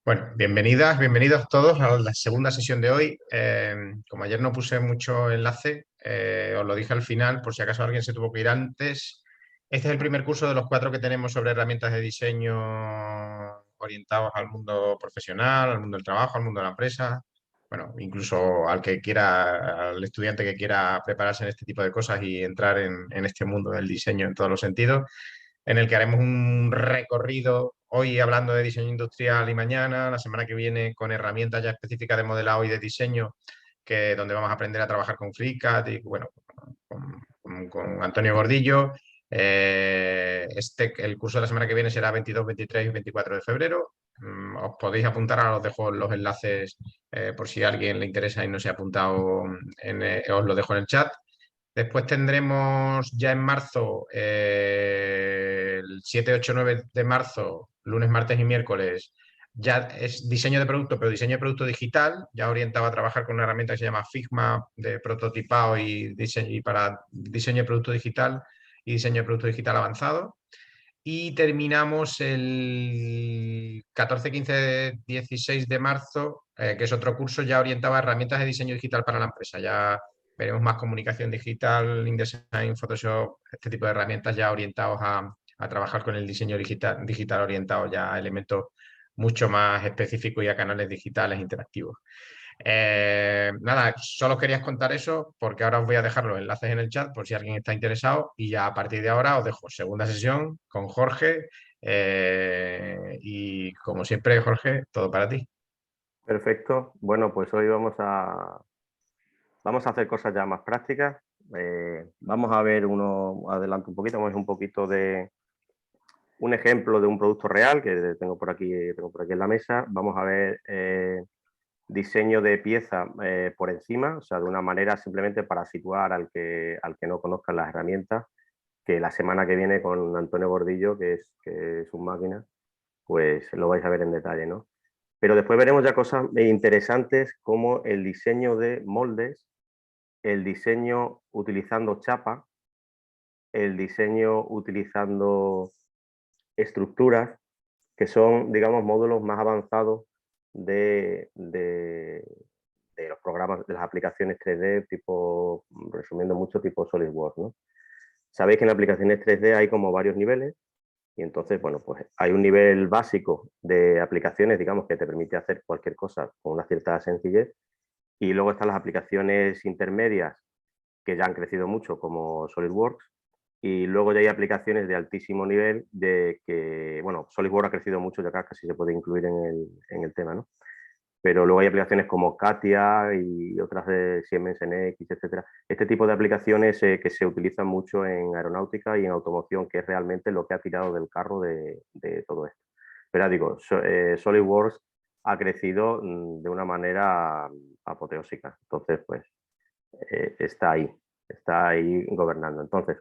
Bueno, bienvenidas, bienvenidos todos a la segunda sesión de hoy. Como ayer no puse mucho enlace, os lo dije al final, por si acaso alguien se tuvo que ir antes. Este es el primer curso de los 4 que tenemos sobre herramientas de diseño orientados al mundo profesional, al mundo del trabajo, al mundo de la empresa. Bueno, incluso al que quiera, al estudiante que quiera prepararse en este tipo de cosas y entrar en este mundo del diseño en todos los sentidos, en el que haremos un recorrido hoy hablando de diseño industrial y mañana, la semana que viene con herramientas ya específicas de modelado y de diseño, donde vamos a aprender a trabajar con FreeCAD y bueno, con Antonio Gordillo. El curso de la semana que viene será 22, 23 y 24 de febrero. Os podéis apuntar, ahora os dejo los enlaces por si a alguien le interesa y no se ha apuntado, os lo dejo en el chat. Después tendremos ya en marzo, el 7, 8, 9 de marzo, lunes, martes y miércoles, ya es diseño de producto, pero diseño de producto digital, ya orientado a trabajar con una herramienta que se llama Figma de prototipado y para diseño de producto digital y diseño de producto digital avanzado. Y terminamos el 14, 15, 16 de marzo, que es otro curso ya orientado a herramientas de diseño digital para la empresa. Ya veremos más comunicación digital, InDesign, Photoshop, este tipo de herramientas ya orientados a trabajar con el diseño digital orientado ya a elementos mucho más específicos y a canales digitales interactivos. Nada, solo querías contar eso porque ahora os voy a dejar los enlaces en el chat por si alguien está interesado y ya a partir de ahora os dejo segunda sesión con Jorge y como siempre, Jorge, todo para ti. Perfecto. Bueno, pues hoy vamos a hacer cosas ya más prácticas. Vamos a ver adelanto un poquito, vamos a ver un poquito de un ejemplo de un producto real que tengo por aquí en la mesa. Vamos a ver diseño de pieza por encima, o sea, de una manera simplemente para situar al que no conozca las herramientas, que la semana que viene con Antonio Gordillo, que es un máquina, pues lo vais a ver en detalle, ¿no? Pero después veremos ya cosas interesantes como el diseño de moldes, el diseño utilizando chapa, el diseño utilizando estructuras, que son, digamos, módulos más avanzados de los programas, de las aplicaciones 3D, tipo, resumiendo mucho, tipo SolidWorks, ¿no? Sabéis que en aplicaciones 3D hay como varios niveles. Y entonces, bueno, pues hay un nivel básico de aplicaciones, digamos, que te permite hacer cualquier cosa con una cierta sencillez. Y luego están las aplicaciones intermedias que ya han crecido mucho, como SolidWorks. Y luego ya hay aplicaciones de altísimo nivel de que, bueno, SolidWorks ha crecido mucho, ya casi se puede incluir en el tema, ¿no? Pero luego hay aplicaciones como Katia y otras de Siemens NX, etcétera. Este tipo de aplicaciones que se utilizan mucho en aeronáutica y en automoción, que es realmente lo que ha tirado del carro de todo esto. Pero digo, SolidWorks ha crecido de una manera apoteósica. Entonces, pues, está ahí gobernando. Entonces,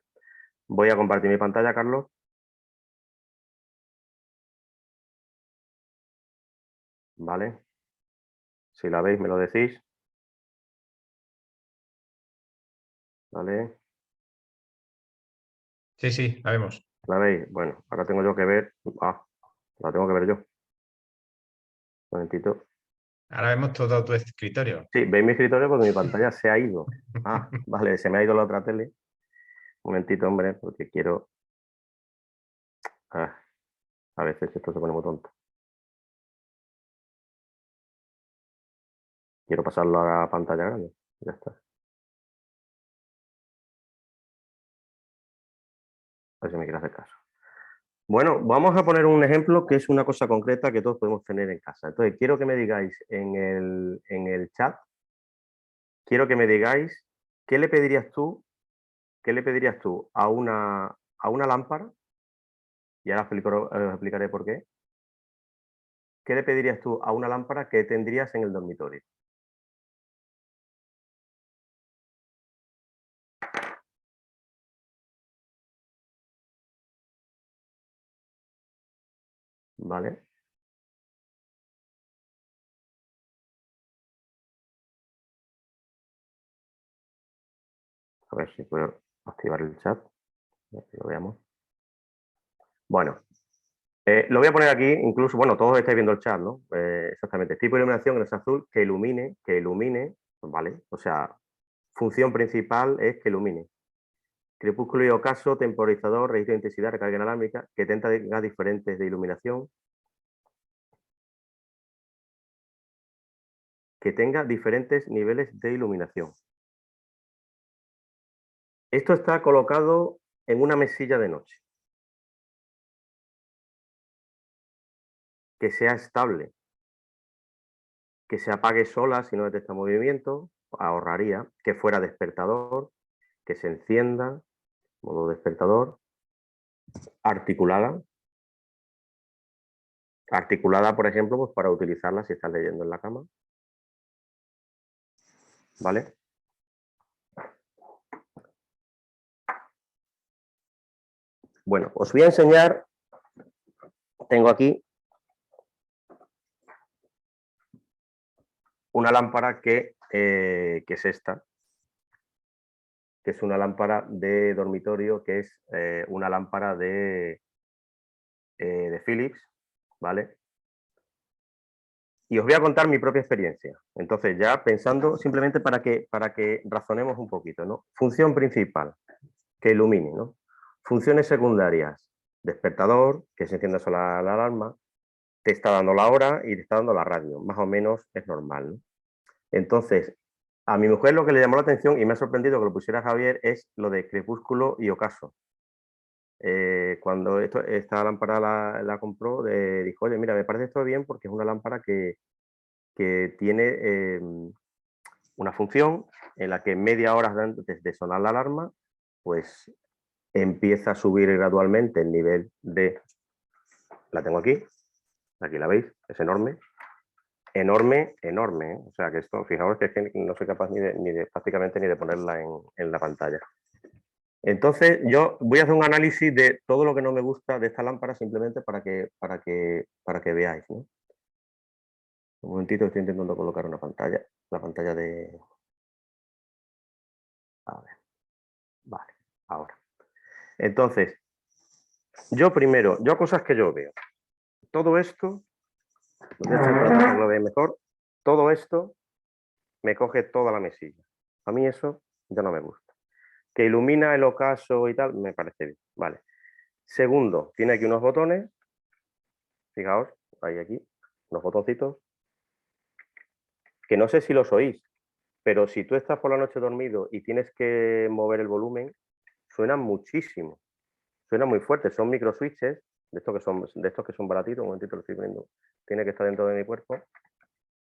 voy a compartir mi pantalla, Carlos. ¿Vale? Si la veis, me lo decís. ¿Vale? Sí, sí, la vemos. ¿La veis? Bueno, ahora tengo yo que ver. La tengo que ver yo. Un momentito. Ahora vemos todo tu escritorio. Sí, veis mi escritorio porque mi pantalla se ha ido. Vale, se me ha ido la otra tele. Un momentito, hombre, porque quiero... a veces esto se pone muy tonto. Quiero pasarlo a la pantalla grande. Ya está. A ver si me quiere hacer caso. Bueno, vamos a poner un ejemplo que es una cosa concreta que todos podemos tener en casa. Entonces, quiero que me digáis en el chat, quiero que me digáis qué le pedirías tú, a una lámpara, y ahora os explicaré por qué. ¿Qué le pedirías tú a una lámpara que tendrías en el dormitorio? ¿Vale? A ver si puedo activar el chat, que lo veamos. Bueno, lo voy a poner aquí, incluso, bueno, todos estáis viendo el chat, ¿no? exactamente. Tipo de iluminación es azul, que ilumine, ¿vale? O sea, función principal es que ilumine. Crepúsculo y ocaso, temporizador, registro de intensidad, recarga inalámbrica, que tenga diferentes de iluminación. Que tenga diferentes niveles de iluminación. Esto está colocado en una mesilla de noche. Que sea estable. Que se apague sola si no detecta movimiento, ahorraría. Que fuera despertador, que se encienda, modo despertador. Articulada. Articulada, por ejemplo, pues para utilizarla si estás leyendo en la cama. ¿Vale? Bueno, os voy a enseñar, tengo aquí una lámpara que es esta, que es una lámpara de dormitorio, que es una lámpara de Philips, ¿vale? Y os voy a contar mi propia experiencia. Entonces, ya pensando simplemente para que razonemos un poquito, ¿no? Función principal, que ilumine, ¿no? Funciones secundarias, despertador, que se encienda sola la alarma, te está dando la hora y te está dando la radio, más o menos es normal, ¿no? Entonces, a mi mujer lo que le llamó la atención y me ha sorprendido que lo pusiera Javier es lo de crepúsculo y ocaso. Cuando esta lámpara la compró, dijo, oye, mira, me parece esto bien porque es una lámpara que tiene una función en la que media hora antes de sonar la alarma, pues empieza a subir gradualmente el nivel de... La tengo aquí la veis, es enorme. Enorme, enorme, ¿eh? O sea que esto, fijaos que no soy capaz prácticamente ni de ponerla en la pantalla. Entonces, yo voy a hacer un análisis de todo lo que no me gusta de esta lámpara simplemente para que veáis, ¿no? Un momentito, estoy intentando colocar una pantalla, la pantalla de... A ver, vale, ahora. Entonces, yo cosas que yo veo. Todo esto, voy a echar para que lo veáis mejor, todo esto me coge toda la mesilla. A mí eso ya no me gusta. Que ilumina el ocaso y tal, me parece bien, vale. Segundo, tiene aquí unos botones, fijaos, hay aquí, unos botoncitos, que no sé si los oís, pero si tú estás por la noche dormido y tienes que mover el volumen, suenan muchísimo, suenan muy fuertes, son micro switches, de estos que son baratitos, un momentito lo estoy poniendo, tiene que estar dentro de mi cuerpo,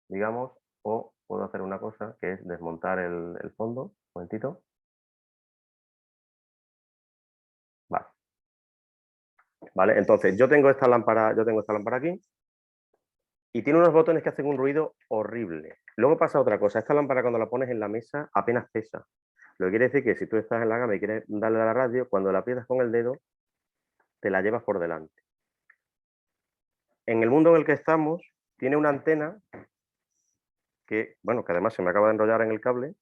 digamos, o puedo hacer una cosa que es desmontar el fondo, un momentito. Vale. Vale, entonces yo tengo esta lámpara aquí y tiene unos botones que hacen un ruido horrible. Luego pasa otra cosa, esta lámpara cuando la pones en la mesa apenas pesa. Lo que quiere decir que si tú estás en la cama y quieres darle a la radio, cuando la aprietas con el dedo, te la llevas por delante. En el mundo en el que estamos, tiene una antena que, bueno, que además se me acaba de enrollar en el cable,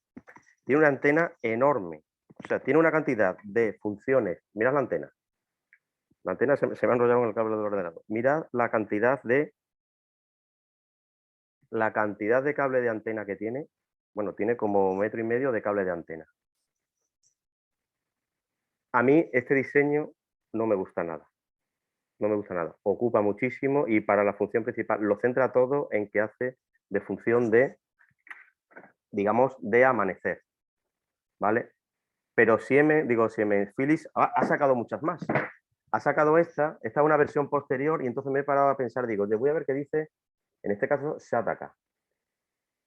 tiene una antena enorme. O sea, tiene una cantidad de funciones. Mirad la antena. La antena se me ha enrollado en el cable del ordenador. Mirad la cantidad de cable de antena que tiene. Bueno, tiene como 1,5 metros de cable de antena. A mí este diseño no me gusta nada. No me gusta nada. Ocupa muchísimo y para la función principal lo centra todo en que hace de función de, digamos, de amanecer. ¿Vale? Pero Siemens Philips ha sacado muchas más. Ha sacado esta es una versión posterior y entonces me he parado a pensar, digo, yo voy a ver qué dice, en este caso, Shataka.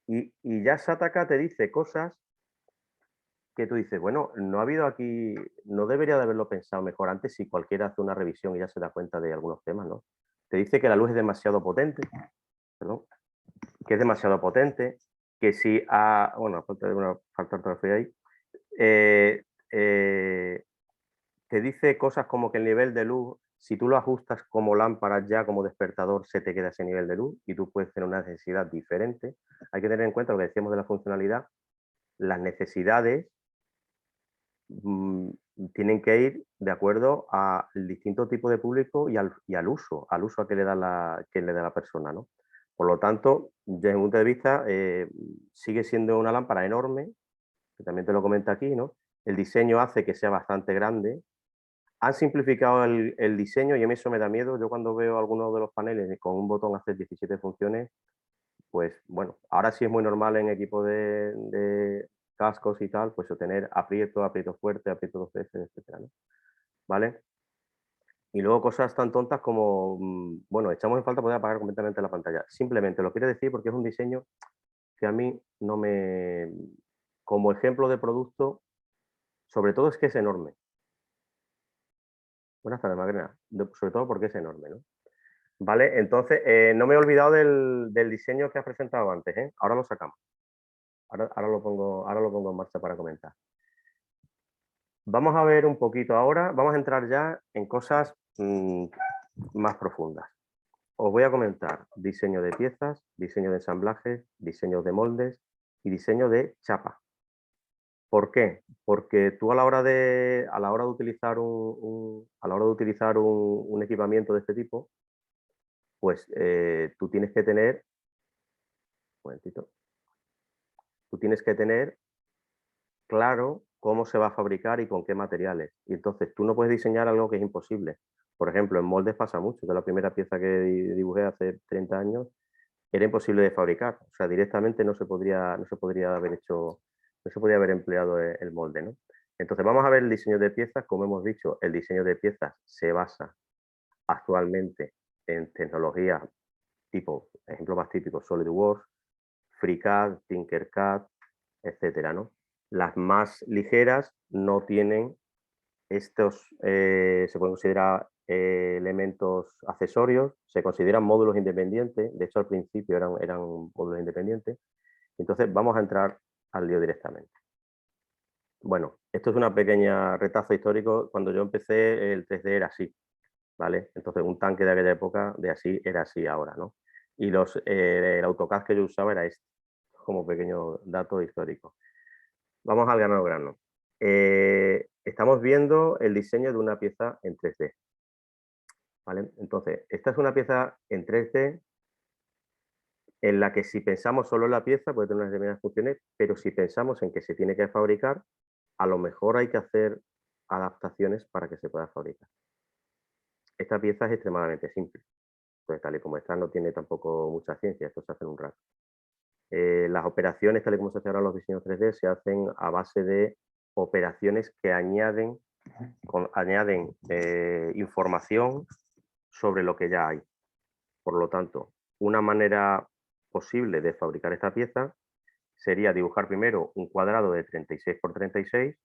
Y ya Shataka te dice cosas que tú dices, bueno, no ha habido aquí, no debería de haberlo pensado mejor antes si cualquiera hace una revisión y ya se da cuenta de algunos temas, ¿no? Te dice que la luz es demasiado potente, perdón, que es demasiado potente, que si bueno, falta ortografía ahí, te dice cosas como que el nivel de luz, si tú lo ajustas como lámpara ya como despertador, se te queda ese nivel de luz y tú puedes tener una necesidad diferente. Hay que tener en cuenta lo que decíamos de la funcionalidad, las necesidades tienen que ir de acuerdo al distinto tipo de público y al uso a que le da la persona, ¿no? Por lo tanto, desde mi punto de vista, sigue siendo una lámpara enorme, que también te lo comento aquí, ¿no? El diseño hace que sea bastante grande. Han simplificado el diseño y a mí eso me da miedo. Yo cuando veo algunos de los paneles con un botón hacer 17 funciones, pues bueno, ahora sí es muy normal en equipos de cascos y tal, pues tener aprieto, aprieto fuerte, aprieto dos veces, etcétera, ¿no? ¿Vale? Y luego cosas tan tontas como, bueno, echamos en falta poder apagar completamente la pantalla. Simplemente lo quiero decir porque es un diseño que a mí no me... Como ejemplo de producto, sobre todo es que es enorme. Buenas tardes, Magrena. Sobre todo porque es enorme, ¿no? Vale, entonces, no me he olvidado del diseño que has presentado antes, ¿eh? Ahora lo sacamos. Ahora lo pongo en marcha para comentar. Vamos a ver un poquito ahora, vamos a entrar ya en cosas más profundas. Os voy a comentar diseño de piezas, diseño de ensamblajes, diseño de moldes y diseño de chapa. ¿Por qué? Porque tú a la hora de utilizar un equipamiento de este tipo, pues tú tienes que tener, un momentito, tú tienes que tener claro cómo se va a fabricar y con qué materiales. Y entonces tú no puedes diseñar algo que es imposible. Por ejemplo, en moldes pasa mucho, que la primera pieza que dibujé hace 30 años era imposible de fabricar. O sea, directamente no se podría haber hecho, no se podría haber empleado el molde, ¿no? Entonces vamos a ver el diseño de piezas. Como hemos dicho, el diseño de piezas se basa actualmente en tecnología tipo, ejemplo más típico, SolidWorks, FreeCAD, Tinkercad, etcétera, ¿no? Las más ligeras no tienen estos, se pueden considerar elementos accesorios, se consideran módulos independientes, de hecho al principio eran módulos independientes, entonces vamos a entrar al lío directamente. Bueno, esto es una pequeña retazo histórico. Cuando yo empecé el 3D era así, ¿vale? Entonces un tanque de aquella época de así era así ahora, ¿no? Y el AutoCAD que yo usaba era este, como pequeño dato histórico. Vamos al grano. Estamos viendo el diseño de una pieza en 3D, ¿vale? Entonces, esta es una pieza en 3D en la que si pensamos solo en la pieza puede tener unas determinadas funciones, pero si pensamos en que se tiene que fabricar, a lo mejor hay que hacer adaptaciones para que se pueda fabricar. Esta pieza es extremadamente simple, pues tal y como está no tiene tampoco mucha ciencia, esto se hace en un rato. Las operaciones, tal y como se hacen ahora los diseños 3D, se hacen a base de operaciones que añaden información sobre lo que ya hay. Por lo tanto, una manera posible de fabricar esta pieza sería dibujar primero un cuadrado de 36 por 36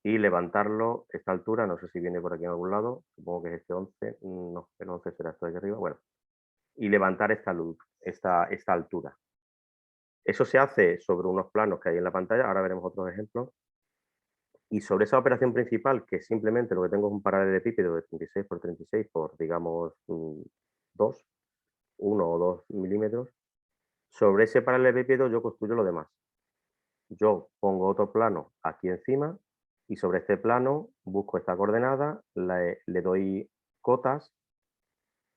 y levantarlo esta altura, no sé si viene por aquí en algún lado, supongo que es este 11, no, el 11 será esto de aquí arriba, bueno, y levantar esta altura. Eso se hace sobre unos planos que hay en la pantalla, ahora veremos otros ejemplos. Y sobre esa operación principal, que simplemente lo que tengo es un paralelepípedo de 36 por 36 por, digamos, 2, 1 o 2 milímetros, sobre ese paralelepípedo yo construyo lo demás. Yo pongo otro plano aquí encima y sobre este plano busco esta coordenada, le doy cotas,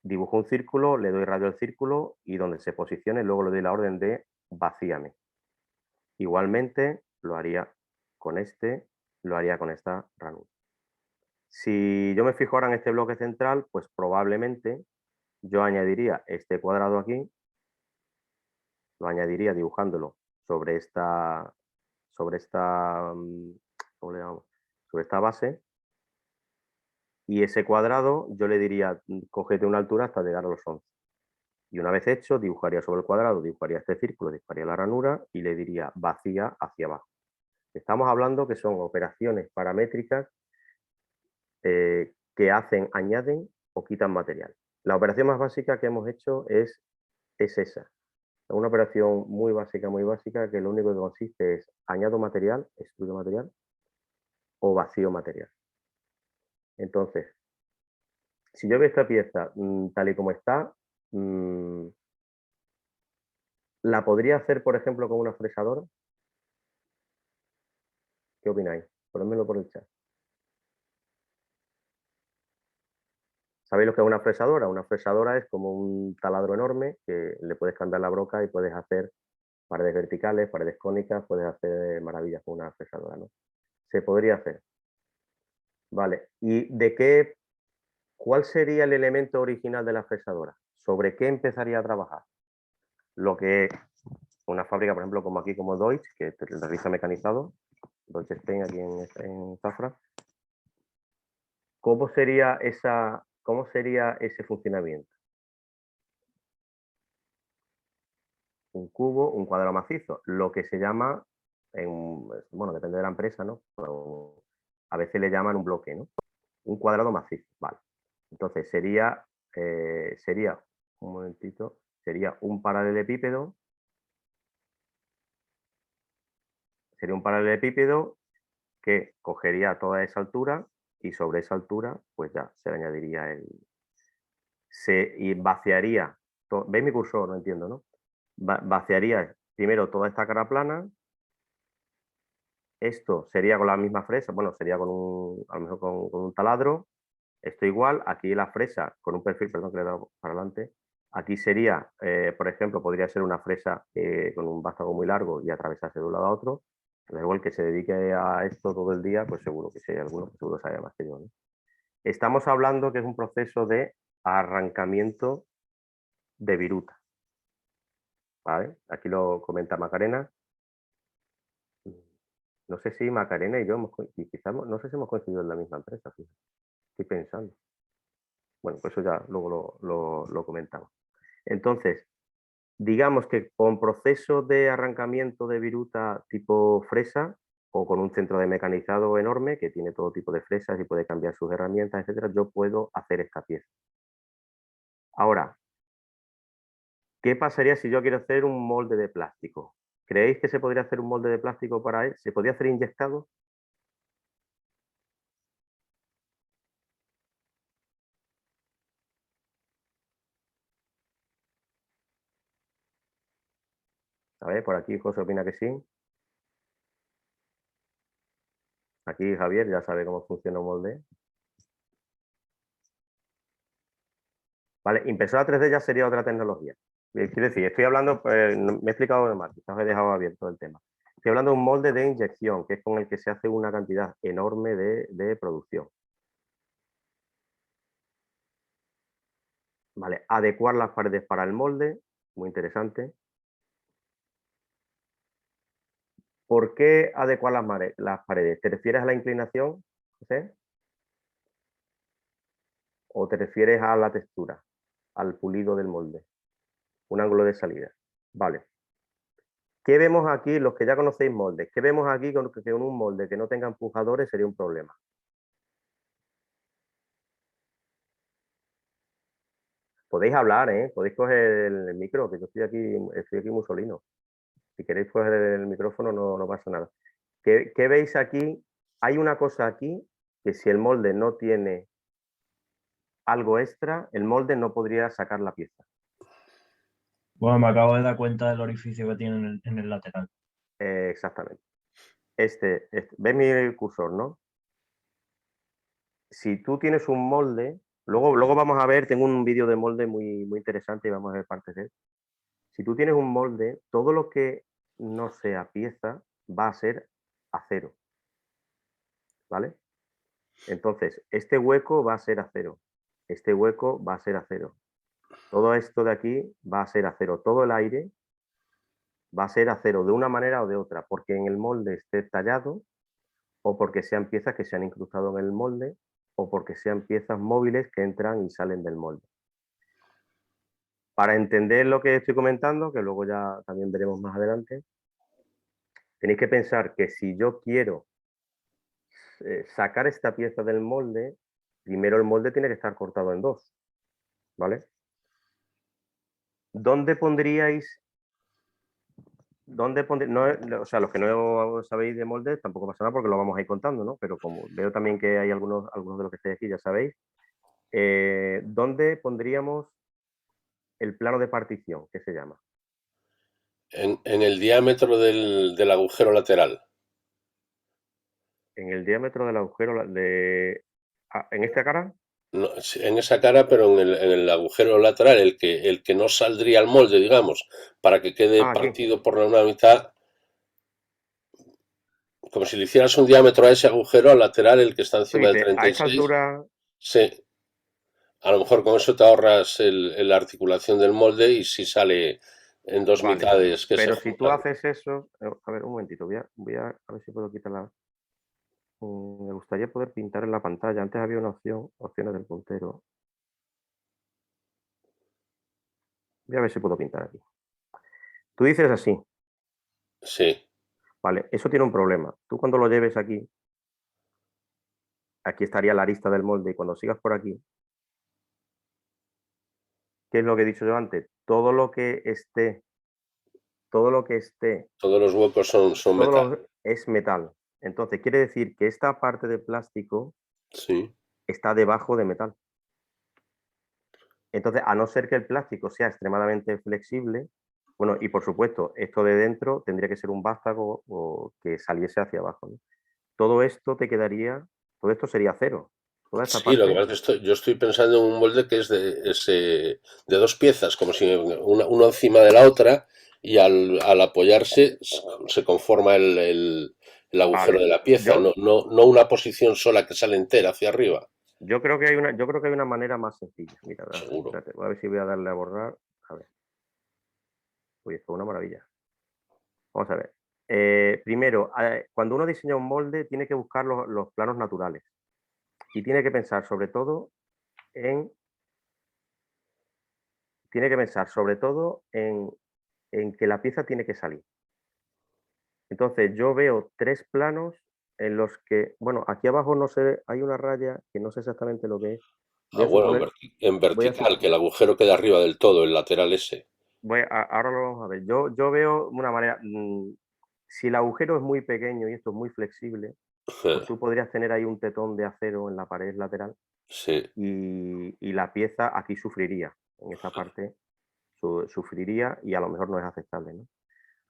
dibujo un círculo, le doy radio al círculo y donde se posicione luego le doy la orden de vacíame. Igualmente lo haría con lo haría con esta ranura. Si yo me fijo ahora en este bloque central, pues probablemente yo añadiría este cuadrado aquí, lo añadiría dibujándolo sobre esta, ¿cómo le llamamos? Sobre esta base, y ese cuadrado yo le diría, cógete una altura hasta llegar a los 11. Y una vez hecho, dibujaría sobre el cuadrado, dibujaría este círculo, dibujaría la ranura y le diría vacía hacia abajo. Estamos hablando que son operaciones paramétricas que añaden o quitan material. La operación más básica que hemos hecho es esa. Es una operación muy básica, que lo único que consiste es añado material, excluyo material o vacío material. Entonces, si yo veo esta pieza tal y como está, ¿la podría hacer, por ejemplo, con una fresadora? ¿Qué opináis? Ponedmelo por el chat. ¿Sabéis lo que es una fresadora? Una fresadora es como un taladro enorme que le puedes cambiar la broca y puedes hacer paredes verticales, paredes cónicas, puedes hacer maravillas con una fresadora, ¿no? Se podría hacer. Vale. ¿Y cuál sería el elemento original de la fresadora? ¿Sobre qué empezaría a trabajar? Lo que una fábrica, por ejemplo, como aquí, como Deutsche, que realiza mecanizado, Deutsche Spain aquí en Zafra. ¿Cómo sería ese funcionamiento? Un cubo, un cuadrado macizo, lo que se llama, bueno, depende de la empresa, ¿no? Pero a veces le llaman un bloque, ¿no? Un cuadrado macizo, vale. Entonces sería, un momentito, sería un paralelepípedo, que cogería toda esa altura y sobre esa altura, pues ya se le añadiría y vaciaría, ¿veis mi cursor? No entiendo, ¿no? Vaciaría primero toda esta cara plana. Esto sería con la misma fresa, bueno, sería a lo mejor con un taladro. Esto igual, aquí la fresa con un perfil, perdón que le he dado para adelante. Aquí sería, por ejemplo, podría ser una fresa con un vástago muy largo y atravesarse de un lado a otro. Da igual que se dedique a esto todo el día, pues seguro que si hay alguno, pues seguro sabe más que yo, ¿no? Estamos hablando que es un proceso de arrancamiento de viruta, ¿vale? Aquí lo comenta Macarena. No sé si Macarena y yo quizás, no sé si hemos coincidido en la misma empresa, fíjate. Estoy pensando. Bueno, pues eso ya luego lo comentamos. Entonces, digamos que con proceso de arrancamiento de viruta tipo fresa o con un centro de mecanizado enorme que tiene todo tipo de fresas y puede cambiar sus herramientas, etcétera, yo puedo hacer esta pieza. Ahora, ¿qué pasaría si yo quiero hacer un molde de plástico? ¿Creéis que se podría hacer un molde de plástico para él? ¿Se podría hacer inyectado? A ver, por aquí José opina que sí. Aquí Javier ya sabe cómo funciona un molde. Vale, impresora 3D ya sería otra tecnología. Quiero decir, estoy hablando, me he explicado de más, quizás he dejado abierto el tema. Estoy hablando de un molde de inyección, que es con el que se hace una cantidad enorme de producción. Vale, adecuar las paredes para el molde, muy interesante. ¿Por qué adecuar las paredes? ¿Te refieres a la inclinación, José? ¿O te refieres a la textura, al pulido del molde? Un ángulo de salida. Vale. ¿Qué vemos aquí? Los que ya conocéis moldes, ¿qué vemos aquí con un molde que no tenga empujadores sería un problema? Podéis hablar, ¿eh? Podéis coger el micro, que yo estoy aquí musolino. Si queréis coger el micrófono no pasa nada. ¿Qué veis aquí? Hay una cosa aquí, que si el molde no tiene algo extra, el molde no podría sacar la pieza. Bueno, me acabo de dar cuenta del orificio que tiene en el lateral. Exactamente. ¿Ves mi cursor, no? Si tú tienes un molde, luego vamos a ver, tengo un vídeo de molde muy, muy interesante y vamos a ver partes de él. Si tú tienes un molde, todo lo que no sea pieza va a ser acero, ¿vale? Entonces, este hueco va a ser acero, este hueco va a ser acero. Todo esto de aquí va a ser acero, todo el aire va a ser acero de una manera o de otra, porque en el molde esté tallado o porque sean piezas que se han incrustado en el molde o porque sean piezas móviles que entran y salen del molde. Para entender lo que estoy comentando, que luego ya también veremos más adelante, tenéis que pensar que si yo quiero sacar esta pieza del molde, primero el molde tiene que estar cortado en dos, ¿vale? ¿Dónde pondríais? O sea, los que no sabéis de moldes tampoco pasa nada porque lo vamos a ir contando, ¿no? Pero como veo también que hay algunos de los que estáis aquí, ya sabéis, ¿dónde pondríamos el plano de partición? ¿Qué se llama? En el diámetro del agujero lateral. En el diámetro del agujero ¿en esta cara? No, sí, en esa cara, pero en el agujero lateral, el que no saldría al molde, digamos, para que quede Ah, aquí. partido por una mitad, como si le hicieras un diámetro a ese agujero al lateral, el que está Tú encima del dices, a esa 36. altura, Sí, a lo mejor con eso te ahorras la articulación del molde y si sale en dos vale. mitades que se Pero si tú juntan. haces eso, a ver, un momentito, a ver si puedo quitar la... Me gustaría poder pintar en la pantalla. Antes había una opción, opciones del puntero. Voy a ver si puedo pintar aquí. Tú dices así, Sí, vale, eso tiene un problema. Tú cuando lo lleves aquí, aquí estaría la arista del molde y cuando sigas por aquí, ¿qué es lo que he dicho yo antes? Todo lo que esté, todos los huecos son metal. es metal. Entonces quiere decir que esta parte de plástico Sí, está debajo de metal. Entonces, a no ser que el plástico sea extremadamente flexible, bueno, y por supuesto, esto de dentro tendría que ser un vástago o que saliese hacia abajo, ¿no? Todo esto te quedaría, todo esto sería cero. Toda esta sí, lo que parte, pasa es que yo estoy pensando en un molde que es de dos piezas, como si una encima de la otra, y al apoyarse se conforma el agujero vale. de la pieza, no una posición sola que sale entera hacia arriba, Yo creo que hay una manera más sencilla. Mira, a ver, seguro. espérate, voy a ver si voy a darle a borrar. A ver. Uy, esto es una maravilla. Vamos a ver. Primero, cuando uno diseña un molde, tiene que buscar los planos naturales y en, tiene que pensar sobre todo en que la pieza tiene que salir. Entonces, yo veo tres planos en los que, bueno, aquí abajo no sé, hay una raya que no sé exactamente lo que es. Voy Ah, a bueno, suponer, en voy a, vertical, que el agujero quede arriba del todo, el lateral ese. ahora lo vamos a ver. Yo veo una manera, si el agujero es muy pequeño y esto es muy flexible, pues tú podrías tener ahí un tetón de acero en la pared lateral Sí, y la pieza aquí sufriría, en esta parte sufriría y a lo mejor no es aceptable, ¿no?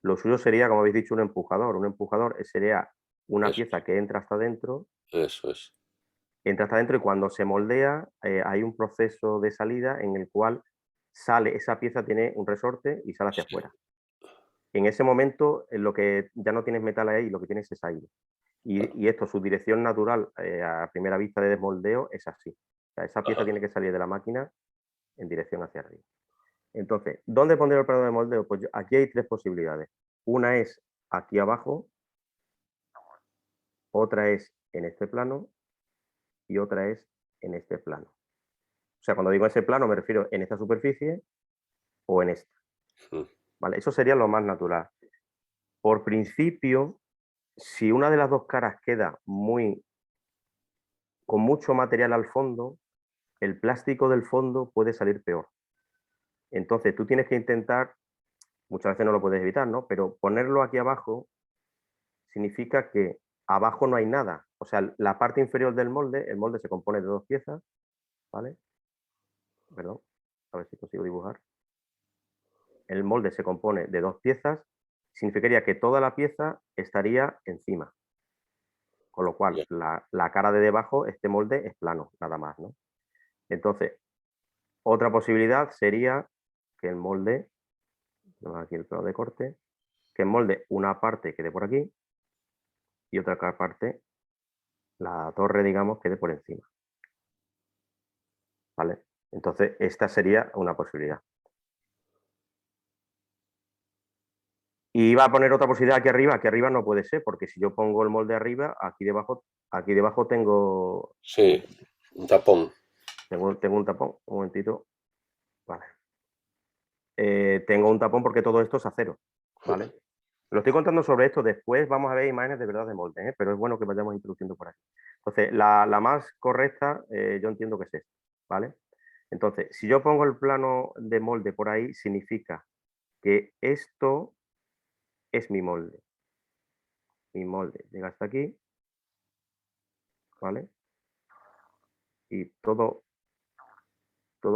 Lo suyo sería, como habéis dicho, un empujador. Un empujador sería una eso, pieza que eso es. entra hasta dentro y cuando se moldea hay un proceso de salida en el cual sale, esa pieza tiene un resorte y sale hacia Sí, afuera. En ese momento, lo que ya no tienes metal ahí, lo que tienes es aire. claro. Y esto, su dirección natural a primera vista de desmoldeo es así. O sea, esa pieza Ajá, tiene que salir de la máquina en dirección hacia arriba. Entonces, ¿dónde pondré el plano de moldeo? Pues aquí hay tres posibilidades. Una es aquí abajo, otra es en este plano y otra es en este plano. O sea, cuando digo ese plano me refiero en esta superficie o en esta. mm, ¿Vale? Eso sería lo más natural. Por principio, si una de las dos caras queda con mucho material al fondo, el plástico del fondo puede salir peor. Entonces tú tienes que intentar, muchas veces no lo puedes evitar, ¿no? Pero ponerlo aquí abajo significa que abajo no hay nada. O sea, la parte inferior del molde, el molde se compone de dos piezas, ¿vale? Perdón, a ver si consigo dibujar. El molde se compone de dos piezas, significaría que toda la pieza estaría encima, con lo cual ya. la cara de debajo, este molde es plano, nada más, ¿no? Entonces, otra posibilidad sería que el molde, aquí el plano de corte, que el molde una parte quede por aquí y otra parte, la torre, digamos, quede por encima, ¿vale? Entonces, esta sería una posibilidad. Y iba a poner otra posibilidad aquí arriba no puede ser, porque si yo pongo el molde arriba, aquí debajo tengo, un Sí, momentito, un tapón. tengo un tapón, un momentito, vale. Tengo un tapón porque todo esto es acero, ¿vale? Lo estoy contando sobre esto, después vamos a ver imágenes de verdad de molde, ¿eh? Pero es bueno que vayamos introduciendo por aquí. Entonces, la más correcta yo entiendo que es esta, ¿vale? Entonces, si yo pongo el plano de molde por ahí, significa que esto es mi molde. Mi molde llega hasta aquí, ¿vale? Y todo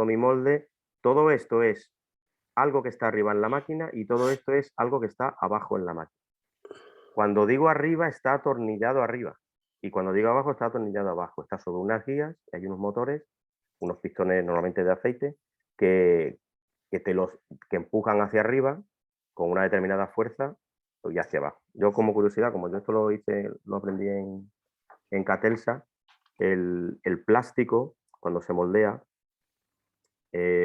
mi molde, todo esto es algo que está arriba en la máquina y todo esto es algo que está abajo en la máquina. Cuando digo arriba, está atornillado arriba. Y cuando digo abajo, está atornillado abajo. Está sobre unas guías, hay unos motores unos pistones normalmente de aceite que empujan hacia arriba con una determinada fuerza y hacia abajo. Yo, como curiosidad, como yo esto lo aprendí en Catelsa, el plástico, cuando se moldea,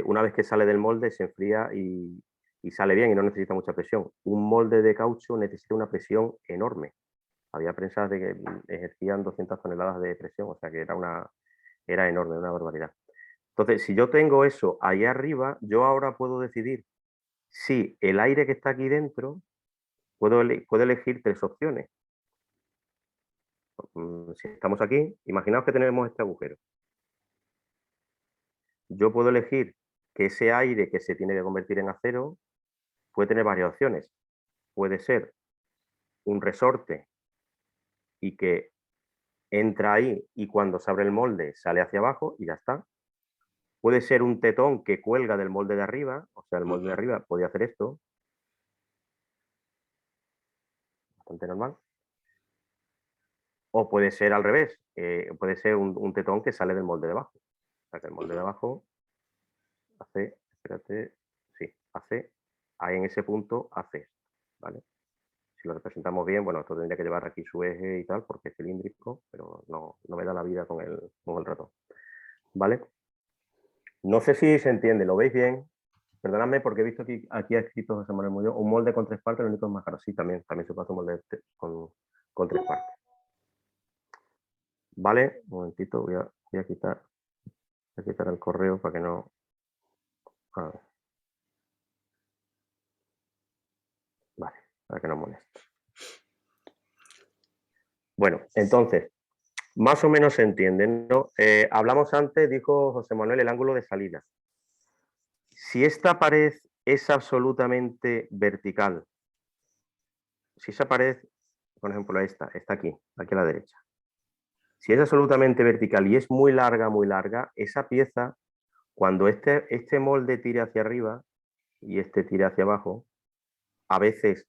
una vez que sale del molde se enfría y sale bien y no necesita mucha presión. Un molde de caucho necesita una presión enorme. Había prensas de que ejercían 200 toneladas de presión, o sea que era enorme, una barbaridad. Entonces, si yo tengo eso ahí arriba, yo ahora puedo decidir si el aire que está aquí dentro, puedo elegir 3 opciones. Si estamos aquí, imaginaos que tenemos este agujero. Yo puedo elegir que ese aire que se tiene que convertir en acero puede tener varias opciones. Puede ser un resorte y que entra ahí y cuando se abre el molde sale hacia abajo y ya está. Puede ser un tetón que cuelga del molde de arriba, o sea, el molde de arriba podía hacer esto. Bastante normal. O puede ser al revés, puede ser un tetón que sale del molde de abajo. O sea, que el molde de abajo hace, espérate, sí, hace, ahí en ese punto hace esto, ¿vale? Si lo representamos bien, bueno, esto tendría que llevar aquí su eje y tal, porque es cilíndrico, pero no me da la vida con el ratón, ¿vale? No sé si se entiende, ¿lo veis bien? Perdonadme porque he visto aquí ha escrito José Manuel Muñoz, un molde con 3 partes, lo único es más caro. Sí, también se puede hacer un molde con 3 partes. ¿Vale? Un momentito, voy a quitar el correo para que no... A ver. Vale, para que no moleste. Bueno, entonces, más o menos se entiende, ¿no? Hablamos antes, dijo José Manuel, el ángulo de salida. Si esta pared es absolutamente vertical, si esa pared, por ejemplo, esta está aquí a la derecha, si es absolutamente vertical y es muy larga, esa pieza, cuando este molde tire hacia arriba y este tire hacia abajo, a veces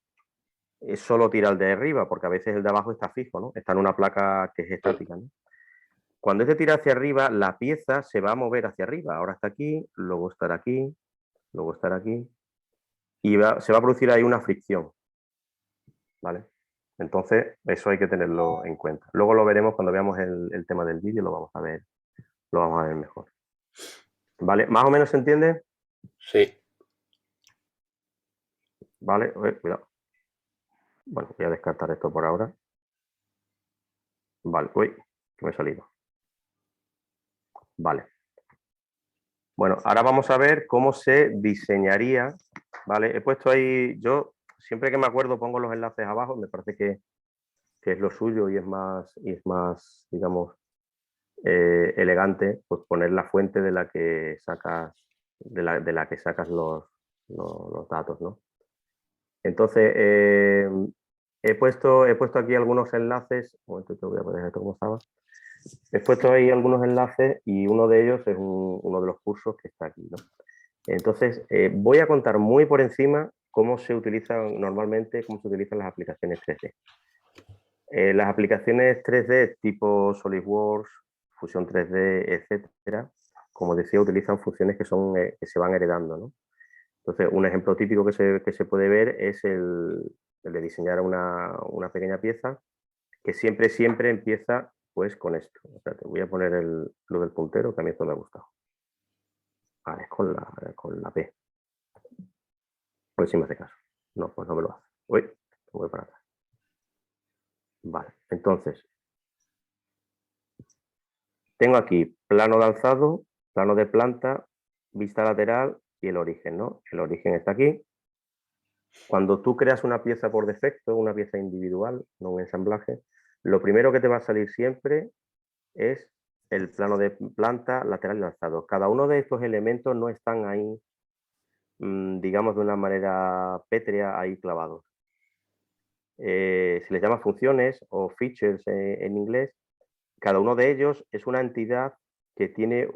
solo tira el de arriba, porque a veces el de abajo está fijo, ¿no? Está en una placa que es estática, ¿no? Cuando este tira hacia arriba, la pieza se va a mover hacia arriba. Ahora está aquí, luego estará aquí, luego estará aquí, y se va a producir ahí una fricción, ¿vale? Entonces, eso hay que tenerlo en cuenta. Luego lo veremos cuando veamos el tema del vídeo, lo vamos a ver mejor. ¿Vale? ¿Más o menos se entiende? Sí. Vale, cuidado. Bueno, voy a descartar esto por ahora. Vale, uy, que me he salido. Vale. Bueno, ahora vamos a ver cómo se diseñaría, ¿vale? He puesto ahí, yo siempre que me acuerdo pongo los enlaces abajo, me parece que es lo suyo y es más digamos, elegante, pues poner la fuente de la que sacas, de la que sacas los datos, ¿no? Entonces, he puesto aquí algunos enlaces, un momento, te voy a poner esto como estaba. He puesto ahí algunos enlaces y uno de ellos es uno de los cursos que está aquí, ¿no? Entonces, voy a contar muy por encima cómo se utilizan normalmente, cómo se utilizan las aplicaciones 3D. Las aplicaciones 3D tipo SolidWorks, Fusion 3D, etcétera, como decía, utilizan funciones que se van heredando, ¿no? Entonces, un ejemplo típico que se puede ver es el de diseñar una pequeña pieza que siempre empieza pues con esto. O sea, te voy a poner lo del puntero, que a mí esto me ha gustado. Vale, es con la P. Pues sí me hace caso. No, pues no me lo hace. Uy, voy para atrás. Vale, entonces, tengo aquí plano de alzado, plano de planta, vista lateral y el origen, ¿no? El origen está aquí. Cuando tú creas una pieza por defecto, una pieza individual, no un ensamblaje, lo primero que te va a salir siempre es el plano de planta, lateral y alzado. Cada uno de estos elementos no están ahí, digamos, de una manera pétrea ahí clavados. Se les llama funciones o features en inglés. Cada uno de ellos es una entidad que tiene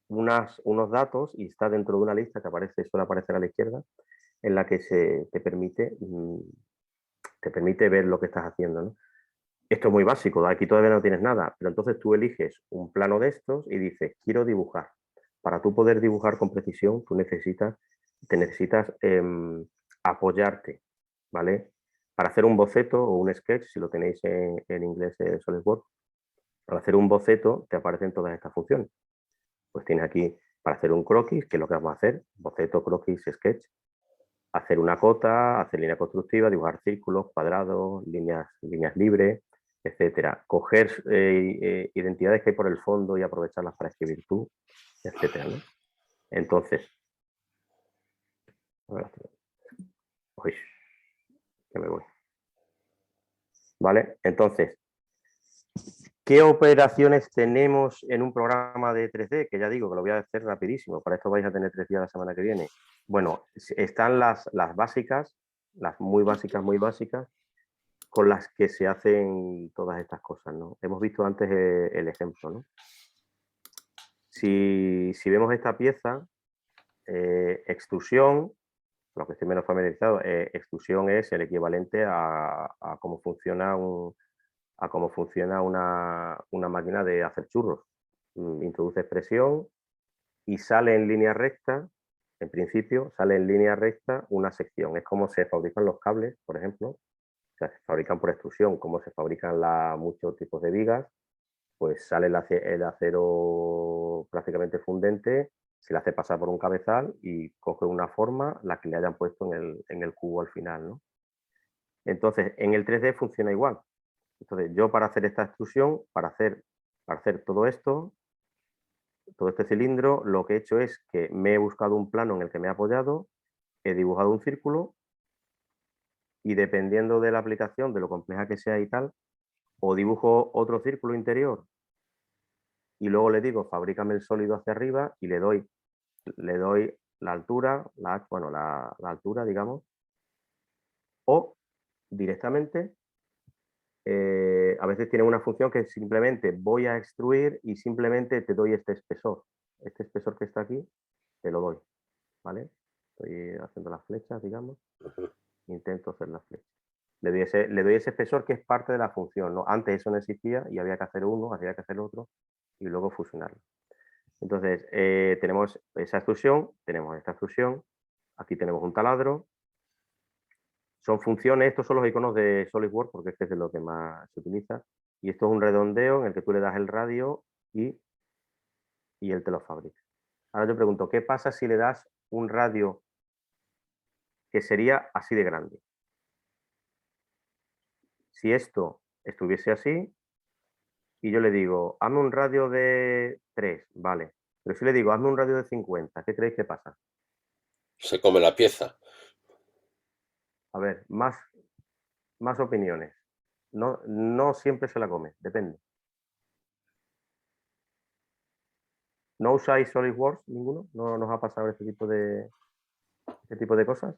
unos datos y está dentro de una lista que suele aparecer a la izquierda, en la que te permite ver lo que estás haciendo, ¿no? Esto es muy básico, aquí todavía no tienes nada, pero entonces tú eliges un plano de estos y dices, quiero dibujar. Para tú poder dibujar con precisión, te necesitas apoyarte, ¿vale? Para hacer un boceto o un sketch, si lo tenéis en inglés SolidWorks, para hacer un boceto te aparecen todas estas funciones. Pues tienes aquí para hacer un croquis, que es lo que vamos a hacer, boceto, croquis, sketch, hacer una cota, hacer línea constructiva, dibujar círculos, cuadrados, líneas libres, etcétera. Coger identidades que hay por el fondo y aprovecharlas para escribir tú, etcétera, ¿no? Entonces, uy, que me voy. ¿Vale? Entonces, ¿qué operaciones tenemos en un programa de 3D? Que ya digo que lo voy a hacer rapidísimo, para esto vais a tener 3 días la semana que viene. Bueno, están las básicas, las muy básicas, con las que se hacen todas estas cosas, ¿no? Hemos visto antes el ejemplo, ¿no? Si vemos esta pieza, extrusión, lo que estoy menos familiarizado, extrusión es el equivalente a cómo funciona una máquina de hacer churros. Introduces presión y sale en línea recta, en principio, sale en línea recta una sección. Es como se fabrican los cables, por ejemplo. O sea, se fabrican por extrusión, como se fabrican muchos tipos de vigas, pues sale el acero prácticamente fundente, se le hace pasar por un cabezal y coge una forma, la que le hayan puesto en el cubo al final, ¿no? Entonces, en el 3D funciona igual. Entonces, yo para hacer esta extrusión, para hacer todo esto, todo este cilindro, lo que he hecho es que me he buscado un plano en el que me he apoyado, he dibujado un círculo y dependiendo de la aplicación, de lo compleja que sea y tal, o dibujo otro círculo interior y luego le digo, fabrícame el sólido hacia arriba y le doy la altura, la altura, digamos, o directamente, a veces tiene una función que simplemente voy a extruir y simplemente te doy este espesor. Este espesor que está aquí, te lo doy, ¿vale? Estoy haciendo las flechas, digamos, intento hacer las flechas. Le doy ese espesor que es parte de la función, ¿no? Antes eso no existía y había que hacer uno, había que hacer otro y luego fusionarlo. Entonces, tenemos esa extrusión, tenemos esta extrusión, aquí tenemos un taladro. Son funciones, estos son los iconos de SolidWorks porque este es de lo que más se utiliza. Y esto es un redondeo en el que tú le das el radio y él te lo fabrica. Ahora yo pregunto, ¿qué pasa si le das un radio que sería así de grande? Si esto estuviese así y yo le digo, hazme un radio de 3, vale. Pero si le digo, hazme un radio de 50, ¿qué creéis que pasa? Se come la pieza. A ver, más opiniones. No siempre se la come, depende. ¿No usáis SolidWorks ninguno? ¿No nos ha pasado este tipo de cosas?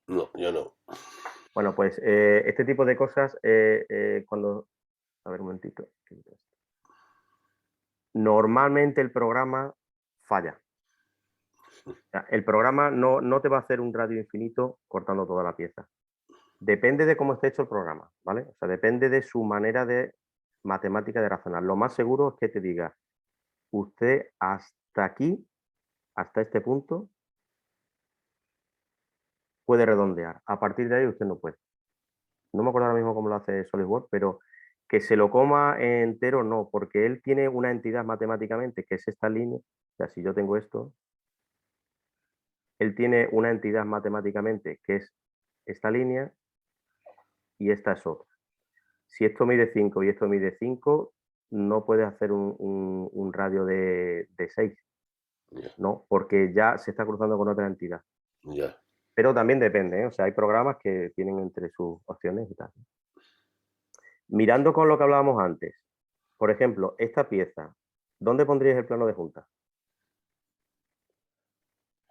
No, yo no. Bueno, pues este tipo de cosas, cuando... A ver, un momentito. Normalmente el programa falla. O sea, el programa no te va a hacer un radio infinito cortando toda la pieza. Depende de cómo esté hecho el programa, ¿vale? O sea, depende de su manera de matemática de razonar. Lo más seguro es que te diga, usted hasta aquí, hasta este punto, puede redondear. A partir de ahí usted no puede. No me acuerdo ahora mismo cómo lo hace SolidWorks, pero que se lo coma entero no, porque él tiene una entidad matemáticamente que es esta línea. O sea, si yo tengo esto, él tiene una entidad matemáticamente que es esta línea y esta es otra. Si esto mide 5 y esto mide 5, no puede hacer un radio de 6, ¿no? Porque ya se está cruzando con otra entidad. Ya. Pero también depende, ¿eh? O sea, hay programas que tienen entre sus opciones y tal. Mirando con lo que hablábamos antes, por ejemplo, esta pieza, ¿dónde pondrías el plano de junta?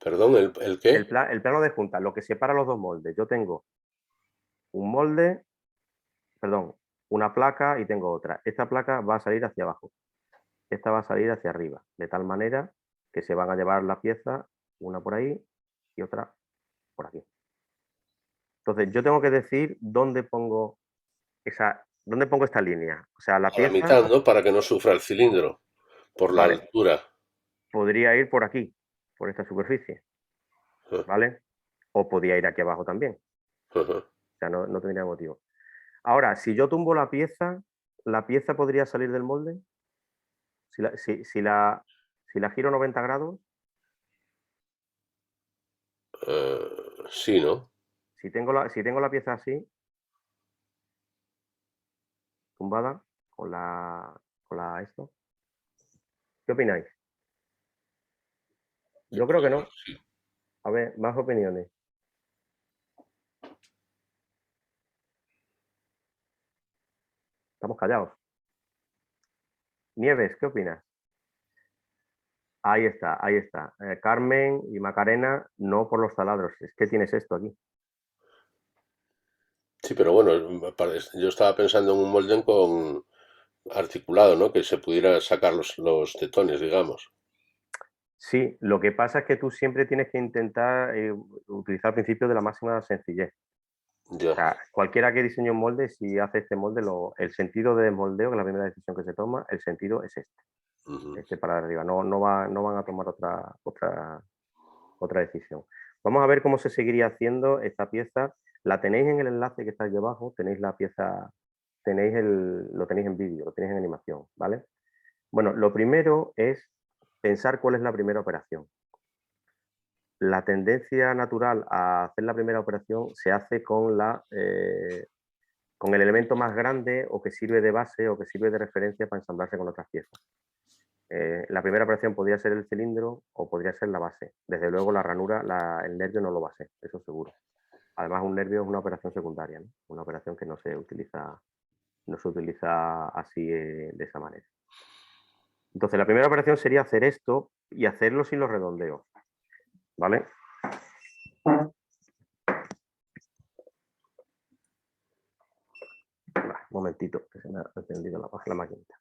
Perdón, ¿el qué? El plano de junta, lo que separa los dos moldes. Yo tengo un molde, perdón, una placa y tengo otra. Esta placa va a salir hacia abajo. Esta va a salir hacia arriba, de tal manera que se van a llevar la pieza, una por ahí y otra por aquí. Entonces, yo tengo que decir dónde pongo esta línea. O sea, la A la pieza mitad, ¿no? Para que no sufra el cilindro por la Vale. altura. podría ir por aquí, por esta superficie, Ah, ¿vale? O podría ir aquí abajo también. ajá. O sea, no tendría motivo. Ahora, si yo tumbo la pieza podría salir del molde. Si la giro 90 grados, Sí, ¿no? si tengo la pieza así, tumbada, con la esto, ¿qué opináis? Yo creo que no. Sí. A ver, más opiniones. Estamos callados. Nieves, ¿qué opinas? Ahí está, ahí está. Carmen y Macarena, no por los taladros. Es que tienes esto aquí. Sí, pero bueno, yo estaba pensando en un molde con articulado, ¿no? Que se pudiera sacar los tetones, digamos. Sí, lo que pasa es que tú siempre tienes que intentar utilizar el principio de la máxima sencillez. O Ya. sea, cualquiera que diseñe un molde, si hace este molde, el sentido de desmoldeo, que es la primera decisión que se toma, el sentido es este. Ujú. Este para arriba. No van a tomar otra decisión. Vamos a ver cómo se seguiría haciendo esta pieza. La tenéis en el enlace que está aquí abajo, tenéis la pieza, lo tenéis en vídeo, lo tenéis en animación, ¿vale? Bueno, lo primero es pensar cuál es la primera operación. La tendencia natural a hacer la primera operación se hace con el elemento más grande o que sirve de base o que sirve de referencia para ensamblarse con otras piezas. La primera operación podría ser el cilindro o podría ser la base. Desde luego la ranura, el nervio no lo va a ser, eso seguro. Además, un nervio es una operación secundaria, ¿no? Una operación que no se utiliza así de esa manera. Entonces, la primera operación sería hacer esto y hacerlo sin los redondeos, ¿vale? Un momentito, que se me ha encendido la maquinita.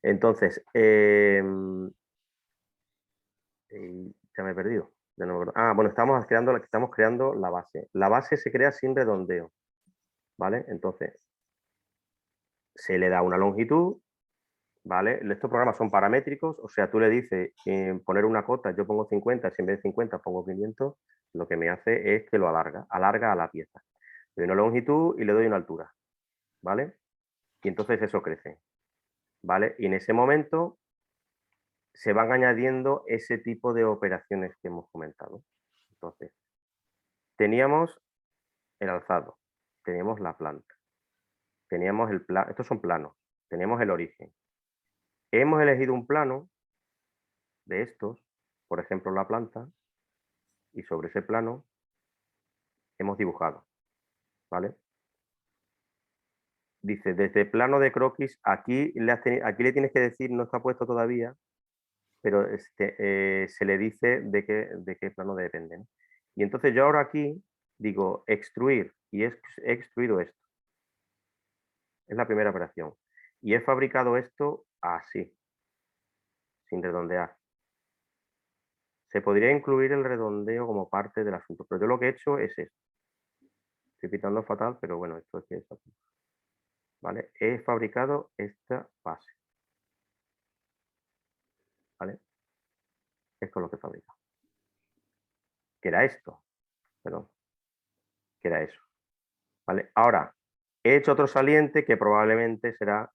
Entonces, ya me he perdido. Bueno, estamos creando la base. La base se crea sin redondeo, ¿vale? Entonces, se le da una longitud, ¿vale? Estos programas son paramétricos, o sea, tú le dices poner una cota, yo pongo 50, si en vez de 50 pongo 500, lo que me hace es que lo alarga a la pieza. Le doy una longitud y le doy una altura, ¿vale? Y entonces eso crece, ¿vale? Y en ese momento se van añadiendo ese tipo de operaciones que hemos comentado. Entonces, teníamos el alzado, teníamos la planta, teníamos el plano, estos son planos, teníamos el origen. Hemos elegido un plano de estos, por ejemplo la planta, y sobre ese plano hemos dibujado, ¿vale? Dice, desde plano de croquis, aquí le tienes que decir, no está puesto todavía, pero se le dice de qué plano depende, ¿no? Y entonces yo ahora aquí digo extruir y he extruido esto. Es la primera operación. Y he fabricado esto así, sin redondear. Se podría incluir el redondeo como parte del asunto, pero yo lo que he hecho es esto. Estoy pitando fatal, pero bueno, esto es que es así. ¿Vale? He fabricado esta base. ¿Vale? Esto es lo que he fabricado. Que era esto. Perdón. Que era eso. ¿Vale? Ahora, he hecho otro saliente que probablemente será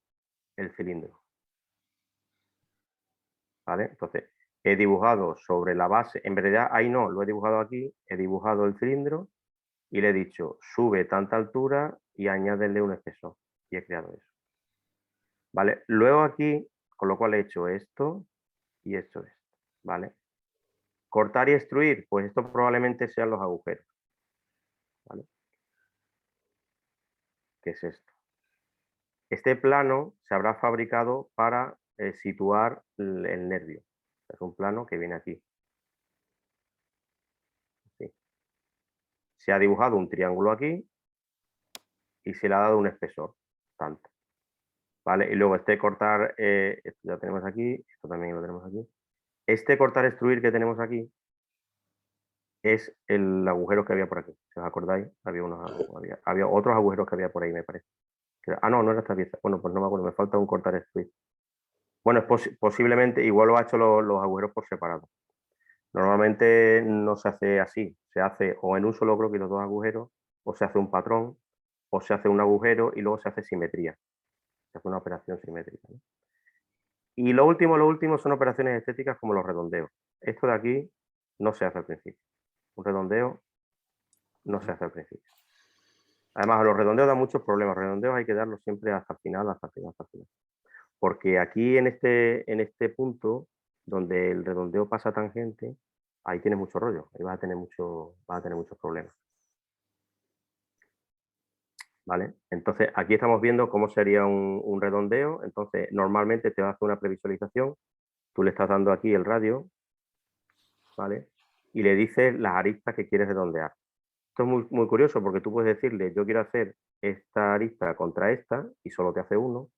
el cilindro. ¿Vale? Entonces, he dibujado sobre la base, en realidad ahí no, lo he dibujado aquí, he dibujado el cilindro y le he dicho, sube tanta altura y añádele un espesor. Y he creado eso. ¿Vale? Luego aquí, con lo cual he hecho esto y esto. ¿Vale? Cortar y extruir, pues esto probablemente sean los agujeros. ¿Vale? ¿Qué es esto? Este plano se habrá fabricado para situar el nervio. Es un plano que viene aquí. Así. Se ha dibujado un triángulo aquí y se le ha dado un espesor, tanto. ¿Vale? Y luego este cortar, esto ya tenemos aquí, esto también lo tenemos aquí. Este cortar extruir que tenemos aquí, es el agujero que había por aquí. Si os acordáis, había otros agujeros que había por ahí, me parece. No, no era esta pieza. Bueno, pues no me acuerdo, me falta un cortar split. Bueno, es posiblemente, igual lo ha hecho los agujeros por separado. Normalmente no se hace así, se hace o en un solo croquis los dos agujeros, o se hace un patrón, o se hace un agujero y luego se hace simetría. Se hace una operación simétrica, ¿no? Y lo último son operaciones estéticas como los redondeos. Esto de aquí no se hace al principio. Un redondeo no se hace al principio. Además, los redondeos dan muchos problemas. Los redondeos hay que darlos siempre hasta el final, hasta el final, hasta el final. Porque aquí en este punto, donde el redondeo pasa tangente, ahí tienes mucho rollo. Ahí vas a tener muchos problemas. ¿Vale? Entonces, aquí estamos viendo cómo sería un redondeo. Entonces, normalmente te va a hacer una previsualización. Tú le estás dando aquí el radio, ¿vale? Y le dices las aristas que quieres redondear. Esto es muy, muy curioso porque tú puedes decirle, yo quiero hacer esta arista contra esta y solo te hace uno.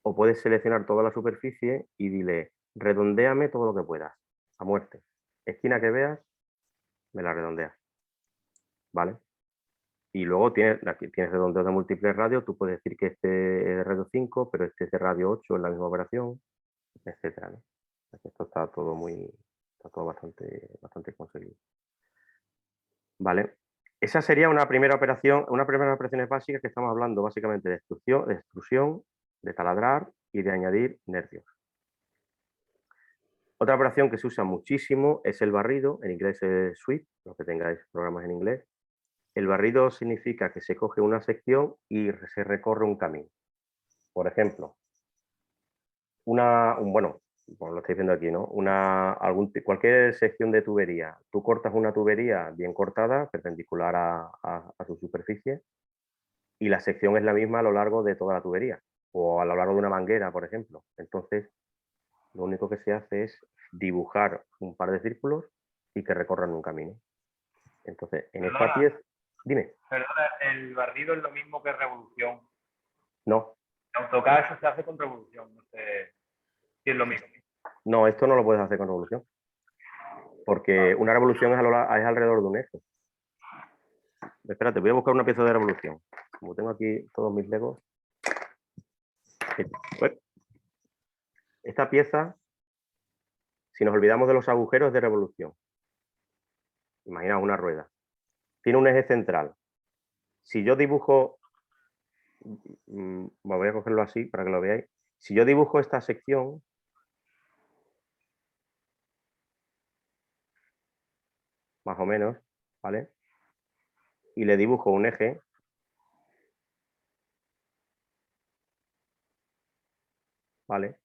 O puedes seleccionar toda la superficie y dile, redondéame todo lo que puedas, a muerte. Esquina que veas, me la redondeas. ¿Vale? Y luego aquí tienes redondeos de múltiples radios, tú puedes decir que este es de radio 5, pero este es de radio 8 en la misma operación, etcétera, ¿no? Esto está todo bastante conseguido. ¿Vale? Esa sería una primera operación, unas primeras operaciones básicas que estamos hablando básicamente de extrusión, de taladrar y de añadir nervios. Otra operación que se usa muchísimo es el barrido, en inglés es sweep, los que tengáis programas en inglés. El barrido significa que se coge una sección y se recorre un camino. Por ejemplo, bueno, lo estáis viendo aquí, ¿no? Cualquier sección de tubería. Tú cortas una tubería bien cortada, perpendicular a su superficie, y la sección es la misma a lo largo de toda la tubería, o a lo largo de una manguera, por ejemplo. Entonces, lo único que se hace es dibujar un par de círculos y que recorran un camino. Entonces, en esta pieza... Dime. Perdona, el barrido es lo mismo que revolución. No. En AutoCAD eso se hace con revolución, no sé si es lo mismo. No, esto no lo puedes hacer con revolución. Porque una revolución es alrededor de un eje. Espérate, voy a buscar una pieza de revolución. Como tengo aquí todos mis legos. Esta pieza, si nos olvidamos de los agujeros, es de revolución. Imaginaos una rueda. Tiene un eje central. Si yo dibujo, voy a cogerlo así para que lo veáis. Si yo dibujo esta sección, más o menos, ¿vale? Y le dibujo un eje, ¿vale?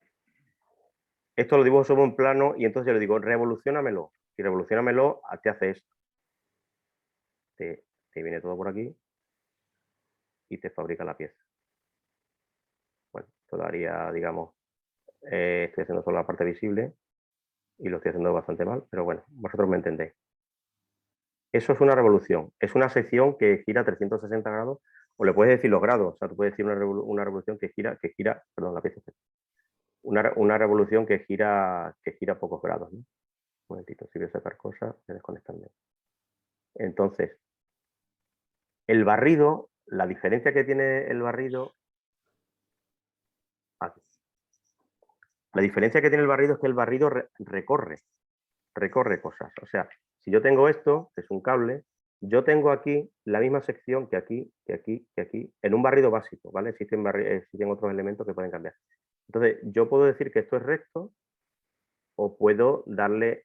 Esto lo dibujo sobre un plano y entonces yo le digo, revoluciónamelo. Y revoluciónamelo, te hace esto. Te viene todo por aquí y te fabrica la pieza. Bueno, todavía, digamos, estoy haciendo solo la parte visible y lo estoy haciendo bastante mal, pero bueno, vosotros me entendéis. Eso es una revolución. Es una sección que gira 360 grados, o le puedes decir los grados. O sea, tú puedes decir una revolución que gira, perdón, la pieza. Una revolución que gira pocos grados, ¿no? Un momentito, si voy a sacar cosas, voy a desconectarme. Entonces, el barrido, la diferencia que tiene el barrido... Aquí. La diferencia que tiene el barrido es que el barrido recorre cosas. O sea, si yo tengo esto, que es un cable, yo tengo aquí la misma sección que aquí, en un barrido básico, ¿vale? Existen otros elementos que pueden cambiar. Entonces, yo puedo decir que esto es recto o puedo darle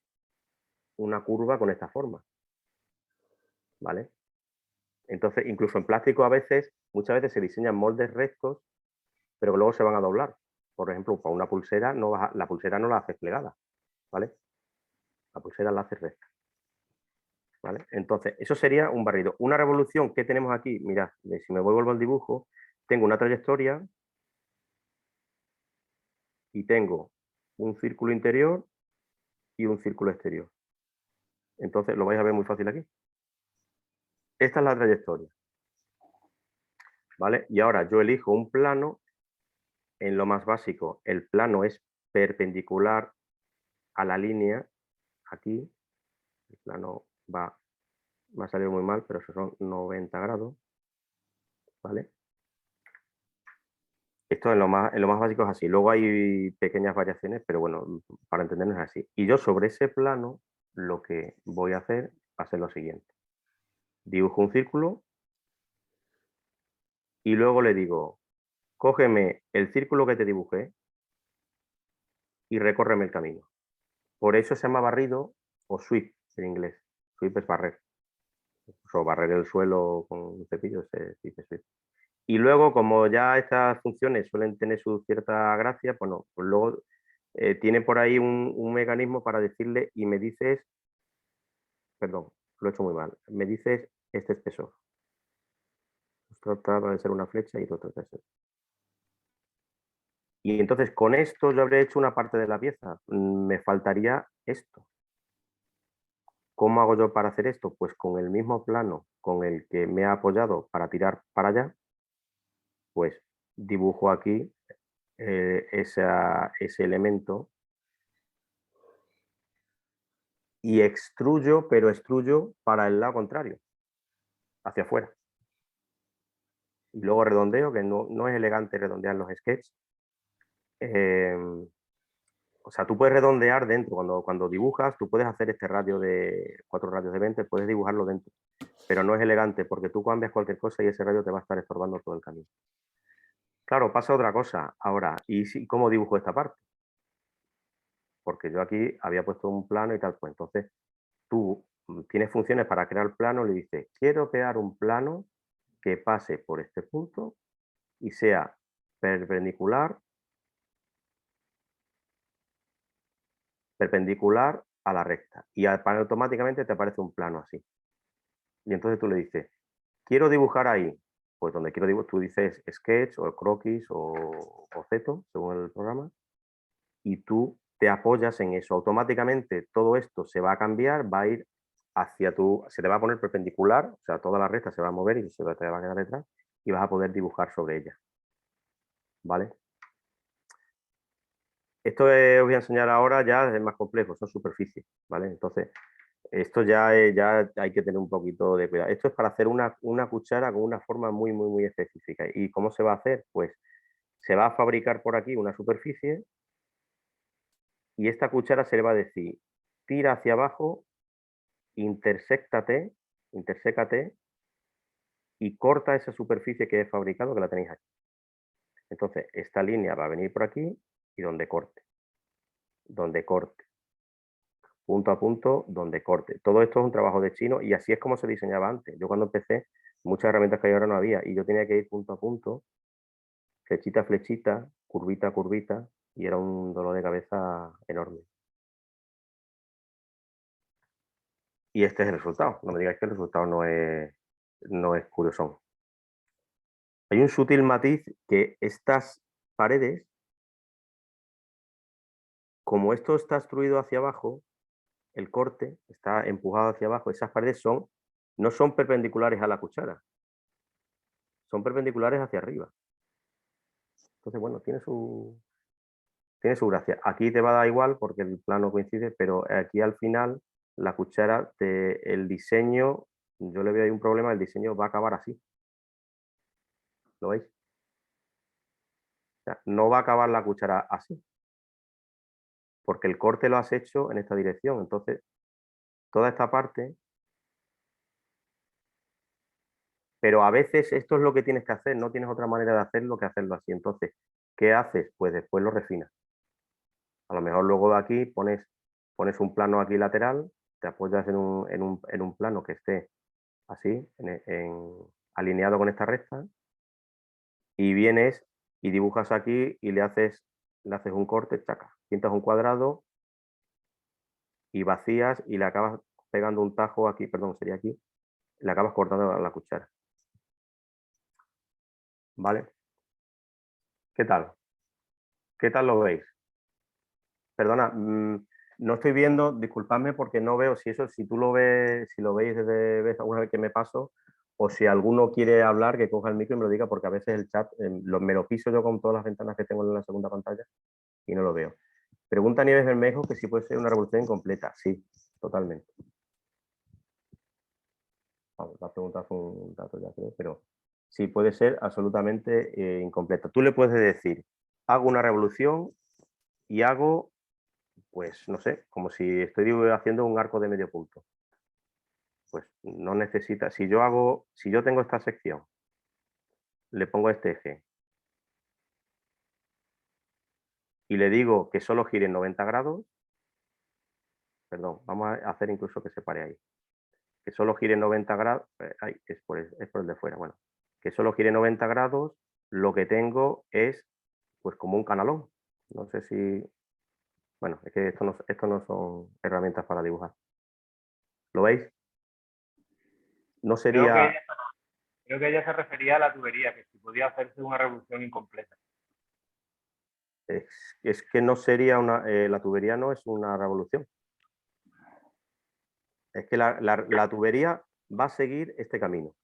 una curva con esta forma, ¿vale? Entonces, incluso en plástico muchas veces se diseñan moldes rectos, pero que luego se van a doblar. Por ejemplo, para una pulsera, la pulsera no la haces plegada, ¿vale? La pulsera la haces recta. ¿Vale? Entonces, eso sería un barrido. Una revolución que tenemos aquí, mirad, si me vuelvo al dibujo, tengo una trayectoria y tengo un círculo interior y un círculo exterior. Entonces, lo vais a ver muy fácil aquí. Esta es la trayectoria. ¿Vale? Y ahora yo elijo un plano. En lo más básico, el plano es perpendicular a la línea. Aquí, el plano va me ha salido muy mal, pero esos son 90 grados, ¿vale? Esto en lo más básico es así. Luego hay pequeñas variaciones, pero bueno, para entendernos es así. Y yo sobre ese plano lo que voy a hacer va a ser lo siguiente. Dibujo un círculo y luego le digo, cógeme el círculo que te dibujé y recórreme el camino. Por eso se llama barrido o sweep en inglés. Sweep es barrer. O barrer el suelo con un cepillo se dice sweep. Y luego, como ya estas funciones suelen tener su cierta gracia, pues no, pues luego tiene por ahí un mecanismo para decirle y me dices, perdón, lo he hecho muy mal, me dices este espesor. Esto trata de ser una flecha y otro de ser. Y entonces con esto yo habré hecho una parte de la pieza. Me faltaría esto. ¿Cómo hago yo para hacer esto? Pues con el mismo plano con el que me ha apoyado para tirar para allá, pues dibujo aquí ese elemento y extruyo, pero extruyo para el lado contrario, hacia afuera. Y luego redondeo, que no es elegante redondear los sketches. O sea, tú puedes redondear dentro, cuando dibujas, tú puedes hacer este radio de 4 radios de 20, puedes dibujarlo dentro, pero no es elegante porque tú cambias cualquier cosa y ese radio te va a estar estorbando todo el camino. Claro, pasa otra cosa ahora, ¿y cómo dibujo esta parte? Porque yo aquí había puesto un plano y tal, pues entonces tú tienes funciones para crear plano, le dices, quiero crear un plano que pase por este punto y sea perpendicular a la recta. Y automáticamente te aparece un plano así. Y entonces tú le dices, quiero dibujar ahí. Pues donde quiero dibujar, tú dices sketch o croquis o boceto, según el programa, y tú te apoyas en eso. Automáticamente todo esto se va a cambiar, va a ir hacia se te va a poner perpendicular, o sea, toda la recta se va a mover y te va a quedar detrás y vas a poder dibujar sobre ella. ¿Vale? Esto que os voy a enseñar ahora ya es más complejo, son superficies, ¿vale? Entonces, esto ya hay que tener un poquito de cuidado. Esto es para hacer una cuchara con una forma muy, muy, muy específica. ¿Y cómo se va a hacer? Pues se va a fabricar por aquí una superficie y esta cuchara se le va a decir, tira hacia abajo, intersectate y corta esa superficie que he fabricado, que la tenéis aquí. Entonces, esta línea va a venir por aquí y donde corte, punto a punto, donde corte. Todo esto es un trabajo de chino y así es como se diseñaba antes. Yo cuando empecé, muchas herramientas que hay ahora no había y yo tenía que ir punto a punto, flechita a flechita, curvita a curvita y era un dolor de cabeza enorme. Y este es el resultado. No me digáis que el resultado no es curiosón. Hay un sutil matiz que estas paredes, como esto está extruido hacia abajo, el corte está empujado hacia abajo, esas paredes no son perpendiculares a la cuchara, son perpendiculares hacia arriba. Entonces, bueno, tiene su gracia. Aquí te va a dar igual porque el plano coincide, pero aquí al final la cuchara, el diseño, yo le veo ahí un problema, el diseño va a acabar así. ¿Lo veis? O sea, no va a acabar la cuchara así, porque el corte lo has hecho en esta dirección. Entonces, toda esta parte, pero a veces esto es lo que tienes que hacer, no tienes otra manera de hacerlo que hacerlo así. Entonces, ¿qué haces? Pues después lo refinas. A lo mejor luego de aquí pones un plano aquí lateral, te apoyas en un plano que esté así, alineado con esta recta, y vienes y dibujas aquí y le haces un corte, chaca, pintas un cuadrado y vacías y le acabas pegando un tajo aquí, perdón, sería aquí, le acabas cortando la cuchara. ¿Vale? ¿Qué tal? ¿Qué tal lo veis? Perdona, no estoy viendo, disculpadme porque no veo si tú lo ves, si lo veis desde alguna vez que me paso, o si alguno quiere hablar, que coja el micro y me lo diga, porque a veces el chat me lo piso yo con todas las ventanas que tengo en la segunda pantalla y no lo veo. Pregunta Nieves Bermejo que si puede ser una revolución incompleta. Sí, totalmente. la pregunta fue un dato ya creo, pero sí puede ser absolutamente incompleta. Tú le puedes decir, hago una revolución y hago, pues no sé, como si estoy haciendo un arco de medio punto. Pues no necesita, si yo tengo esta sección, le pongo este eje y le digo que solo gire en 90 grados, perdón, vamos a hacer incluso que se pare ahí, que solo gire en 90 grados, ahí, es por el de fuera, bueno, que solo gire 90 grados, lo que tengo es pues como un canalón. No sé si, bueno, es que esto no son herramientas para dibujar. ¿Lo veis? No sería... Creo que ella se refería a la tubería, que si podía hacerse una revolución incompleta. Es que no sería una... la tubería no es una revolución. Es que la tubería va a seguir este camino.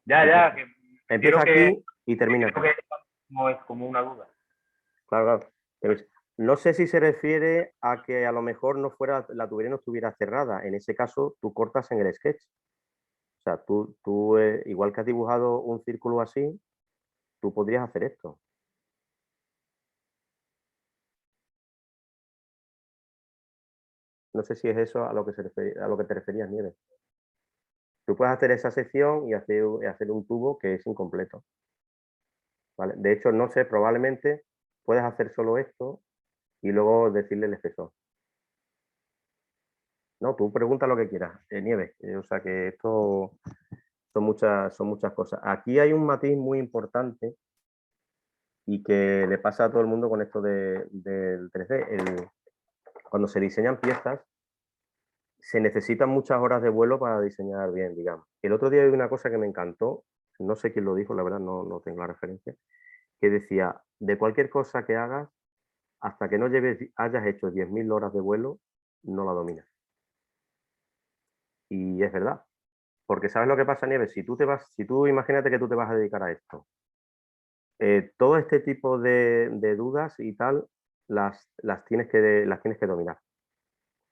Ya, que Empieza aquí y termina aquí. creo que no es como una duda. Claro, claro. Pero no sé si se refiere a que a lo mejor no fuera, la tubería no estuviera cerrada. En ese caso, tú cortas en el sketch. O sea, tú igual que has dibujado un círculo así, tú podrías hacer esto. No sé si es eso a lo que, a lo que te referías, Nieves. Tú puedes hacer esa sección y hacer un tubo que es incompleto. ¿Vale? De hecho, no sé, probablemente puedes hacer solo esto y luego decirle el espesor. No, tú pregunta lo que quieras, Nieves. O sea que esto son muchas cosas. Aquí hay un matiz muy importante y que le pasa a todo el mundo con esto del 3D. Cuando se diseñan piezas, se necesitan muchas horas de vuelo para diseñar bien, digamos. El otro día vi una cosa que me encantó, no sé quién lo dijo, la verdad no tengo la referencia, que decía, de cualquier cosa que hagas, hasta que no hayas hecho 10.000 horas de vuelo, no la dominas. Y es verdad, porque ¿sabes lo que pasa, Nieves? Si tú imagínate que tú te vas a dedicar a esto, todo este tipo de dudas y tal, las tienes que dominar.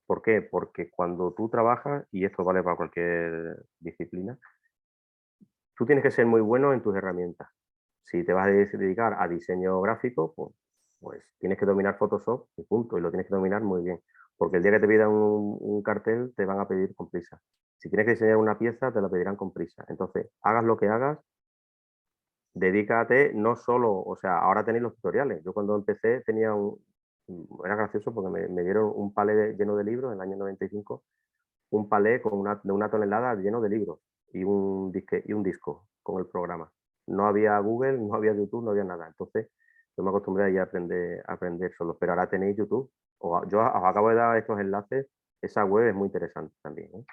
¿Por qué? Porque cuando tú trabajas, y esto vale para cualquier disciplina, tú tienes que ser muy bueno en tus herramientas. Si te vas a dedicar a diseño gráfico, pues tienes que dominar Photoshop y punto, y lo tienes que dominar muy bien. Porque el día que te pidan un cartel, te van a pedir con prisa. Si tienes que diseñar una pieza, te la pedirán con prisa. Entonces, hagas lo que hagas, dedícate no solo, o sea, ahora tenéis los tutoriales. Yo cuando empecé tenía era gracioso porque me dieron un palé lleno de libros en el año 95, un palé de una tonelada lleno de libros y un disco con el programa. No había Google, no había YouTube, no había nada. Entonces yo me acostumbré a ir a aprender solo, pero ahora tenéis YouTube. Yo os acabo de dar estos enlaces, esa web es muy interesante también, ¿eh?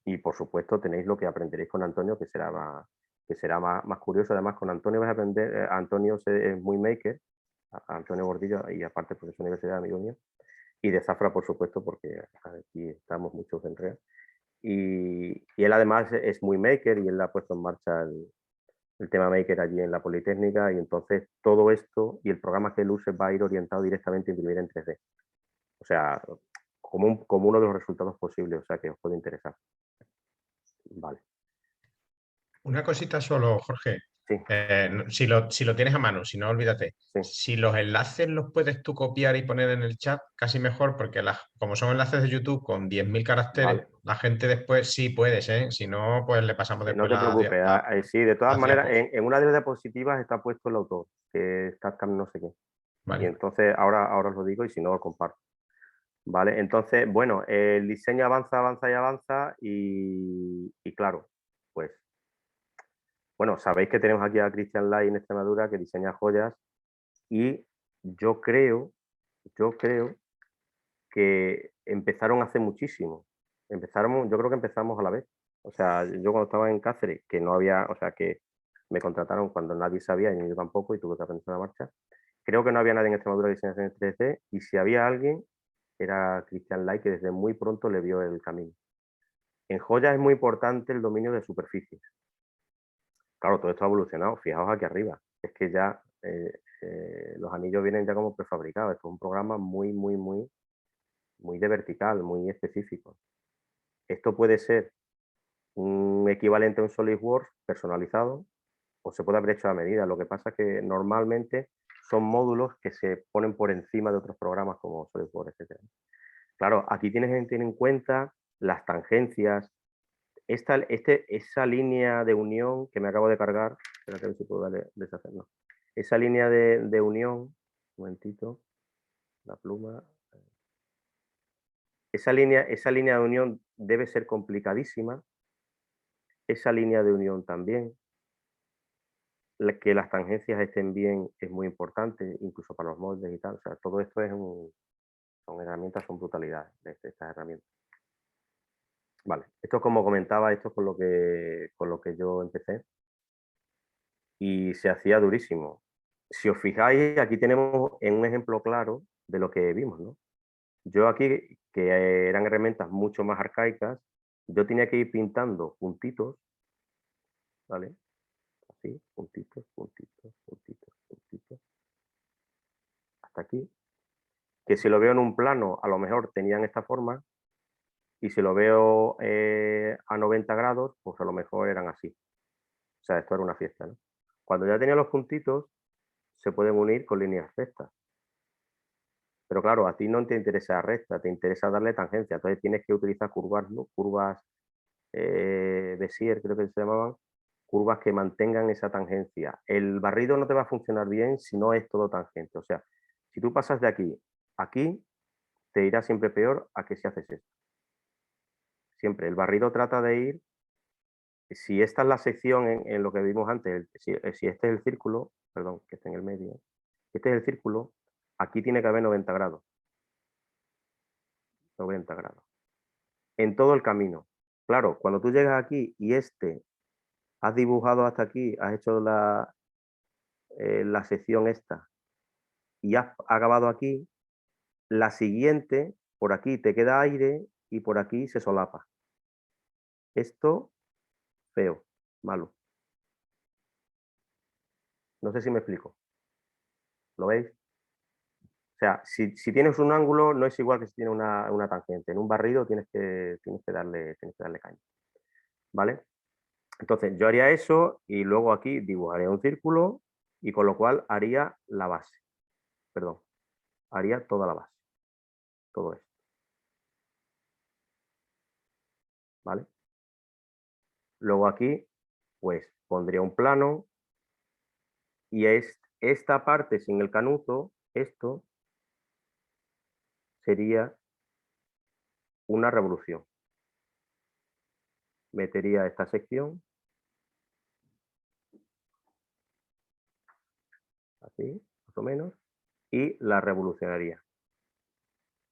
Y por supuesto tenéis lo que aprenderéis con Antonio, que será más curioso. Además, con Antonio vais a aprender, Antonio es muy maker, Antonio Gordillo, y aparte profesor de universidad, amigo mío, y de Zafra, por supuesto, porque aquí estamos muchos en REA. Y él además es muy maker y él ha puesto en marcha el tema maker allí en la Politécnica, y entonces todo esto y el programa que él use va a ir orientado directamente a imprimir en 3D. O sea, como uno de los resultados posibles, o sea que os puede interesar. Vale. Una cosita solo, Jorge. Sí. Si lo tienes a mano, si no, olvídate. Sí. Si los enlaces los puedes tú copiar y poner en el chat, casi mejor, porque como son enlaces de YouTube con 10.000 caracteres, Vale. la gente después sí puedes, ¿eh? Si no, pues le pasamos No después te preocupes, sí, de todas maneras, en una de las diapositivas está puesto el autor, que está no sé qué. Vale. Y entonces ahora os lo digo y si no, lo comparto. Vale, entonces, bueno, el diseño avanza y claro, pues, bueno, sabéis que tenemos aquí a Christian Lai en Extremadura que diseña joyas y yo creo que empezaron hace muchísimo. Yo creo que empezamos a la vez. O sea, yo cuando estaba en Cáceres, que no había, o sea, que me contrataron cuando nadie sabía, y yo tampoco, y tuve que aprender la marcha. Creo que no había nadie en Extremadura que diseñase en 3D, y si había alguien, era Christian Lai, que desde muy pronto le vio el camino. En joyas es muy importante el dominio de superficies. Claro, todo esto ha evolucionado. Fijaos aquí arriba. Es que ya los anillos vienen ya como prefabricados. Esto es un programa muy de vertical, muy específico. Esto puede ser un equivalente a un SolidWorks personalizado, o se puede haber hecho a medida. Lo que pasa es que normalmente son módulos que se ponen por encima de otros programas como SolidWorks, etc. Claro, aquí tienes que tener en cuenta las tangencias. Esa línea de unión que me acabo de cargar, espérate a ver si puedo deshacerlo. Esa línea de unión, un momentito, la pluma. Esa línea de unión debe ser complicadísima. Esa línea de unión también. Que las tangencias estén bien es muy importante, incluso para los moldes y tal. O sea, todo esto son herramientas, son brutalidades de estas herramientas. Vale, esto como comentaba, esto es con lo que yo empecé. Y se hacía durísimo. Si os fijáis, aquí tenemos un ejemplo claro de lo que vimos, ¿no? Yo aquí, que eran herramientas mucho más arcaicas, yo tenía que ir pintando puntitos, ¿vale? Así, puntitos, puntitos, puntitos, puntitos. Hasta aquí. Que si lo veo en un plano, a lo mejor tenían esta forma, y si lo veo a 90 grados, pues a lo mejor eran así. O sea, esto era una fiesta, ¿no? Cuando ya tenía los puntitos, se pueden unir con líneas rectas. Pero claro, a ti no te interesa recta, te interesa darle tangencia. Entonces tienes que utilizar curvas, ¿no? Curvas Bézier, creo que se llamaban, curvas que mantengan esa tangencia. El barrido no te va a funcionar bien si no es todo tangente. O sea, si tú pasas de aquí a aquí, te irá siempre peor a que si haces esto. Siempre. El barrido trata de ir, si esta es la sección en lo que vimos antes, si este es el círculo, perdón, que está en el medio, este es el círculo, aquí tiene que haber 90 grados. 90 grados. En todo el camino. Claro, cuando tú llegas aquí y has dibujado hasta aquí, has hecho la sección esta y has acabado aquí, la siguiente, por aquí te queda aire y por aquí se solapa. Esto, feo, malo. No sé si me explico. ¿Lo veis? O sea, si tienes un ángulo, no es igual que si tienes una tangente. En un barrido tienes que darle caña. ¿Vale? Entonces, yo haría eso y luego aquí dibujaría un círculo y con lo cual haría la base. Perdón, haría toda la base. Todo esto. ¿Vale? Luego aquí, pues pondría un plano y esta parte sin el canuto, esto sería una revolución. Metería esta sección, así, más o menos, y la revolucionaría.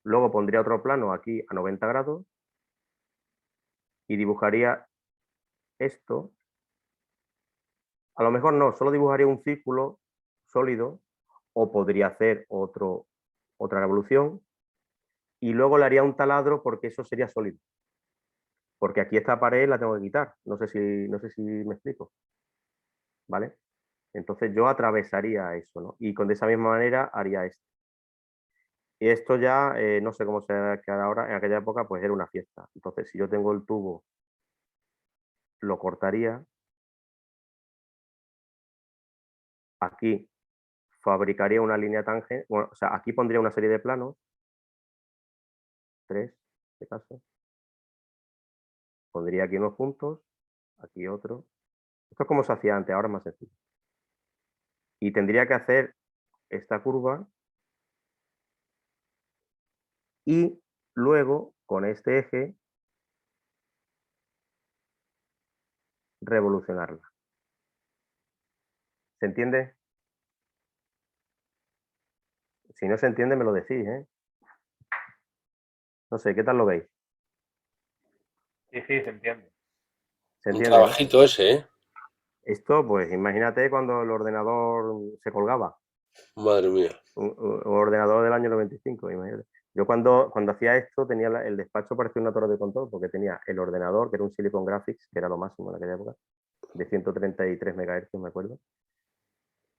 Luego pondría otro plano aquí a 90 grados y dibujaría esto. A lo mejor no, solo dibujaría un círculo sólido o podría hacer otra revolución y luego le haría un taladro porque eso sería sólido. Porque aquí esta pared la tengo que quitar. No sé si me explico. ¿Vale? Entonces yo atravesaría eso, ¿no? Y de esa misma manera haría esto. Y esto ya, no sé cómo se queda ahora, en aquella época pues era una fiesta. Entonces si yo tengo el tubo, lo cortaría. Aquí fabricaría una línea tangente, bueno, o sea, aquí pondría una serie de planos, 3, en este caso. Pondría aquí unos puntos, aquí otro. Esto es como se hacía antes, ahora es más sencillo. Y tendría que hacer esta curva y luego con este eje revolucionarla. ¿Se entiende? Si no se entiende me lo decís, ¿eh? No sé, ¿qué tal lo veis? Sí, sí, se entiende. ¿Se Un entiende, no? trabajito ese, ¿eh? Esto, pues imagínate cuando el ordenador se colgaba. Madre mía. Un ordenador del año 95, imagínate. Yo cuando hacía esto tenía el despacho parecía una torre de control porque tenía el ordenador, que era un Silicon Graphics, que era lo máximo en aquella época, de 133 MHz, me acuerdo.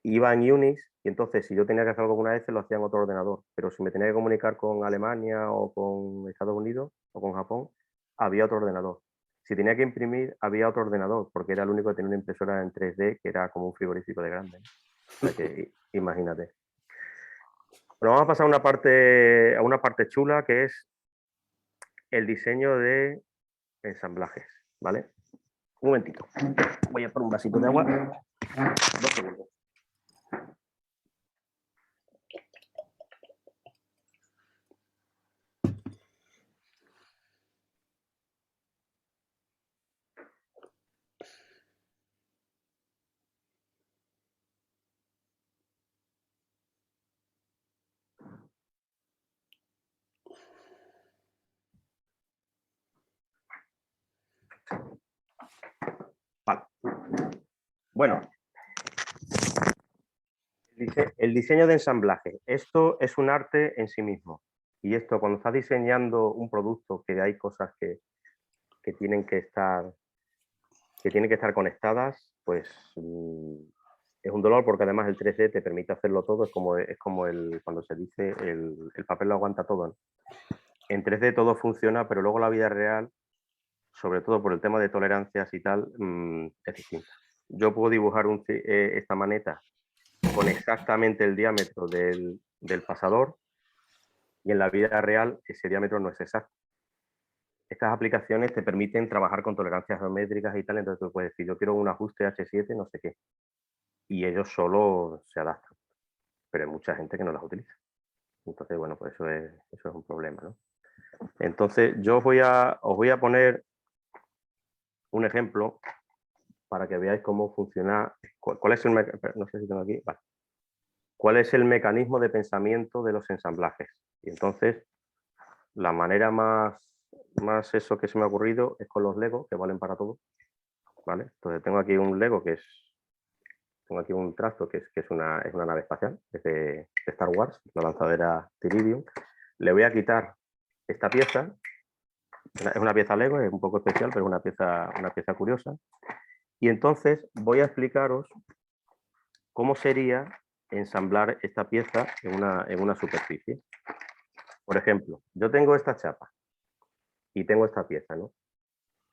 Iba en Unix y entonces si yo tenía que hacer algo alguna vez lo hacía en otro ordenador, pero si me tenía que comunicar con Alemania o con Estados Unidos o con Japón, había otro ordenador. Si tenía que imprimir, había otro ordenador, porque era el único que tenía una impresora en 3D, que era como un frigorífico de grande. O sea que, imagínate. Bueno, vamos a pasar a una parte chula, que es el diseño de ensamblajes, ¿vale? Un momentito. Voy a poner un vasito de agua. 2 segundos. Vale. Bueno, el diseño de ensamblaje. Esto es un arte en sí mismo. Y esto, cuando estás diseñando un producto, que hay cosas que tienen que estar conectadas, pues es un dolor, porque además el 3D te permite hacerlo todo. Es como cuando se dice el papel lo aguanta todo, ¿no? En 3D todo funciona, pero luego la vida real, sobre todo por el tema de tolerancias y tal, es distinta. Yo puedo dibujar esta maneta con exactamente el diámetro del pasador, y en la vida real ese diámetro no es exacto. Estas aplicaciones te permiten trabajar con tolerancias geométricas y tal, entonces tú puedes decir, yo quiero un ajuste H7, no sé qué, y ellos solo se adaptan, pero hay mucha gente que no las utiliza. Entonces, bueno, pues eso es un problema, ¿no? Entonces, os voy a poner un ejemplo para que veáis cómo funciona, cuál es no sé si tengo aquí, vale. ¿Cuál es el mecanismo de pensamiento de los ensamblajes? Y entonces, la manera más eso que se me ha ocurrido es con los Lego, que valen para todo, ¿vale? Entonces tengo aquí un Lego tengo aquí un trasto que es una nave espacial, es de Star Wars, la lanzadera Tiridium. Le voy a quitar esta pieza, es una pieza Lego, es un poco especial, pero es una pieza curiosa. Y entonces voy a explicaros cómo sería ensamblar esta pieza en una superficie. Por ejemplo, yo tengo esta chapa y tengo esta pieza, ¿no?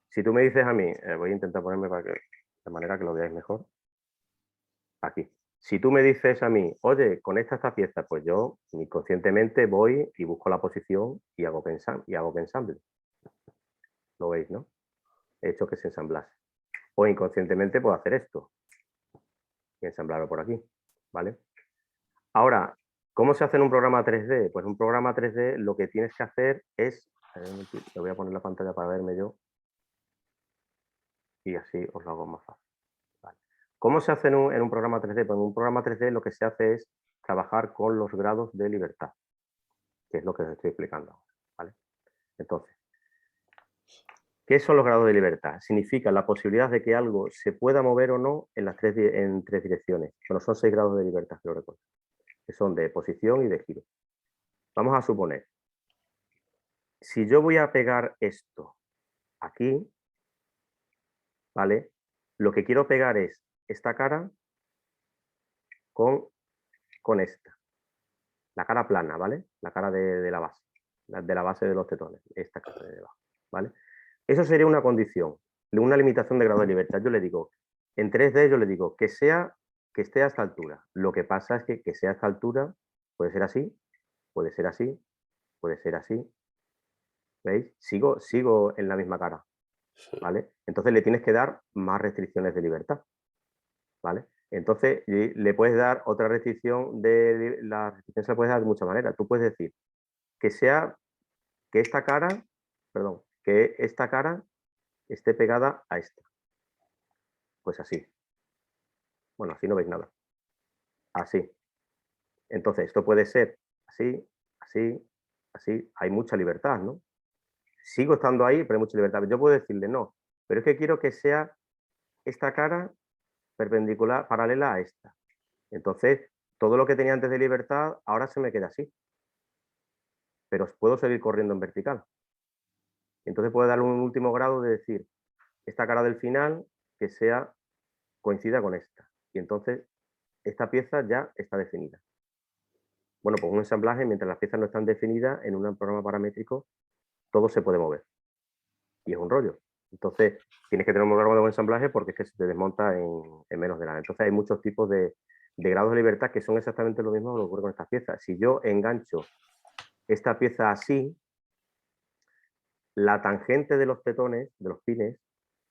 Si tú me dices a mí, voy a intentar ponerme de manera que lo veáis mejor, aquí. Si tú me dices a mí, oye, conecta esta pieza, pues yo inconscientemente voy y busco la posición y hago que ensamble. Lo veis, ¿no? He hecho que se ensamblase. O inconscientemente puedo hacer esto y ensamblarlo por aquí, ¿vale? Ahora, ¿cómo se hace en un programa 3D? Pues un programa 3D lo que tienes que hacer es, le voy a poner la pantalla para verme yo, y así os lo hago más fácil. Vale. ¿Cómo se hace en un programa 3D? Pues en un programa 3D lo que se hace es trabajar con los grados de libertad, que es lo que os estoy explicando ahora, ¿vale? Entonces, ¿qué son los grados de libertad? Significa la posibilidad de que algo se pueda mover o no en tres direcciones. Bueno, son 6 grados de libertad, que lo recuerdo, que son de posición y de giro. Vamos a suponer, si yo voy a pegar esto aquí, ¿vale? Lo que quiero pegar es esta cara con esta. La cara plana, ¿vale? La cara de la base de los tetones, esta cara de debajo, ¿vale? Eso sería una condición, una limitación de grado de libertad. Yo le digo, en 3D yo le digo que esté a esta altura. Lo que pasa es que sea a esta altura puede ser así, puede ser así, puede ser así. ¿Veis? Sigo en la misma cara, ¿vale? Entonces le tienes que dar más restricciones de libertad, ¿vale? Entonces le puedes dar otra restricción la restricción se la puedes dar de muchas maneras. Tú puedes decir que esta cara esté pegada a esta. Pues así. Bueno, así no veis nada. Así. Entonces, esto puede ser así, así, así. Hay mucha libertad, ¿no? Sigo estando ahí, pero hay mucha libertad. Yo puedo decirle no, pero es que quiero que sea esta cara perpendicular, paralela a esta. Entonces, todo lo que tenía antes de libertad, ahora se me queda así. Pero puedo seguir corriendo en vertical. Entonces puedo darle un último grado de decir, esta cara del final que coincida con esta. Y entonces, esta pieza ya está definida. Bueno, pues un ensamblaje, mientras las piezas no están definidas, en un programa paramétrico, todo se puede mover. Y es un rollo. Entonces, tienes que tener un programa de buen ensamblaje porque es que se te desmonta en menos de nada. Entonces, hay muchos tipos de grados de libertad que son exactamente lo mismo que ocurre con estas piezas. Si yo engancho esta pieza así, la tangente de los tetones, de los pines,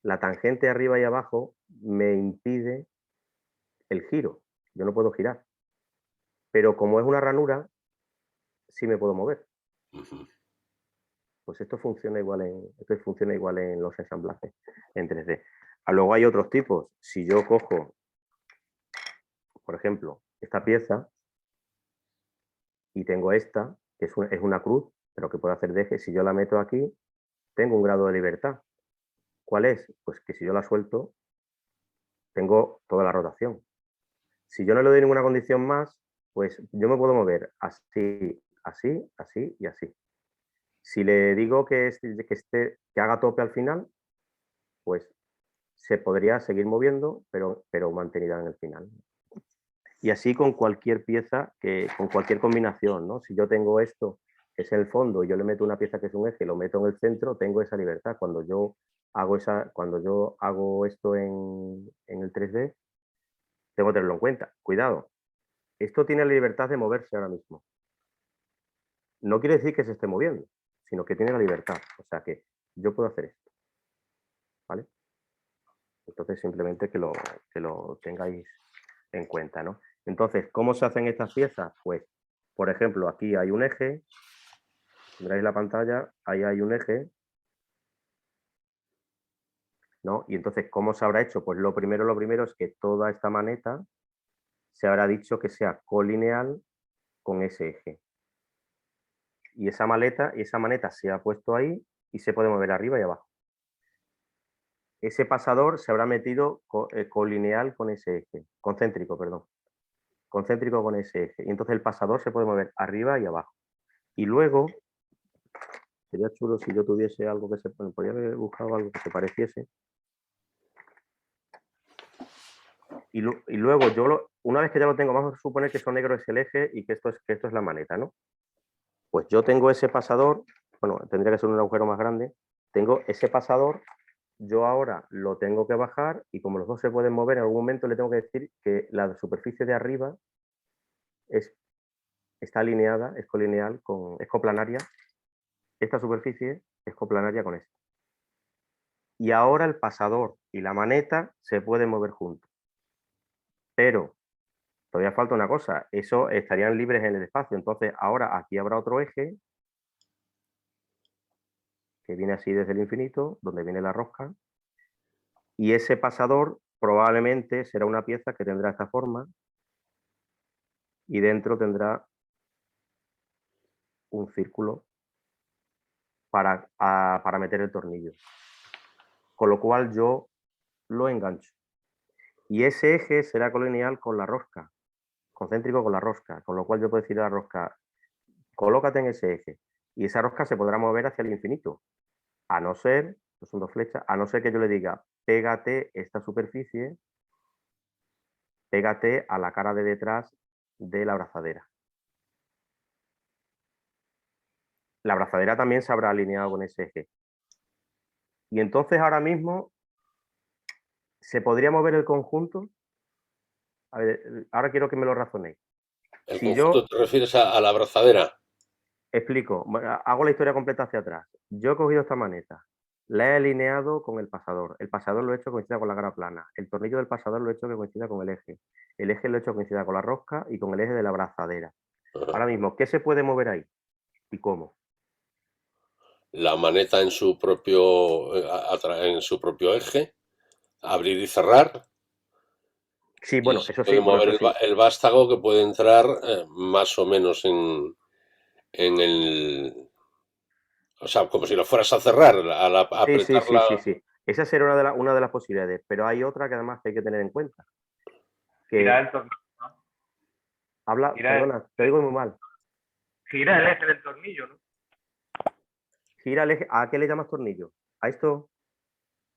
la tangente arriba y abajo me impide el giro. Yo no puedo girar. Pero como es una ranura, sí me puedo mover. Pues esto funciona igual en los ensamblajes en 3D. Luego hay otros tipos. Si yo cojo, por ejemplo, esta pieza y tengo esta, que es una cruz, pero que puede hacer de eje, si yo la meto aquí, tengo un grado de libertad. ¿Cuál es? Pues que si yo la suelto, tengo toda la rotación. Si yo no le doy ninguna condición más, pues yo me puedo mover así, así, así y así. Si le digo que haga tope al final, pues se podría seguir moviendo, pero mantenida en el final. Y así con cualquier pieza, con cualquier combinación, ¿no? Si yo tengo esto, que es el fondo, y yo le meto una pieza que es un eje, lo meto en el centro, tengo esa libertad. Cuando yo hago esto en el 3D, tengo que tenerlo en cuenta. Cuidado, esto tiene la libertad de moverse ahora mismo. No quiere decir que se esté moviendo, sino que tiene la libertad. O sea que yo puedo hacer esto. ¿Vale? Entonces, simplemente que lo tengáis en cuenta, ¿no? Entonces, ¿cómo se hacen estas piezas? Pues, por ejemplo, aquí hay un eje. Si miráis la pantalla, ahí hay un eje, ¿no? Y entonces, ¿cómo se habrá hecho? Pues lo primero es que toda esta maneta se habrá dicho que sea colineal con ese eje. Y esa maneta se ha puesto ahí y se puede mover arriba y abajo. Ese pasador se habrá metido colineal con ese eje, concéntrico, perdón. Concéntrico con ese eje. Y entonces el pasador se puede mover arriba y abajo. Y luego, sería chulo si yo tuviese algo que podría haber buscado algo que se pareciese. Y luego una vez que ya lo tengo, vamos a suponer que eso negro es el eje y que esto es la maneta, ¿no? Pues yo tengo ese pasador, bueno, tendría que ser un agujero más grande, tengo ese pasador, yo ahora lo tengo que bajar y como los dos se pueden mover, en algún momento le tengo que decir que la superficie de arriba está alineada, es colineal, es coplanaria, esta superficie es coplanaria con esta. Y ahora el pasador y la maneta se pueden mover juntos. Pero todavía falta una cosa, eso estarían libres en el espacio. Entonces ahora aquí habrá otro eje que viene así desde el infinito, donde viene la rosca. Y ese pasador probablemente será una pieza que tendrá esta forma y dentro tendrá un círculo para meter el tornillo. Con lo cual yo lo engancho. Y ese eje será colineal con la rosca, concéntrico con la rosca, con lo cual yo puedo decir a la rosca, colócate en ese eje. Y esa rosca se podrá mover hacia el infinito. A no ser, son dos flechas, a no ser que yo le diga, pégate esta superficie, pégate a la cara de detrás de la abrazadera. La abrazadera también se habrá alineado con ese eje. Y entonces ahora mismo, ¿se podría mover el conjunto? A ver, ahora quiero que me lo razonéis. ¿El Si conjunto yo te refieres a la abrazadera? explico, hago la historia completa hacia atrás. Yo he cogido esta maneta, la he alineado con el pasador. El pasador lo he hecho que coincida con la cara plana. El tornillo del pasador lo he hecho que coincida con el eje. El eje lo he hecho que coincida con la rosca y con el eje de la abrazadera. Ahora mismo, ¿qué se puede mover ahí? ¿Y cómo? La maneta en su propio eje, abrir y cerrar. Sí, Y bueno, se eso puede sí, bueno, mover eso sí. el vástago que puede entrar más o menos en el... O sea, como si lo fueras a cerrar, a apretar la... Sí. Esa será una de las posibilidades, pero hay otra que además hay que tener en cuenta. Gira Que el tornillo, ¿no? perdona, te digo muy mal. Gira el eje del tornillo, ¿no? Gira el eje. ¿A qué le llamas tornillo? ¿A esto?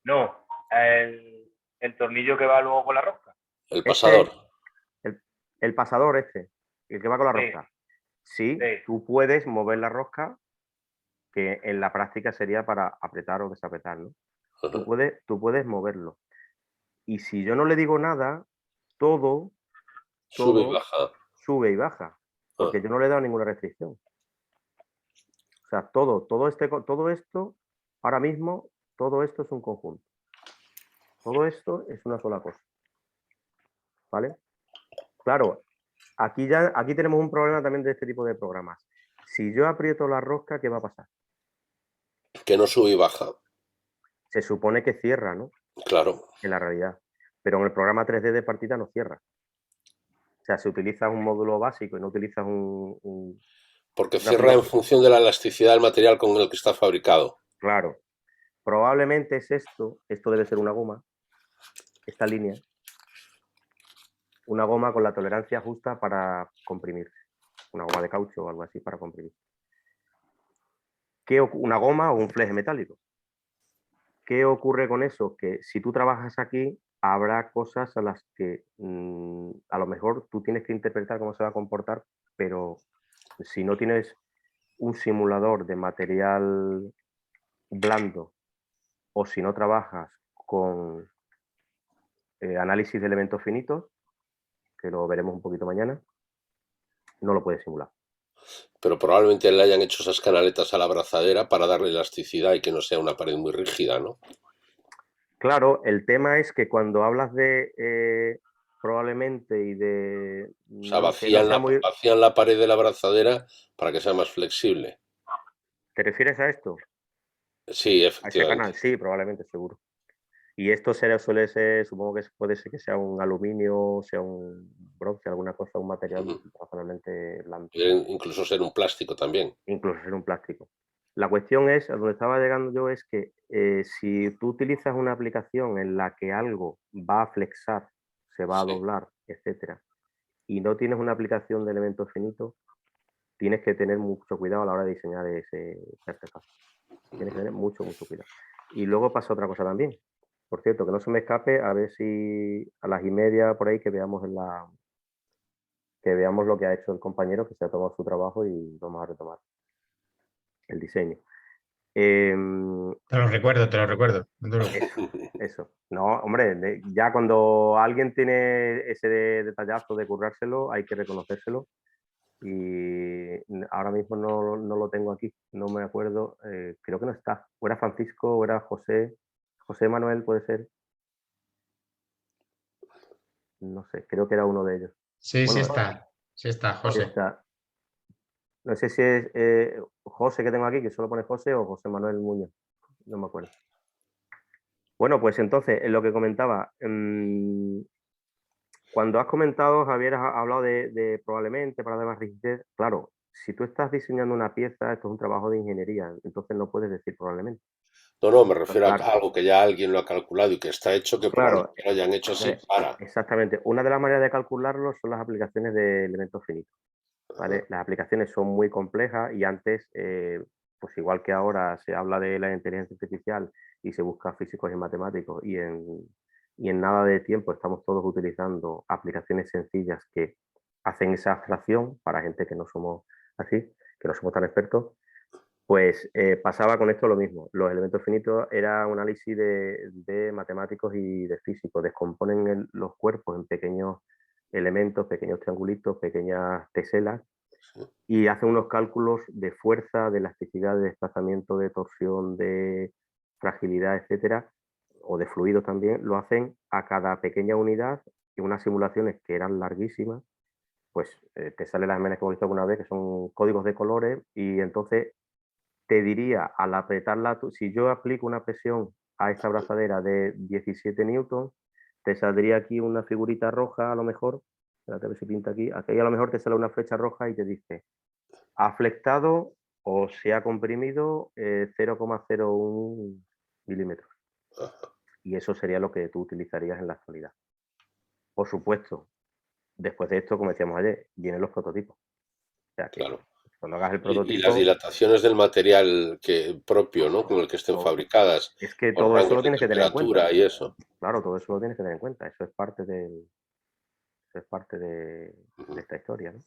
No, el tornillo que va luego con la rosca. El pasador. El pasador el que va con la Sí, rosca. Sí, sí. tú puedes mover la rosca, que en la práctica sería para apretar o desapretar, ¿no? Tú puedes moverlo. Y si yo no le digo nada, todo Sube y baja. sube y baja, porque yo no le he dado ninguna restricción. O sea, todo esto, ahora mismo, todo esto es un conjunto. Todo esto es una sola cosa. ¿Vale? Claro, aquí tenemos un problema también de este tipo de programas. Si yo aprieto la rosca, ¿qué va a pasar? Que no sube y baja. Se supone que cierra, ¿no? Claro. En la realidad. Pero en el programa 3D de partida no cierra. O sea, si utilizas un módulo básico y no utilizas Porque una cierra en aplicación. función de la elasticidad del material con el que está fabricado. Claro. Probablemente es esto debe ser una goma, esta línea, una goma con la tolerancia justa para comprimir. Una goma de caucho o algo así para comprimir. Una goma o un fleje metálico. ¿Qué ocurre con eso? Que si tú trabajas aquí, habrá cosas a las que a lo mejor tú tienes que interpretar cómo se va a comportar, pero si no tienes un simulador de material blando o si no trabajas con análisis de elementos finitos, que lo veremos un poquito mañana, no lo puedes simular. Pero probablemente le hayan hecho esas canaletas a la abrazadera para darle elasticidad y que no sea una pared muy rígida, ¿no? Claro, el tema es que cuando hablas de probablemente y de O sea, que no sea muy... vacían la pared de la abrazadera para que sea más flexible. ¿Te refieres a esto? Sí, A ese canal, efectivamente. sí, probablemente, seguro. Y esto suele ser, supongo que puede ser que sea un aluminio, sea un bronce, alguna cosa, un material razonablemente blando. Puede incluso ser un plástico también. Incluso ser un plástico. La cuestión es, a donde estaba llegando yo, es que si tú utilizas una aplicación en la que algo va a flexar, se va a Sí. doblar, etcétera, y no tienes una aplicación de elementos finitos, tienes que tener mucho cuidado a la hora de diseñar ese artefacto. Tienes que tener mucho cuidado. Y luego pasa otra cosa también. Por cierto, que no se me escape, a ver si a las 1:30 por ahí que veamos que veamos lo que ha hecho el compañero, que se ha tomado su trabajo y vamos a retomar el diseño. Te lo recuerdo. No te preocupes. Eso. No, hombre, ya cuando alguien tiene ese detallazo de currárselo, hay que reconocérselo. Y ahora mismo no lo tengo aquí, no me acuerdo, creo que no está. O era Francisco, o era José Manuel, puede ser. No sé, creo que era uno de ellos. Sí Bueno, está, sí José. está. No sé si es José que tengo aquí, que solo pone José, o José Manuel Muñoz, no me acuerdo. Bueno, pues entonces, en lo que comentaba, cuando has comentado, Javier, has hablado de probablemente para dar más rigidez, claro, si tú estás diseñando una pieza, esto es un trabajo de ingeniería, entonces no puedes decir probablemente. No, me refiero a Claro, algo que ya alguien lo ha calculado y que está hecho, que claro, probablemente lo hayan hecho así para. exactamente. Una de las maneras de calcularlo son las aplicaciones de elementos finitos. ¿Vale? Las aplicaciones son muy complejas y antes, pues igual que ahora se habla de la inteligencia artificial y se busca físicos y matemáticos y en nada de tiempo estamos todos utilizando aplicaciones sencillas que hacen esa abstracción para gente que no somos así, que no somos tan expertos, pues pasaba con esto lo mismo. Los elementos finitos era un análisis de matemáticos y de físicos. Descomponen los cuerpos en pequeños elementos, pequeños triangulitos, pequeñas teselas y hacen unos cálculos de fuerza, de elasticidad, de desplazamiento, de torsión, de fragilidad, etcétera, o de fluido también. Lo hacen a cada pequeña unidad y unas simulaciones que eran larguísimas. Pues te salen las imágenes que hemos visto alguna vez, que son códigos de colores, y entonces te diría, al apretarla, si yo aplico una presión a esta abrazadera de 17 newtons, te saldría aquí una figurita roja a lo mejor, espérate a ver si pinta aquí, aquí a lo mejor te sale una flecha roja y te dice, ha flectado o se ha comprimido 0,01 milímetros. Y eso sería lo que tú utilizarías en la actualidad. Por supuesto, después de esto, como decíamos ayer, vienen los prototipos. O sea que Claro. cuando hagas el Y las prototipo, dilataciones del material propio, ¿no? Con el que estén fabricadas, es que por todo eso lo rangos de tienes que tener en cuenta. temperatura y eso. Claro, todo eso lo tienes que tener en cuenta. Eso es parte de esta historia, ¿no?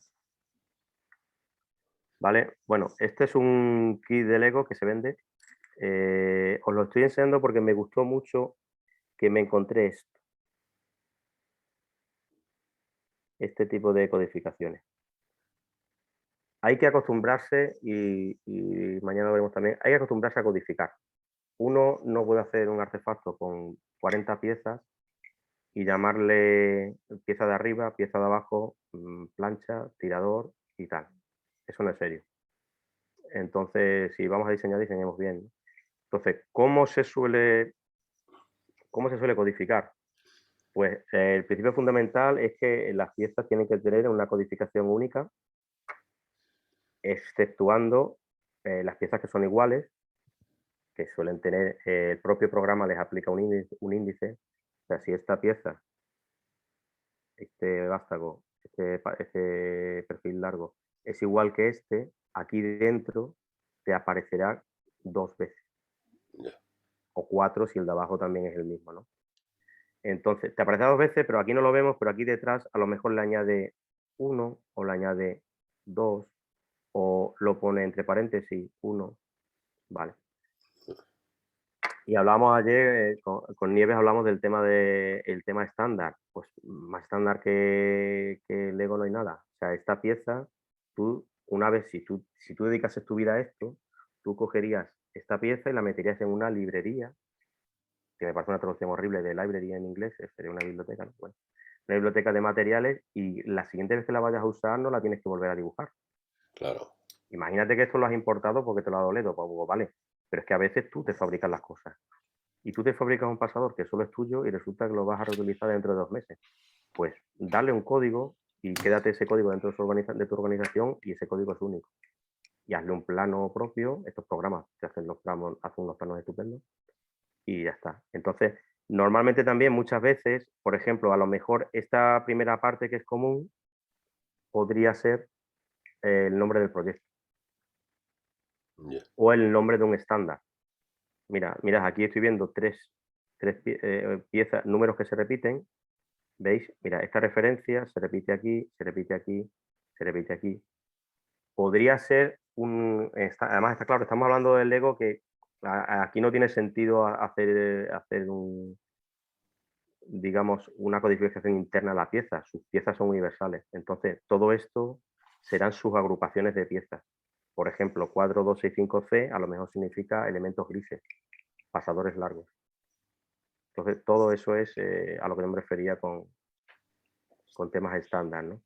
Vale, bueno, este es un kit de Lego que se vende. Os lo estoy enseñando porque me gustó mucho que me encontré esto. Este tipo de codificaciones. Hay que acostumbrarse, y mañana lo veremos también, hay que acostumbrarse a codificar. Uno no puede hacer un artefacto con 40 piezas y llamarle pieza de arriba, pieza de abajo, plancha, tirador y tal. Eso no es serio. Entonces, si vamos a diseñar, diseñemos bien, ¿no? Entonces, ¿cómo se suele codificar? Pues el principio fundamental es que las piezas tienen que tener una codificación única, exceptuando las piezas que son iguales, que suelen tener, el propio programa les aplica un índice. O sea, si esta pieza, este vástago, este perfil largo, es igual que este, aquí dentro te aparecerá 2 veces. O 4 si el de abajo también es el mismo, ¿no? Entonces, te aparece 2 veces, pero aquí no lo vemos, pero aquí detrás a lo mejor le añade 1 o le añade 2 o lo pone entre paréntesis 1, ¿vale? Y hablábamos ayer, con Nieves hablamos del tema el tema estándar. Pues más estándar que Lego no hay nada. O sea, esta pieza, tú, una vez, si tú dedicases tu vida a esto, tú cogerías esta pieza y la meterías en una librería, que me parece una traducción horrible de library en inglés, sería una biblioteca, ¿no? Bueno, una biblioteca de materiales, y la siguiente vez que la vayas a usar no la tienes que volver a dibujar. Claro. Imagínate que esto lo has importado porque te lo ha dado Lego, pues vale, pero es que a veces tú te fabricas las cosas. Y tú te fabricas un pasador que solo es tuyo y resulta que lo vas a reutilizar dentro de 2 meses. Pues dale un código y quédate ese código dentro de tu organización, y ese código es único. Y hazle un plano propio. Estos programas te hacen unos planos estupendos y ya está. Entonces, normalmente también muchas veces, por ejemplo, a lo mejor esta primera parte que es común podría ser el nombre del proyecto o el nombre de un estándar. Mira, aquí estoy viendo tres piezas, números que se repiten. ¿Veis? Mira, esta referencia se repite aquí, se repite aquí, se repite aquí. Podría ser además está claro, estamos hablando del Lego, que aquí no tiene sentido hacer digamos, una codificación interna a la pieza. Sus piezas son universales. Entonces, todo esto serán sus agrupaciones de piezas. Por ejemplo, cuadro 265C a lo mejor significa elementos grises, pasadores largos. Entonces, todo eso es a lo que yo me refería con temas estándar, ¿no?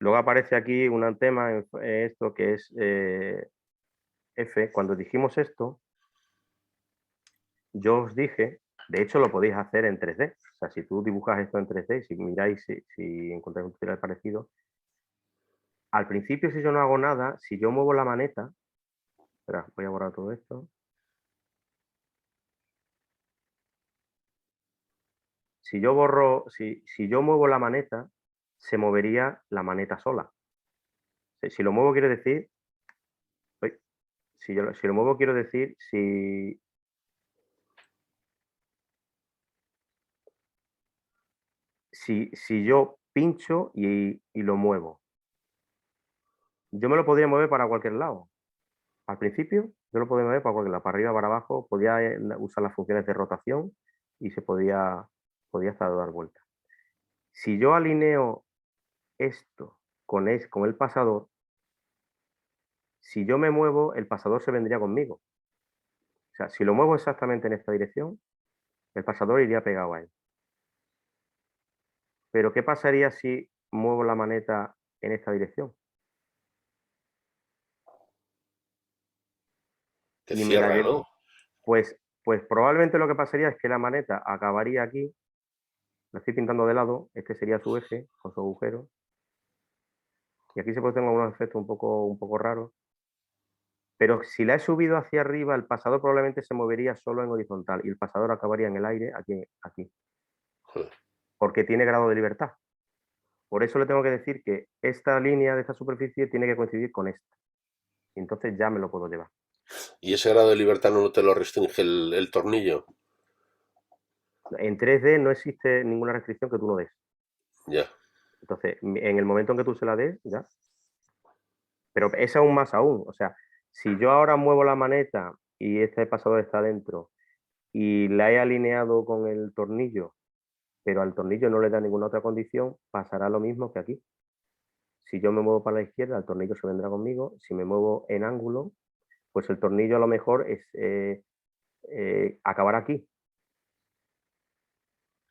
Luego aparece aquí un tema, esto que es F. Cuando dijimos esto, yo os dije, de hecho lo podéis hacer en 3D. O sea, si tú dibujas esto en 3D, si miráis, si encontráis un tutorial parecido, al principio, si yo no hago nada, si yo muevo la maneta, espera, voy a borrar todo esto. Si yo muevo la maneta, se movería la maneta sola. Si lo muevo, quiero decir, si lo muevo, quiero decir, si yo pincho y lo muevo, yo me lo podría mover para cualquier lado. Al principio, yo lo podía mover para cualquier lado, para arriba, para abajo, podía usar las funciones de rotación y se podía hasta dar vueltas. Si yo alineo esto con el pasador, si yo me muevo, el pasador se vendría conmigo. O sea, si lo muevo exactamente en esta dirección, el pasador iría pegado a él. Pero ¿qué pasaría si muevo la maneta en esta dirección? Te Y cierra, mira, ¿no? pues probablemente lo que pasaría es que la maneta acabaría aquí. La estoy pintando de lado, este sería su eje con su agujero. Y aquí se producen algunos efectos un poco raros. Pero si la he subido hacia arriba, el pasador probablemente se movería solo en horizontal y el pasador acabaría en el aire aquí. Porque tiene grado de libertad. Por eso le tengo que decir que esta línea de esta superficie tiene que coincidir con esta. Y entonces ya me lo puedo llevar. ¿Y ese grado de libertad no te lo restringe el tornillo? En 3D no existe ninguna restricción que tú no des. Ya. Entonces, en el momento en que tú se la des, ya. Pero es aún más aún. O sea, si yo ahora muevo la maneta y este pasador está dentro y la he alineado con el tornillo, pero al tornillo no le da ninguna otra condición, pasará lo mismo que aquí. Si yo me muevo para la izquierda, el tornillo se vendrá conmigo. Si me muevo en ángulo, pues el tornillo a lo mejor acabará aquí.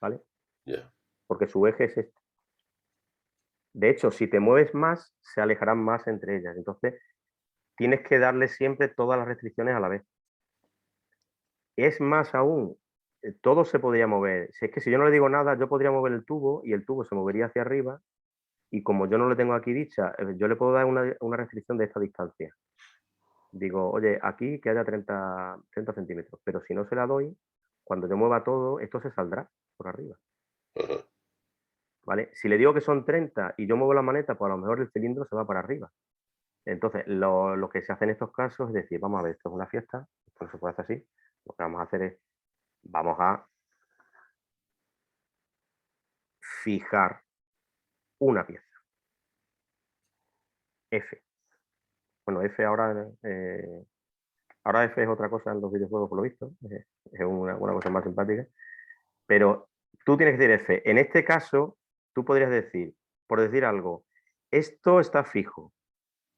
¿Vale? Ya. Porque su eje es este. De hecho, si te mueves más, se alejarán más entre ellas. Entonces, tienes que darle siempre todas las restricciones a la vez. Es más aún, todo se podría mover. Si es que si yo no le digo nada, yo podría mover el tubo y el tubo se movería hacia arriba. Y como yo no le tengo aquí dicha, yo le puedo dar una restricción de esta distancia. Digo, oye, aquí que haya 30 centímetros. Pero si no se la doy, cuando yo mueva todo, esto se saldrá por arriba. Ajá. ¿Vale? Si le digo que son 30 y yo muevo la maneta, pues a lo mejor el cilindro se va para arriba. Entonces, lo que se hace en estos casos es decir, vamos a ver, esto es una fiesta, esto no se puede hacer así. Lo que vamos a hacer es, vamos a fijar una pieza. F. Bueno, F ahora F es otra cosa en los videojuegos, por lo visto. Es una cosa más simpática. Pero tú tienes que decir F. En este caso, tú podrías decir, por decir algo, esto está fijo.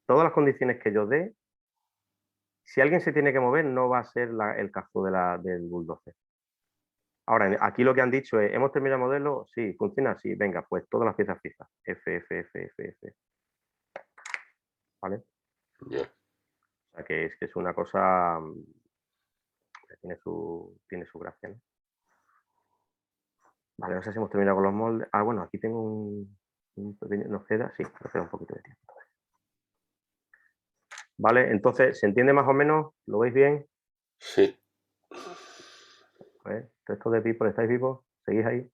Todas las condiciones que yo dé, si alguien se tiene que mover, no va a ser el caso del bulldozer. Ahora, aquí lo que han dicho es, ¿hemos terminado el modelo? Sí, funciona así. Venga, pues todas las piezas fijas. F, F, F, F, F. ¿Vale? Ya. O sea, que es una cosa que tiene su gracia, ¿no? Vale, no sé si hemos terminado con los moldes. Ah, bueno, aquí tengo un pequeño... ¿Nos queda? Sí, nos queda un poquito de tiempo. Vale, entonces, ¿se entiende más o menos? ¿Lo veis bien? Sí. ¿Resto de people estáis vivos? ¿Seguís ahí?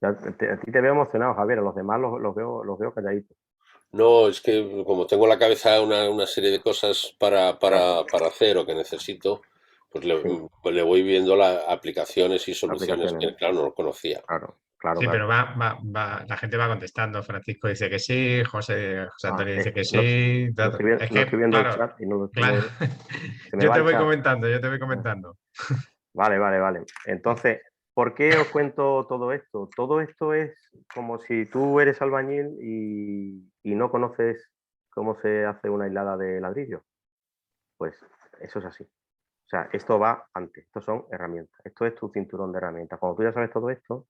A ti te veo emocionado, Javier. A los demás los veo calladitos. No, es que como tengo en la cabeza una serie de cosas para hacer o que necesito, pues le voy viendo las aplicaciones y soluciones que, Aplicaciones. claro, no lo conocía. Claro. Sí, pero la gente va contestando. Francisco dice que sí, José Antonio dice que sí. No estoy viendo el chat y no lo estoy claro. Se me Yo va te el voy chat. comentando. Vale. Entonces, ¿por qué os cuento todo esto? Todo esto es como si tú eres albañil y no conoces cómo se hace una hilada de ladrillo. Pues eso es así. O sea, esto va antes, estos son herramientas. Esto es tu cinturón de herramientas. Cuando tú ya sabes todo esto,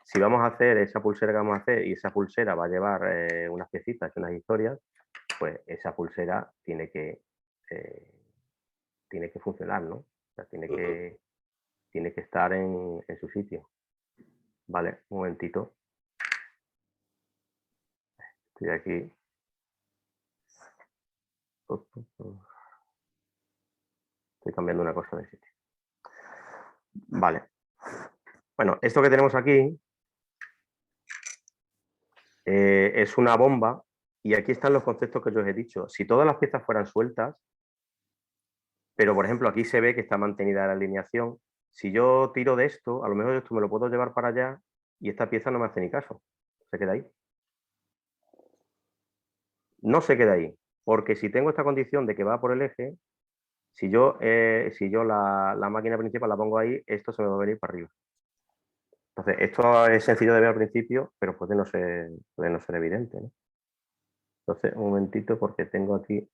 si vamos a hacer esa pulsera que vamos a hacer y esa pulsera va a llevar unas piecitas y unas historias, pues esa pulsera tiene que funcionar, ¿no? O sea, tiene que estar en su sitio. Vale, un momentito. Estoy aquí. Estoy cambiando una cosa de sitio. Vale. Bueno, esto que tenemos aquí es una bomba y aquí están los conceptos que yo os he dicho. Si todas las piezas fueran sueltas, pero por ejemplo aquí se ve que está mantenida la alineación, si yo tiro de esto, a lo mejor esto me lo puedo llevar para allá y esta pieza no me hace ni caso. Se queda ahí. No se queda ahí, porque si tengo esta condición de que va por el eje, si yo la máquina principal la pongo ahí, esto se me va a venir para arriba. Entonces, esto es sencillo de ver al principio, pero puede no ser evidente, ¿no? Entonces, un momentito, porque tengo aquí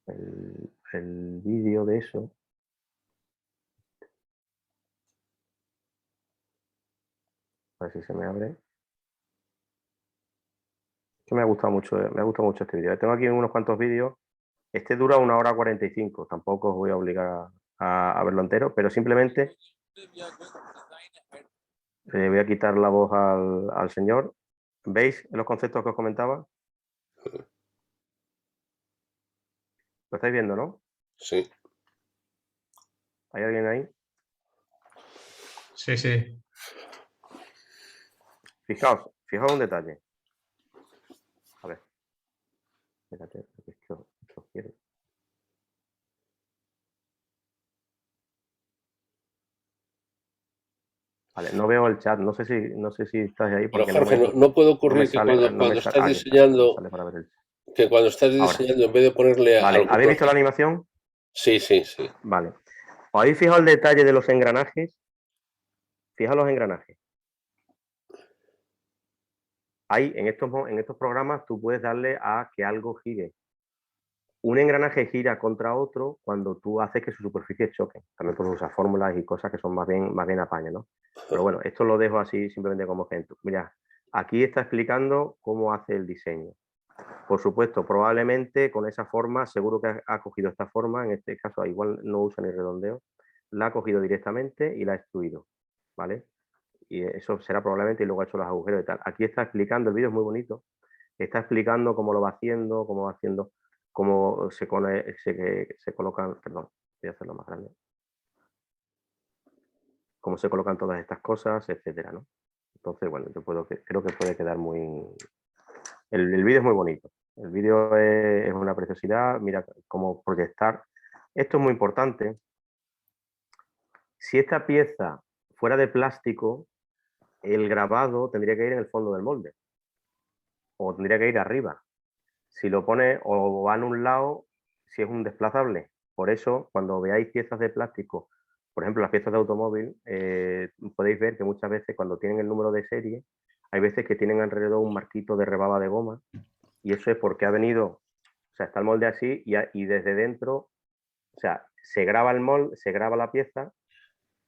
el vídeo de eso. A ver si se me abre. Que me ha gustado mucho este vídeo. Tengo aquí unos cuantos vídeos. Este dura 1 hora 45. Tampoco os voy a obligar a verlo entero, pero simplemente voy a quitar la voz al señor. ¿Veis los conceptos que os comentaba? Lo estáis viendo, ¿no? Sí. ¿Hay alguien ahí? Sí. Fijaos un detalle. A ver. Espérate, esto quiero. Vale, no veo el chat, no sé si estás ahí. Pero Porque Jorge, no puede ocurrir que sale, cuando estás aquí está, diseñando, sale para ver el chat. Que cuando estás diseñando, en vez de ponerle Vale, algún ¿habéis visto la proceso- animación? Sí, sí, sí. Vale. ¿Os habéis fijado el detalle de los engranajes? Fija los engranajes. Hay, en estos programas tú puedes darle a que algo gire. Un engranaje gira contra otro cuando tú haces que sus superficies choquen. También puedes usar fórmulas y cosas que son más bien apañas, ¿no? Pero bueno, esto lo dejo así simplemente como ejemplo. Mira, aquí está explicando cómo hace el diseño. Por supuesto, probablemente con esa forma, seguro que ha cogido esta forma, en este caso igual no usa ni redondeo, la ha cogido directamente y la ha extruido, ¿vale? Y eso será probablemente y luego ha hecho los agujeros y tal. Aquí está explicando, el vídeo es muy bonito, está explicando cómo lo va haciendo, cómo se colocan, perdón, voy a hacerlo más grande, cómo se colocan todas estas cosas, etcétera, ¿no? Entonces, bueno, creo que puede quedar muy... El vídeo es muy bonito. El vídeo es una preciosidad, mira cómo proyectar. Esto es muy importante. Si esta pieza fuera de plástico, el grabado tendría que ir en el fondo del molde o tendría que ir arriba. Si lo pone o va en un lado, si es un desplazable. Por eso, cuando veáis piezas de plástico, por ejemplo, las piezas de automóvil, podéis ver que muchas veces cuando tienen el número de serie, hay veces que tienen alrededor un marquito de rebaba de goma y eso es porque ha venido, o sea, está el molde así y desde dentro, o sea, se graba el molde, se graba la pieza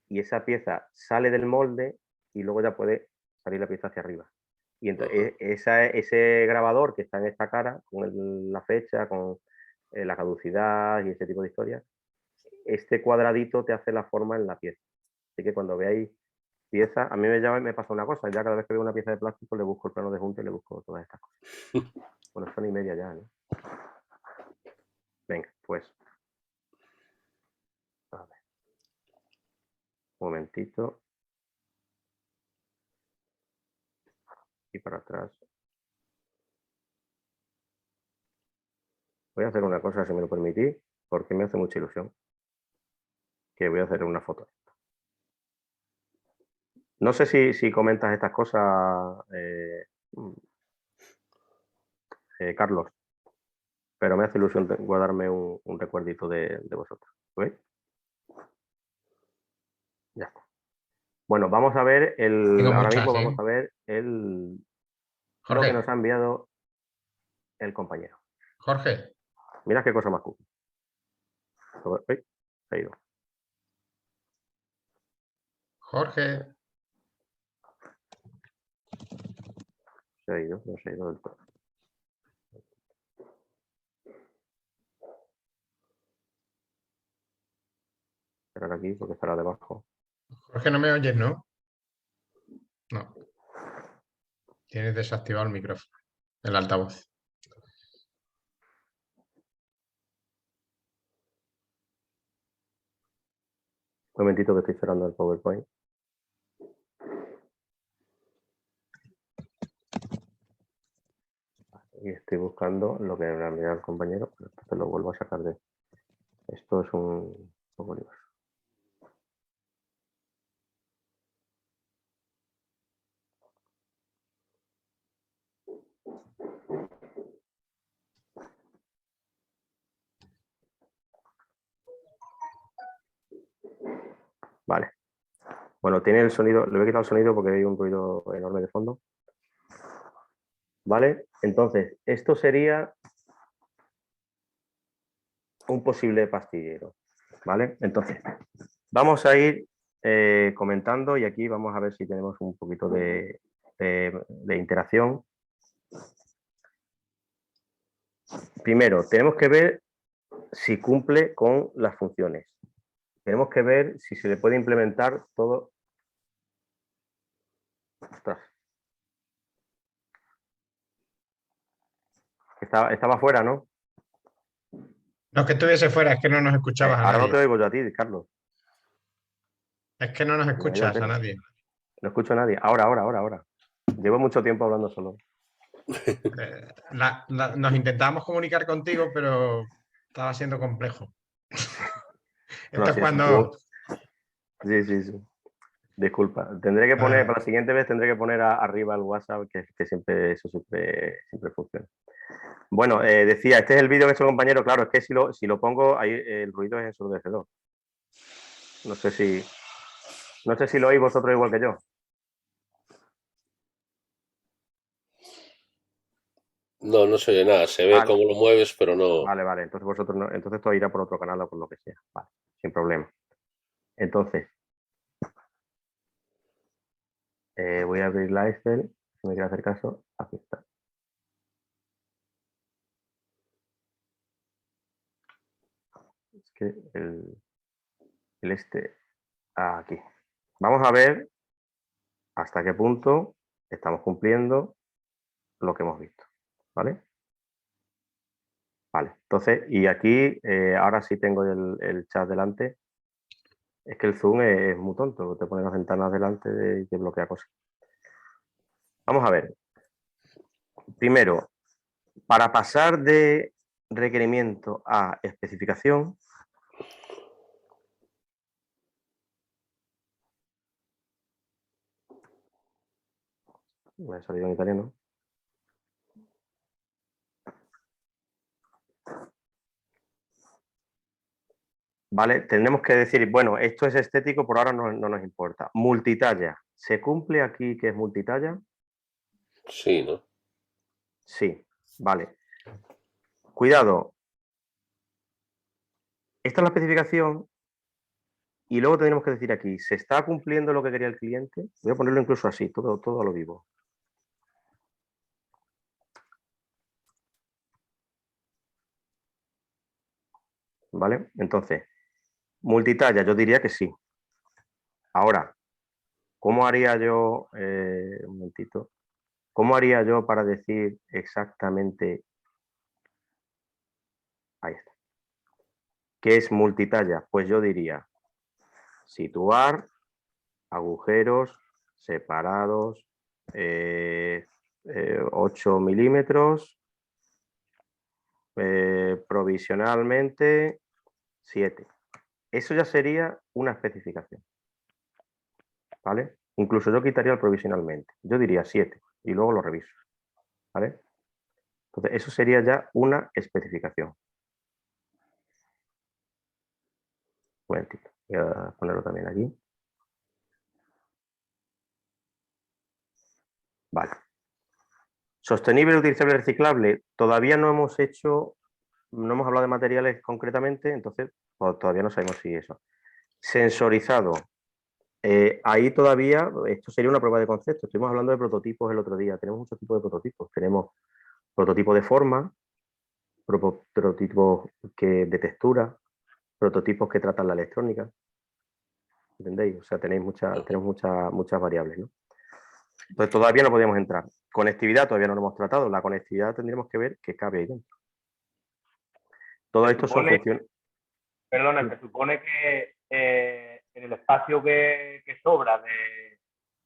y esa pieza sale del molde y luego ya puede salir la pieza hacia arriba. Y entonces ese grabador que está en esta cara, con la fecha, con la caducidad y ese tipo de historias, este cuadradito te hace la forma en la pieza. Así que cuando veáis piezas, a mí me pasa una cosa, ya cada vez que veo una pieza de plástico le busco el plano de junta y le busco todas estas cosas. Bueno, son y media ya, ¿no? Venga, pues. A ver. Un momentito. Y para atrás. Voy a hacer una cosa, si me lo permitís, porque me hace mucha ilusión. Que voy a hacer una foto. No sé si comentas estas cosas, Carlos, pero me hace ilusión guardarme un recuerdito de vosotros. ¿Veis? Ya está. Bueno, vamos a ver ahora muchas, mismo ¿eh? vamos a ver lo Jorge, que nos ha enviado el compañero. Jorge, Mira qué cosa más cool. ¿Veis? Se ha ido. Jorge. Se ha ido, no se ha ido del todo. Esperar aquí porque estará debajo. Jorge, no me oyes, ¿no? No. Tienes desactivado el micrófono, el altavoz. Un momentito que estoy cerrando el PowerPoint. Y estoy buscando lo que me ha enviado el compañero. Te lo vuelvo a sacar de... Esto es un poco lioso. Vale. Bueno, tiene el sonido, le voy a quitar el sonido porque hay un ruido enorme de fondo. ¿Vale? Entonces, esto sería un posible pastillero. ¿Vale? Entonces, vamos a ir comentando y aquí vamos a ver si tenemos un poquito de interacción. Primero, tenemos que ver si cumple con las funciones. Tenemos que ver si se le puede implementar todo. Ostras. Estaba fuera, ¿no? No es que estuviese fuera, es que no nos escuchabas a Ahora no nadie. te oigo yo a ti, Carlos. Es que no nos Se me ha ido escuchas a entero. nadie. No escucho a nadie. Ahora. Llevo mucho tiempo hablando solo. Nos intentábamos comunicar contigo, pero estaba siendo complejo. No, Esto es sí, cuando, sí. Disculpa, tendré que poner, para la siguiente vez tendré que poner arriba el WhatsApp, que siempre, eso siempre funciona. Bueno, decía, este es el vídeo que he hecho, compañero. Claro, es que si lo pongo, ahí el ruido es ensordecedor. No sé si lo oís vosotros igual que yo. No, no se oye nada. Se ve Vale. cómo lo mueves, pero no. Vale, entonces vosotros no, entonces todo irá por otro canal o por lo que sea. Vale, sin problema. Entonces, voy a abrir la Excel, si me quiere hacer caso, aquí está. Es que el aquí. Vamos a ver hasta qué punto estamos cumpliendo lo que hemos visto, ¿vale? Vale, entonces, y aquí ahora sí tengo el chat delante. Es que el Zoom es muy tonto, te pone las ventanas delante y te bloquea cosas. Vamos a ver. Primero, para pasar de requerimiento a especificación, me ha salido en italiano. Vale, tenemos que decir, bueno, esto es estético, por ahora no nos importa. Multitalla, ¿se cumple aquí que es multitalla? Sí, ¿no? Sí, vale. Cuidado. Esta es la especificación y luego tendremos que decir aquí, ¿se está cumpliendo lo que quería el cliente? Voy a ponerlo incluso así, todo a lo vivo. ¿Vale? Entonces, multitalla, yo diría que sí. Ahora, ¿cómo haría yo, un momentito, cómo haría yo para decir exactamente, ahí está, qué es multitalla? Pues yo diría, situar, agujeros separados, 8 milímetros, provisionalmente 7. Eso ya sería una especificación, ¿vale? Incluso yo quitaría el provisionalmente. Yo diría 7 y luego lo reviso, ¿vale? Entonces, eso sería ya una especificación. Un momentito, voy a ponerlo también aquí. Vale. Sostenible, utilizable, reciclable. Todavía no hemos hablado de materiales concretamente, entonces todavía no sabemos si eso. Sensorizado. Ahí todavía, esto sería una prueba de concepto. Estuvimos hablando de prototipos el otro día. Tenemos muchos tipos de prototipos. Tenemos prototipo de forma, prototipos de textura, prototipos que tratan la electrónica. ¿Entendéis? O sea, tenemos muchas variables, ¿no? Entonces todavía no podíamos entrar. Conectividad todavía no lo hemos tratado. La conectividad tendríamos que ver qué cabe ahí dentro. Todo esto son funciones. Perdona, se supone que en el espacio que sobra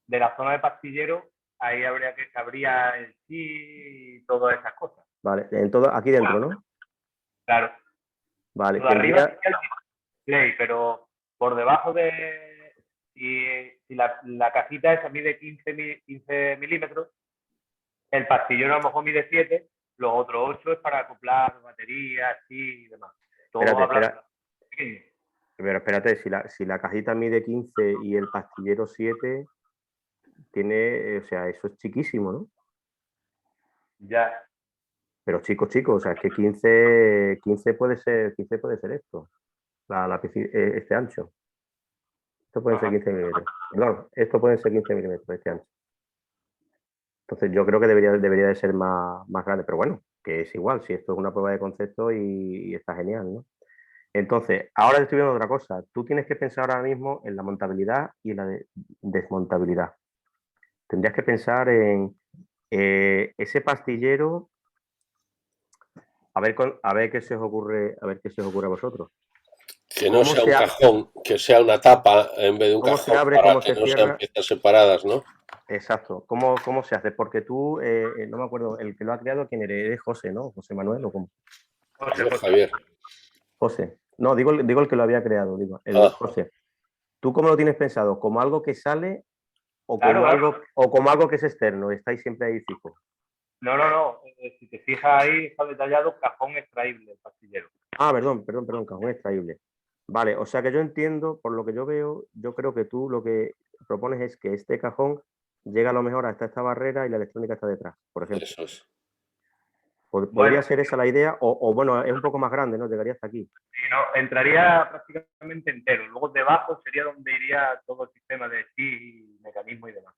de la zona de pastillero, ahí cabría el sí y todas esas cosas. Vale, aquí dentro, ¿no? Claro. Vale, Lo de arriba es el display, pero por debajo de... Si la cajita esa mide 15 milímetros, el pastillero a lo mejor mide 7, los otros 8 es para acoplar baterías y demás. Pero espérate, si la cajita mide 15 y el pastillero 7, tiene, o sea, eso es chiquísimo, ¿no? Ya. Pero chico, o sea, es que 15 puede ser esto, este ancho. Esto puede ser 15 milímetros. Perdón, esto puede ser 15 milímetros, este ancho. Entonces yo creo que debería de ser más grande, pero bueno, que es igual, si esto es una prueba de concepto y está genial, ¿no? Entonces, ahora estoy viendo otra cosa. Tú tienes que pensar ahora mismo en la montabilidad y la desmontabilidad. Tendrías que pensar en ese pastillero, a ver qué se os ocurre, a vosotros. Que no sea un cajón, que sea una tapa en vez de un cajón, se abre, para cómo que se no cierra. sean piezas separadas, ¿no? Exacto. ¿Cómo se hace? Porque tú, no me acuerdo, el que lo ha creado, ¿quién eres? ¿Eres José, no? ¿José Manuel o cómo? José Javier. José. No, digo el que lo había creado, digo, el José. ¿Tú cómo lo tienes pensado? ¿Como algo que sale o Claro, como, claro. algo, o como algo que es externo? ¿Estáis siempre ahí fijo? No. Si te fijas ahí, está detallado cajón extraíble el pastillero. Ah, perdón, cajón extraíble. Vale, o sea que yo entiendo, por lo que yo veo, yo creo que tú lo que propones es que este cajón llega a lo mejor hasta esta barrera y la electrónica está detrás, por ejemplo. Eso es. ¿Podría Bueno, ser esa la idea? O bueno, es un poco más grande, ¿no? Llegaría hasta aquí. sí, no, entraría prácticamente entero. Luego debajo sería donde iría todo el sistema de chip y mecanismo y demás.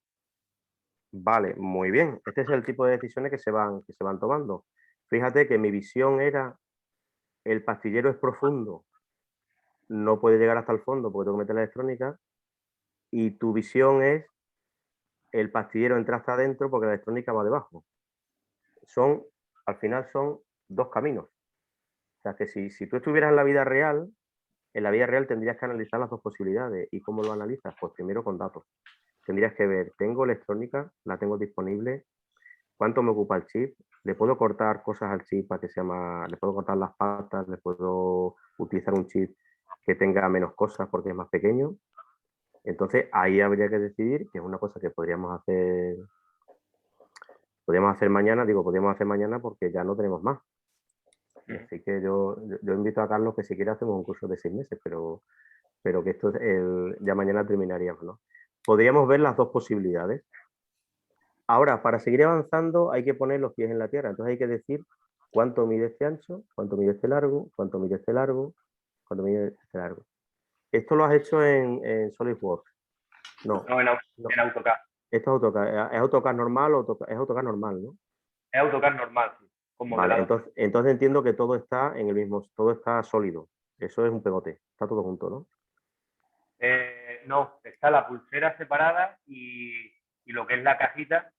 Vale, muy bien. Este es el tipo de decisiones que se van tomando. Fíjate que mi visión era, el pastillero es profundo, no puede llegar hasta el fondo porque tengo que meter la electrónica, y tu visión es, el pastillero entra hasta adentro porque la electrónica va debajo. Al final son dos caminos. O sea que si tú estuvieras en la vida real tendrías que analizar las dos posibilidades. ¿Y cómo lo analizas? Pues primero con datos. Tendrías que ver, tengo electrónica, la tengo disponible, cuánto me ocupa el chip, le puedo cortar cosas al chip para que sea más, le puedo cortar las patas, le puedo utilizar un chip que tenga menos cosas porque es más pequeño. Entonces ahí habría que decidir, que es una cosa que podríamos hacer mañana, podríamos hacer mañana porque ya no tenemos más. Así que yo invito a Carlos que si quiere hacemos un curso de 6 meses, pero que esto ya mañana terminaríamos, ¿no? Podríamos ver las dos posibilidades. Ahora, para seguir avanzando hay que poner los pies en la tierra, entonces hay que decir cuánto mide este ancho, cuánto mide este largo, cuánto mide este largo, cuánto mide este largo. ¿Esto lo has hecho en SolidWorks? No. No, en AutoCAD. Esto es AutoCAD. ¿Es AutoCAD normal o es AutoCAD normal, no? Es AutoCAD normal, sí, con Vale, modelado. entonces entiendo que todo está en el mismo, todo está sólido. Eso es un pegote, está todo junto, ¿no? No, está la pulsera separada y lo que es la cajita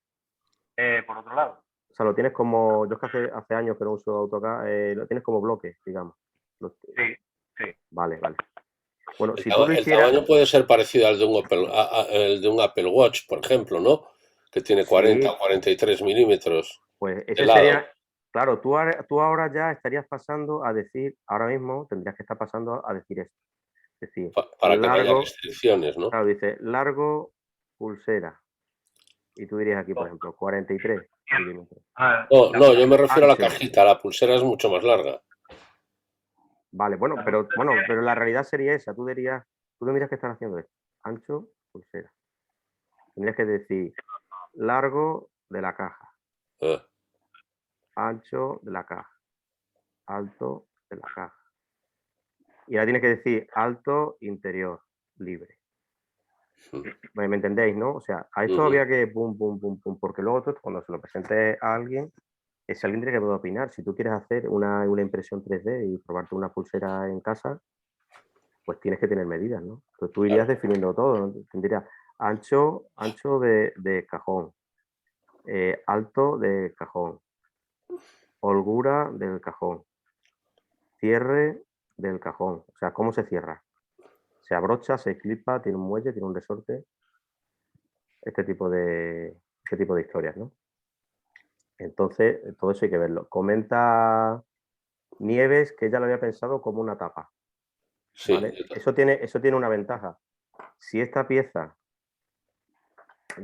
por otro lado. O sea, lo tienes como, yo es que hace años que no uso AutoCAD, lo tienes como bloque, digamos. Sí. Vale. Bueno, El, si tú lo el hicieras, tamaño puede ser parecido al de un el de un Apple Watch, por ejemplo, ¿no? Que tiene 40 sí, o 43 milímetros pues de ese lado, sería, claro, tú ahora ya estarías pasando a decir, ahora mismo tendrías que estar pasando a decir esto. Es decir, para que no haya largo, restricciones, ¿no? claro, dice largo pulsera. Y tú dirías aquí, por Oh. ejemplo, 43 milímetros. No, yo me refiero a la Ancho. cajita, la pulsera es mucho más larga. Vale, pero la realidad sería esa. Tú tendrías que estar haciendo esto. Ancho, pulsera. Tendrías que decir largo de la caja, Eh, ancho de la caja, alto de la caja. Y ahora tienes que decir alto interior, libre. ¿Me entendéis, no? O sea, a esto había que pum, porque luego tú, cuando se lo presentes a alguien, ese alguien tiene que poder opinar. Si tú quieres hacer una impresión 3D y probarte una pulsera en casa, pues tienes que tener medidas, ¿no? Entonces tú irías definiendo todo, ¿no? Tendrías ancho de cajón, alto de cajón, holgura del cajón, cierre del cajón. O sea, ¿cómo se cierra? Se abrocha, se clipa, tiene un muelle, tiene un resorte. Este tipo de historias, ¿no? Entonces, todo eso hay que verlo. Comenta Nieves que ella lo había pensado como una tapa. sí, ¿Vale? Eso tiene una ventaja. Si esta pieza,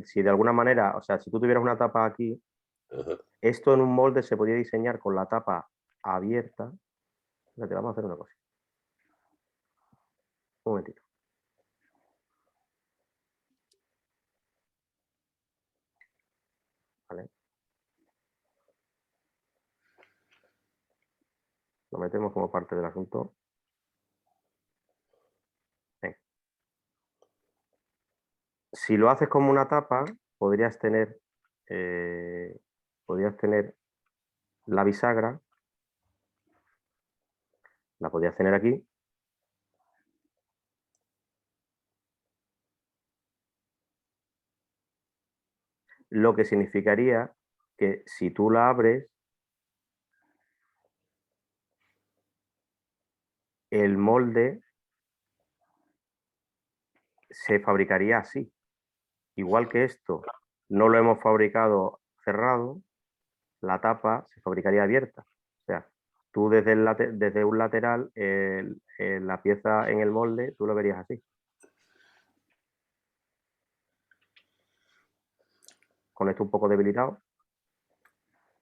si de alguna manera, o sea, si tú tuvieras una tapa aquí, ajá. esto en un molde se podría diseñar con la tapa abierta. Fíjate, vamos a hacer una cosa. Un momentito. ¿Vale? Lo metemos como parte del asunto. Venga. Si lo haces como una tapa, podrías tener la bisagra, la podrías tener aquí. Lo que significaría que si tú la abres, el molde se fabricaría así. Igual que esto no lo hemos fabricado cerrado, la tapa se fabricaría abierta. O sea, tú desde un lateral, la pieza en el molde, tú lo verías así. con esto un poco debilitado.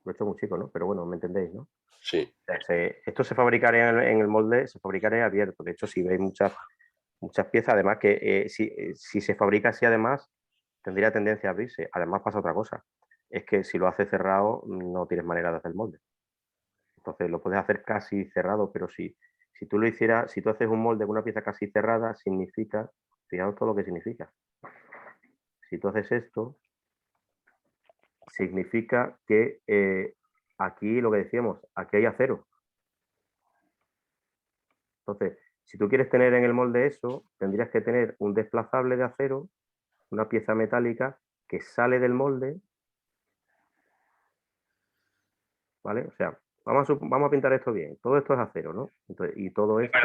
Lo he hecho muy chico, ¿no? Pero bueno, me entendéis, ¿no? Sí. O sea, esto se fabricaría en el molde, se fabricaría abierto. De hecho, si veis muchas piezas, además que si se fabrica así, además, tendría tendencia a abrirse. Además pasa otra cosa, es que si lo haces cerrado no tienes manera de hacer el molde. Entonces lo puedes hacer casi cerrado, pero si tú lo hicieras, si tú haces un molde con una pieza casi cerrada, significa, fijaos todo lo que significa. Si tú haces esto, significa que aquí lo que decíamos, aquí hay acero. Entonces, si tú quieres tener en el molde eso, tendrías que tener un desplazable de acero, una pieza metálica que sale del molde, ¿vale? O sea, vamos a pintar esto bien. Todo esto es acero, ¿no? Entonces, y todo esto...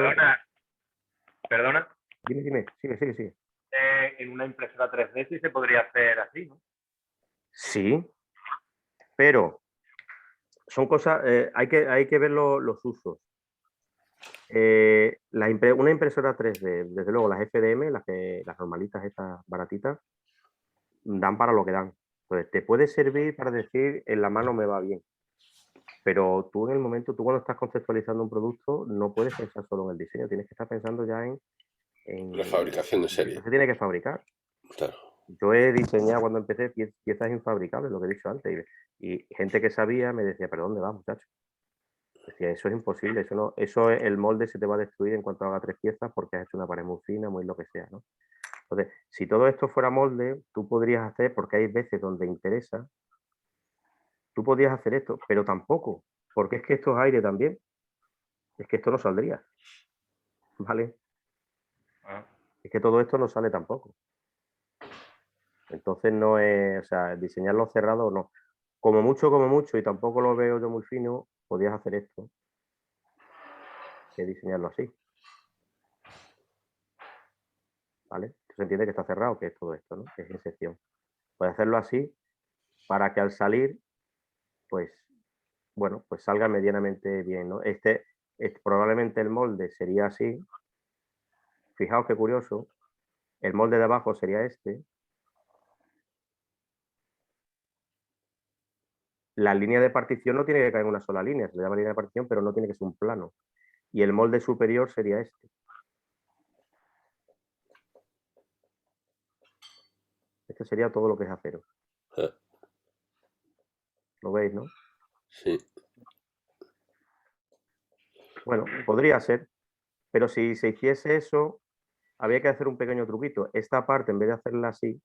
Perdona. Dime, sigue. En una impresora 3D sí se podría hacer así, ¿no? Sí, pero son cosas, hay que ver los usos. Una impresora 3D, desde luego las FDM, las normalitas, estas baratitas, dan para lo que dan. Entonces, te puede servir para decir, en la mano me va bien. Pero tú en el momento, tú cuando estás conceptualizando un producto, no puedes pensar solo en el diseño, tienes que estar pensando ya en La fabricación de que serie. se tiene que fabricar. Claro. Yo he diseñado cuando empecé piezas infabricables, lo que he dicho antes, y gente que sabía me decía, ¿pero dónde vas, muchacho? Decía, eso es imposible, el molde se te va a destruir en cuanto haga 3 piezas porque has hecho una pared muy fina, muy lo que sea, ¿no? Entonces, si todo esto fuera molde, tú podrías hacer, porque hay veces donde interesa, tú podrías hacer esto, pero tampoco, porque es que esto es aire también. Es que esto no saldría, ¿vale? Es que todo esto no sale tampoco. Entonces no es, o sea, diseñarlo cerrado no. Como mucho, y tampoco lo veo yo muy fino, podrías hacer esto, que diseñarlo así. ¿Vale? Se entiende que está cerrado, que es todo esto, ¿no? Que es excepción. Puedes hacerlo así para que al salir, pues, bueno, pues salga medianamente bien, ¿no? Probablemente el molde sería así. Fijaos qué curioso. El molde de abajo sería este. La línea de partición no tiene que caer en una sola línea, se le llama línea de partición, pero no tiene que ser un plano. Y el molde superior sería este. Este sería todo lo que es acero. ¿Lo veis, no? Sí. Bueno, podría ser, pero si se hiciese eso, había que hacer un pequeño truquito. Esta parte, en vez de hacerla así,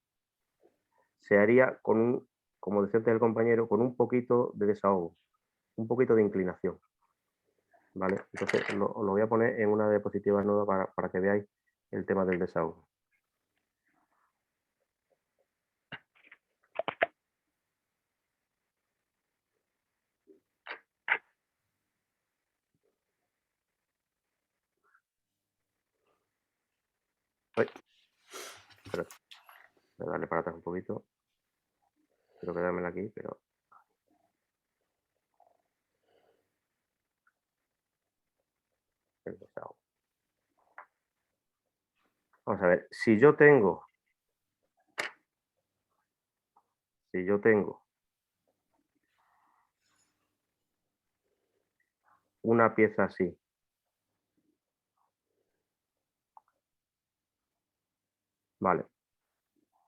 se haría con un, como decía antes el compañero, con un poquito de desahogo, un poquito de inclinación. ¿Vale? Entonces lo voy a poner en una diapositiva nueva para que veáis el tema del desahogo. Ay, espérate, voy a darle para atrás un poquito. Quiero quedármela aquí, pero... El desahogo. Vamos a ver, si yo tengo una pieza así, vale,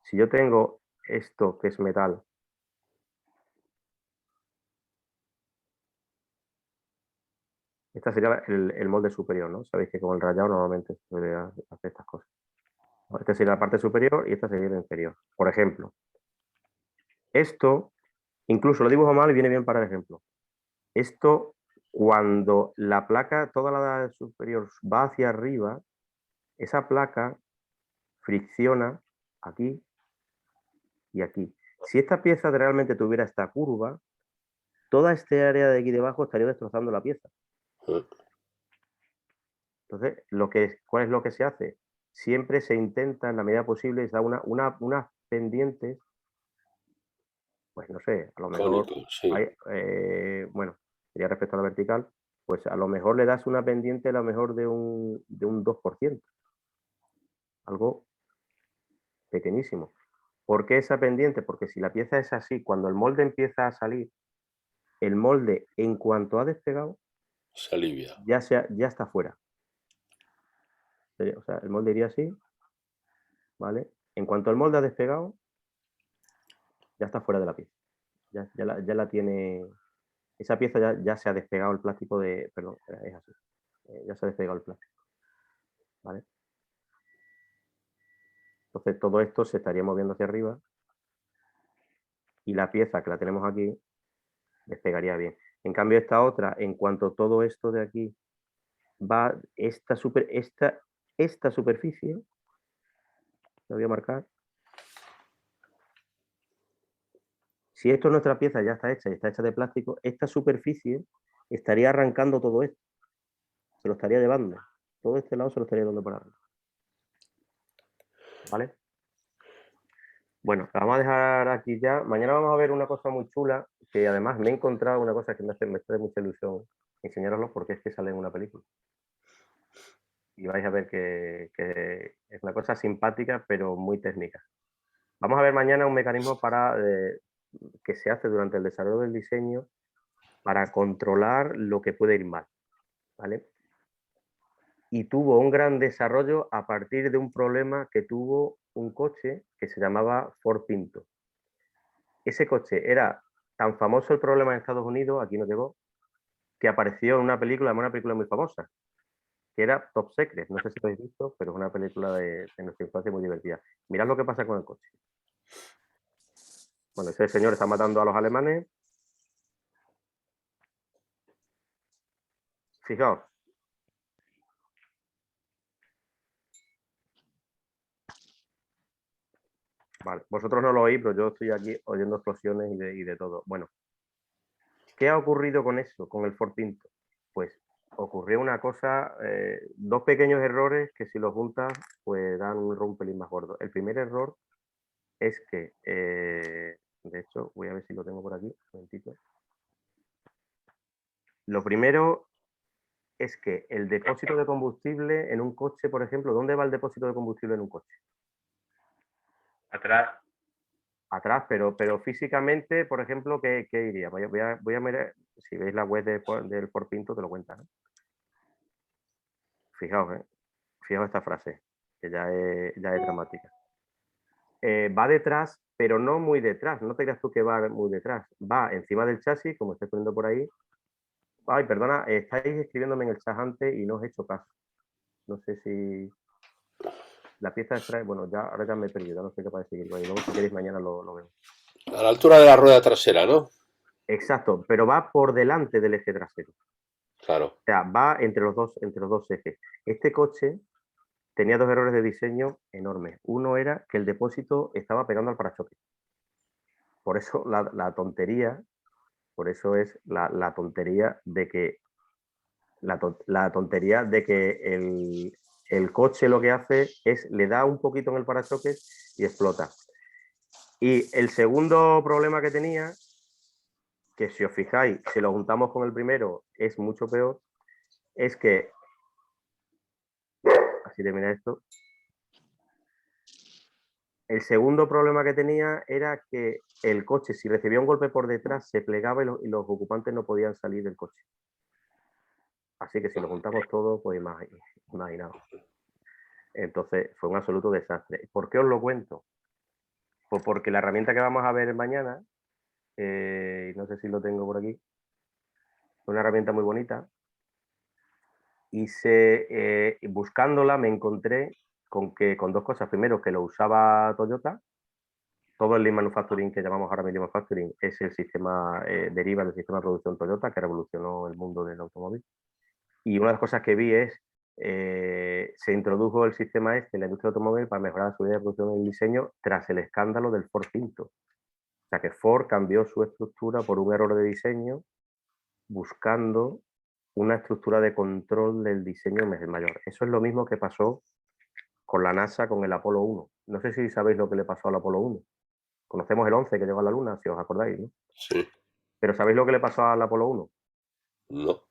si yo tengo esto que es metal, este sería el molde superior, ¿no? Sabéis que con el rayado normalmente se suele hacer estas cosas. Esta sería la parte superior y esta sería la inferior. Por ejemplo, esto, incluso lo dibujo mal y viene bien para el ejemplo. Esto, cuando la placa, toda la superior va hacia arriba, esa placa fricciona aquí y aquí. Si esta pieza realmente tuviera esta curva, toda este área de aquí debajo estaría destrozando la pieza. Entonces, ¿cuál es lo que se hace? Siempre se intenta, en la medida posible, dar unas pendientes, pues no sé, a lo mejor, Cónico, sí. bueno, sería respecto a la vertical, pues a lo mejor le das una pendiente a lo mejor de un 2%. Algo pequeñísimo. ¿Por qué esa pendiente? Porque si la pieza es así, cuando el molde empieza a salir, el molde, en cuanto ha despegado, Se alivia. ya está fuera. O sea, el molde iría así, ¿vale? En cuanto el molde ha despegado, ya está fuera de la pieza. Ya la tiene... Esa pieza ya se ha despegado el plástico de... Perdón, es así. Ya se ha despegado el plástico. ¿Vale? Entonces todo esto se estaría moviendo hacia arriba y la pieza que la tenemos aquí despegaría bien. En cambio esta otra, en cuanto todo esto de aquí va, esta superficie, la voy a marcar. Si esto es nuestra pieza, ya está hecha y está hecha de plástico, esta superficie estaría arrancando todo esto. Se lo estaría llevando. Todo este lado se lo estaría llevando para arriba. ¿Vale? Bueno, la vamos a dejar aquí ya. Mañana vamos a ver una cosa muy chula, que además me he encontrado una cosa que me trae mucha ilusión enseñaroslo, porque es que sale en una película. Y vais a ver que es una cosa simpática, pero muy técnica. Vamos a ver mañana un mecanismo que se hace durante el desarrollo del diseño para controlar lo que puede ir mal. ¿Vale? Y tuvo un gran desarrollo a partir de un problema que tuvo un coche que se llamaba Ford Pinto. Ese coche era tan famoso el problema en Estados Unidos, aquí no llegó, que apareció en una película muy famosa, que era Top Secret. No sé si lo habéis visto, pero es una película de nuestra infancia muy divertida. Mirad lo que pasa con el coche. Bueno, ese señor está matando a los alemanes. Fijaos. Vale, vosotros no lo oís, pero yo estoy aquí oyendo explosiones y de todo. Bueno, ¿qué ha ocurrido con eso, con el Ford Pinto? Pues ocurrió una cosa, dos pequeños errores que si los juntas, pues dan un error un pelín más gordo. El primer error es que, de hecho, voy a ver si lo tengo por aquí, un momentito. Lo primero es que el depósito de combustible en un coche, por ejemplo, ¿dónde va el depósito de combustible en un coche? Atrás. Atrás, pero físicamente, por ejemplo, ¿qué iría? Voy a mirar, si veis la web del Ford Pinto, te lo cuenta, ¿no? Fijaos, fijaos esta frase, que ya es dramática. Va detrás, pero no muy detrás, no te creas tú que va muy detrás, va encima del chasis, como estoy poniendo por ahí. Ay, perdona, estáis escribiéndome en el chat antes y no os he hecho caso. No sé si... La pieza extrae, bueno, ahora ya me he perdido, no sé qué para seguir. Y luego si queréis mañana lo veo. A la altura de la rueda trasera, ¿no? Exacto, pero va por delante del eje trasero. Claro. O sea, va entre los dos ejes. Este coche tenía dos errores de diseño enormes. Uno era que el depósito estaba pegando al parachoques. Por eso la tontería, por eso es la tontería de que el coche lo que hace es le da un poquito en el parachoques y explota. Y el segundo problema que tenía, que si os fijáis, si lo juntamos con el primero, es mucho peor, es que, así termina esto, el segundo problema que tenía era que el coche, si recibía un golpe por detrás, se plegaba y los ocupantes no podían salir del coche. Así que si lo juntamos todo, pues imaginaos. Entonces fue un absoluto desastre. ¿Por qué os lo cuento? Pues porque la herramienta que vamos a ver mañana, no sé si lo tengo por aquí, es una herramienta muy bonita. Y buscándola me encontré con dos cosas. Primero, que lo usaba Toyota. Todo el Lean Manufacturing que llamamos ahora Lean Manufacturing es el sistema, deriva del sistema de producción Toyota, que revolucionó el mundo del automóvil. Y una de las cosas que vi es, se introdujo el sistema en la industria automóvil para mejorar la seguridad de producción y el diseño tras el escándalo del Ford Pinto. O sea que Ford cambió su estructura por un error de diseño buscando una estructura de control del diseño mayor. Eso es lo mismo que pasó con la NASA con el Apolo 1. No sé si sabéis lo que le pasó al Apolo 1. Conocemos el 11 que llegó a la Luna, si os acordáis, ¿no? Sí. Pero ¿sabéis lo que le pasó al Apolo 1? No.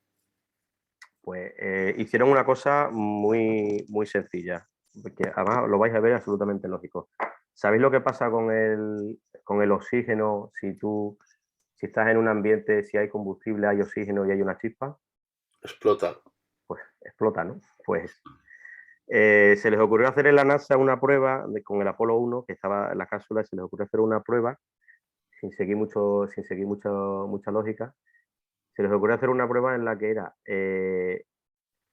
Pues hicieron una cosa muy, muy sencilla. porque además lo vais a ver absolutamente lógico. ¿Sabéis lo que pasa con el oxígeno si estás en un ambiente, si hay combustible, hay oxígeno y hay una chispa? Explota. Pues explota, ¿no? Pues se les ocurrió hacer en la NASA una prueba con el Apolo 1, que estaba en la cápsula, se les ocurrió hacer una prueba sin seguir mucha lógica. Se les ocurrió hacer una prueba en la que era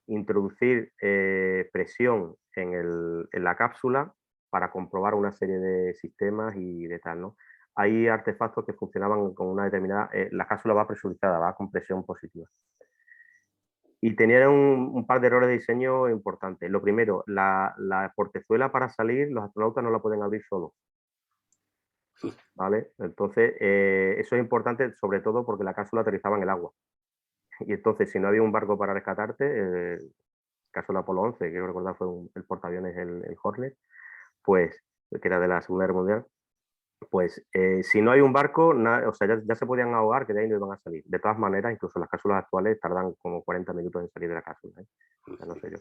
introducir presión en la cápsula para comprobar una serie de sistemas y de tal, ¿no? Hay artefactos que funcionaban con una determinada... la cápsula va presurizada, va con presión positiva. Y tenían un par de errores de diseño importantes. Lo primero, la portezuela para salir, los astronautas no la pueden abrir solos. ¿Vale? Entonces, eso es importante sobre todo porque la cápsula aterrizaba en el agua. Y entonces, si no había un barco para rescatarte, caso del Apolo 11, quiero recordar fue el portaaviones, el Hornet, pues, que era de la Segunda Guerra Mundial, pues si no hay un barco, o sea, ya se podían ahogar, que de ahí no iban a salir. De todas maneras, incluso las cápsulas actuales tardan como 40 minutos en salir de la cápsula, ¿eh? O sea, no sé yo.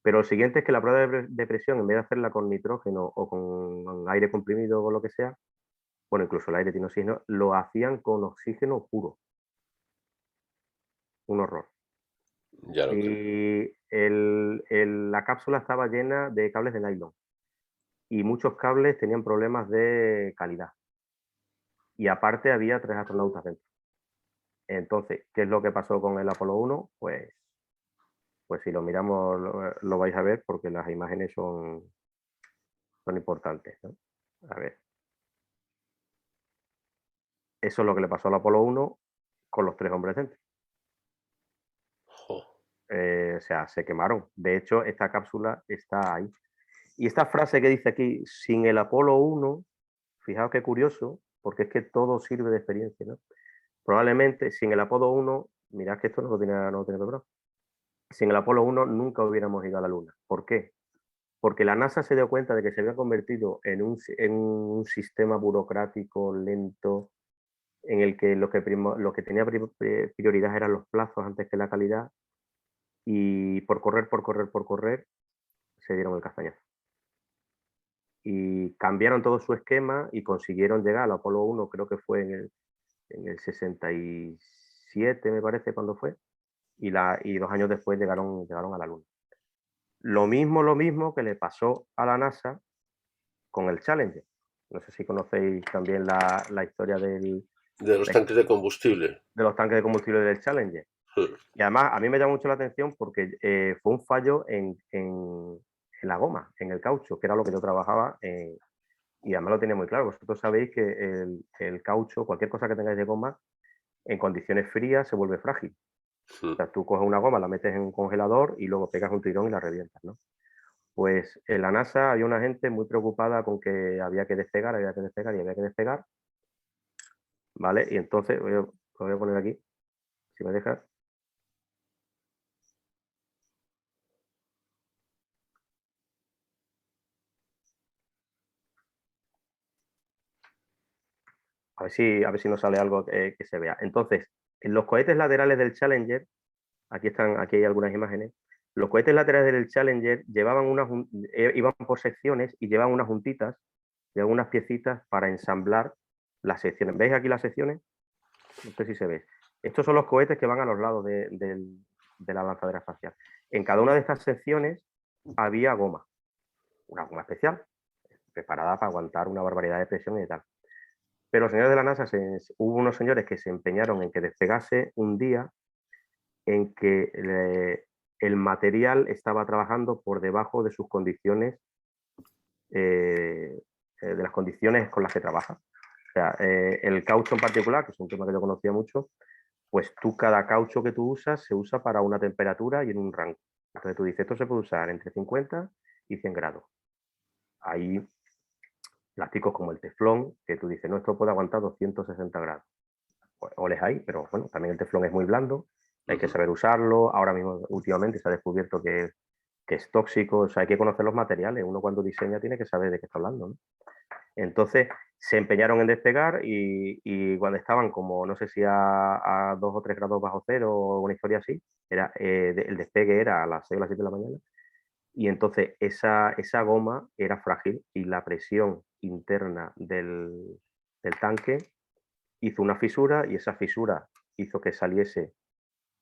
Pero lo siguiente es que la prueba de presión, en vez de hacerla con nitrógeno o con aire comprimido o lo que sea, bueno, incluso el aire tiene oxígeno, lo hacían con oxígeno puro. Un horror. Ya lo creo. Y la cápsula estaba llena de cables de nylon y muchos cables tenían problemas de calidad. Y aparte había 3 astronautas dentro. Entonces, ¿qué es lo que pasó con el Apolo 1? Pues si lo miramos lo vais a ver porque las imágenes son importantes, ¿no? A ver. Eso es lo que le pasó al Apolo 1 con los 3 hombres dentro. Jo. O sea, se quemaron. De hecho, esta cápsula está ahí. Y esta frase que dice aquí, sin el Apolo 1, fijaos qué curioso, porque es que todo sirve de experiencia, ¿no? Probablemente sin el Apolo 1, mirad que esto no lo tiene preparado, sin el Apolo 1 nunca hubiéramos ido a la Luna. ¿Por qué? Porque la NASA se dio cuenta de que se había convertido en un sistema burocrático lento, en el que lo que tenía prioridad eran los plazos antes que la calidad, y por correr, se dieron el castañazo. Y cambiaron todo su esquema y consiguieron llegar al Apolo 1, creo que fue en el 67, me parece, cuando fue, y 2 años después llegaron a la Luna. Lo mismo que le pasó a la NASA con el Challenger. No sé si conocéis también la historia De los tanques de combustible. de los tanques de combustible del Challenger. Sí. Y además a mí me llama mucho la atención porque fue un fallo en la goma, en el caucho, que era lo que yo trabajaba, y además lo tenía muy claro. Vosotros sabéis que el caucho, cualquier cosa que tengáis de goma, en condiciones frías se vuelve frágil. O sea, tú coges una goma, la metes en un congelador y luego pegas un tirón y la revientas, ¿no? Pues en la NASA había una gente muy preocupada con que había que despegar, ¿vale? Y entonces, lo voy a poner aquí, si me dejas. A ver si nos sale algo que se vea. Entonces, en los cohetes laterales del Challenger, aquí hay algunas imágenes, los cohetes laterales del Challenger iban por secciones y llevaban unas juntitas, llevaban unas piecitas para ensamblar las secciones. ¿Veis aquí las secciones? No sé si se ve. Estos son los cohetes que van a los lados de la lanzadera espacial. En cada una de estas secciones había goma, una goma especial, preparada para aguantar una barbaridad de presión y tal. Pero los señores de la NASA, hubo unos señores que se empeñaron en que despegase un día en que el material estaba trabajando por debajo de sus condiciones, de las condiciones con las que trabaja. O sea, el caucho en particular, que es un tema que yo conocía mucho, pues cada caucho que tú usas se usa para una temperatura y en un rango. Entonces tú dices, esto se puede usar entre 50 y 100 grados. Hay plásticos como el teflón, que tú dices, no, esto puede aguantar 260 grados. Pues, oles ahí, pero bueno, también el teflón es muy blando, hay que saber usarlo. Ahora mismo, últimamente, se ha descubierto que es tóxico, o sea, hay que conocer los materiales. Uno cuando diseña tiene que saber de qué está hablando, ¿no? Entonces, se empeñaron en despegar y cuando estaban como, no sé si a 2 o 3 grados bajo cero o una historia así, el despegue era a las 6 o las 7 de la mañana, y entonces esa goma era frágil y la presión interna del tanque hizo una fisura y esa fisura hizo que saliese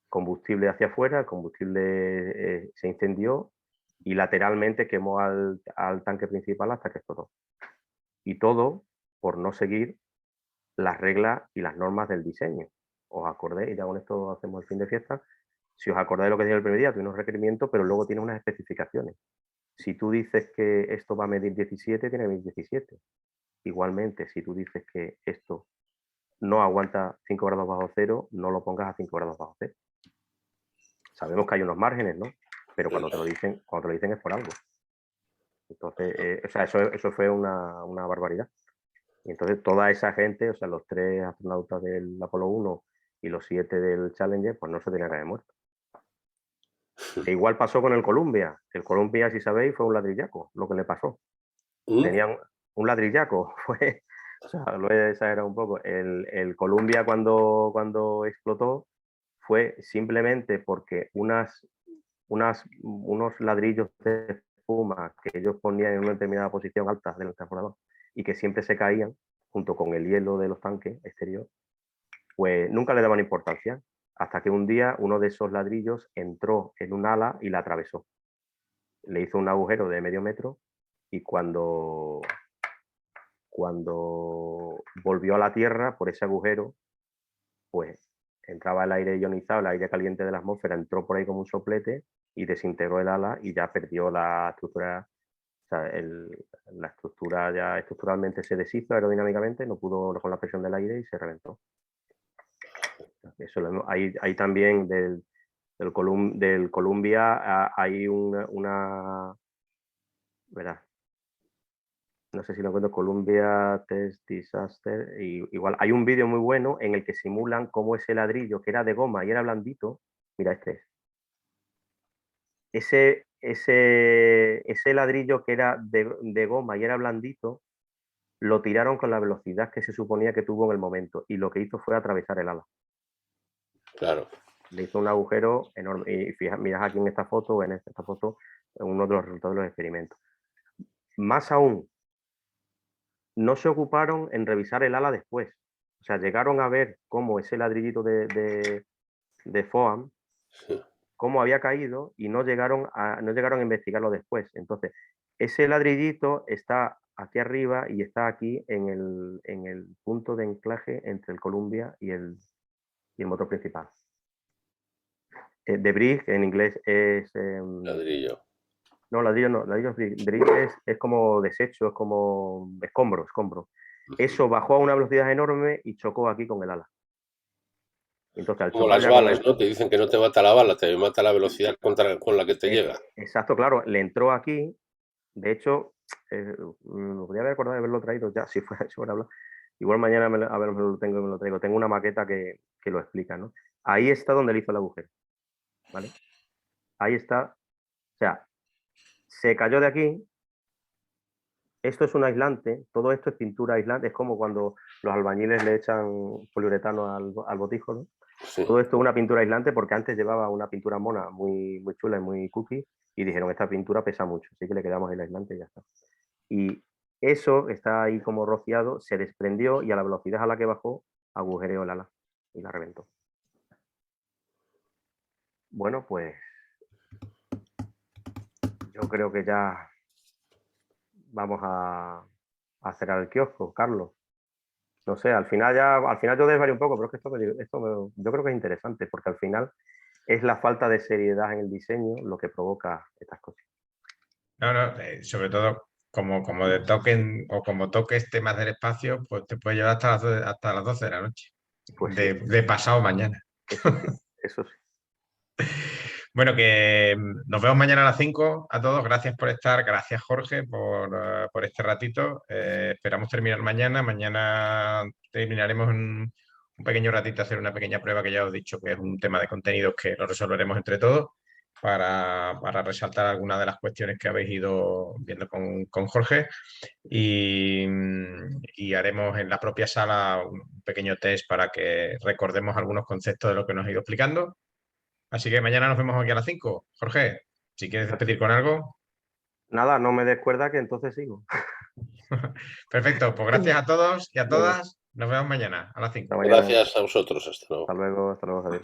combustible hacia afuera, el combustible se incendió y lateralmente quemó al tanque principal hasta que explotó. Y todo por no seguir las reglas y las normas del diseño. ¿Os acordáis? Y ya con esto hacemos el fin de fiesta. Si os acordáis de lo que dije el primer día, tiene unos requerimientos, pero luego tiene unas especificaciones. Si tú dices que esto va a medir 17, tiene que medir 17. Igualmente, si tú dices que esto no aguanta 5 grados bajo cero, no lo pongas a 5 grados bajo cero. Sabemos que hay unos márgenes, ¿no? Pero cuando te lo dicen es por algo. Entonces, o sea, eso fue una barbaridad. Y entonces toda esa gente, o sea, los 3 astronautas del Apolo 1 y los 7 del Challenger, pues no se tenían que haber muerto. E igual pasó con el Columbia. El Columbia, si sabéis, fue un ladrillaco, lo que le pasó. Tenían un ladrillaco, fue, o sea, lo he exagerado un poco. El Columbia cuando explotó fue simplemente porque unos ladrillos de espuma que ellos ponían en una determinada posición alta del transbordador y que siempre se caían junto con el hielo de los tanques exterior, pues nunca le daban importancia, hasta que un día uno de esos ladrillos entró en un ala y la atravesó. Le hizo un agujero de medio metro y cuando volvió a la Tierra por ese agujero, pues entraba el aire ionizado, el aire caliente de la atmósfera entró por ahí como un soplete y desintegró el ala y ya perdió la estructura. O sea, la estructura ya estructuralmente se deshizo aerodinámicamente, no pudo con la presión del aire y se reventó. Eso, hay también del Columbia hay una ¿verdad? No sé si lo encuentro, Columbia Test Disaster. Y igual hay un vídeo muy bueno en el que simulan cómo ese ladrillo que era de goma y era blandito. Mira, este es. Ese ladrillo que era de goma y era blandito, lo tiraron con la velocidad que se suponía que tuvo en el momento. Y lo que hizo fue atravesar el ala. Claro. Le hizo un agujero enorme. Y mirad aquí en esta foto, uno de los resultados de los experimentos. Más aún, no se ocuparon en revisar el ala después. O sea, llegaron a ver cómo ese ladrillito de FOAM, Sí. cómo había caído y no llegaron a investigarlo después. Entonces, ese ladrillito está aquí arriba y está aquí en el punto de anclaje entre el Columbia y el motor principal. Debris, que en inglés es... Ladrillo. No, ladrillo no, debris es como desecho, es como escombro. Eso bajó a una velocidad enorme y chocó aquí con el ala. Entonces, al Como chocar las ya balas, ¿no? Que dicen que no te mata la bala, te mata la velocidad con la que te llega. Exacto, claro, le entró aquí. De hecho, me podría haber acordado de haberlo traído ya, si fuera hablar. Igual mañana me lo traigo. Tengo una maqueta que lo explica, ¿no? Ahí está donde le hizo el agujero, ¿vale? Ahí está. O sea, se cayó de aquí. Esto es un aislante, todo esto es pintura aislante, es como cuando los albañiles le echan poliuretano al botijo, ¿no? Sí. Todo esto es una pintura aislante porque antes llevaba una pintura mona muy, muy chula y muy cookie y dijeron, esta pintura pesa mucho, así que le quedamos el aislante y ya está. Y eso está ahí como rociado, se desprendió y a la velocidad a la que bajó, agujereó el ala y la reventó. Bueno, pues yo creo que ya vamos a cerrar el kiosco, Carlos. No sé, al final yo desvarío un poco, pero es que yo creo que es interesante, porque al final es la falta de seriedad en el diseño lo que provoca estas cosas. No, sobre todo como de toquen o como toques temas del espacio, pues te puede llevar hasta las 12 de la noche, Pues sí, de pasado mañana. eso sí. Bueno, que nos vemos mañana a las 5 a todos. Gracias por estar. Gracias, Jorge, por este ratito. Esperamos terminar mañana. Mañana terminaremos en un pequeño ratito, hacer una pequeña prueba que ya os he dicho que es un tema de contenidos que lo resolveremos entre todos para resaltar algunas de las cuestiones que habéis ido viendo con Jorge. Y haremos en la propia sala un pequeño test para que recordemos algunos conceptos de lo que nos ha ido explicando. Así que mañana nos vemos aquí a las 5. Jorge, si quieres despedir con algo. Nada, no me des cuerda que entonces sigo. Perfecto, pues gracias a todos y a todas. Nos vemos mañana a las 5. Hasta mañana. Gracias a vosotros. Hasta luego. Hasta luego, Javier.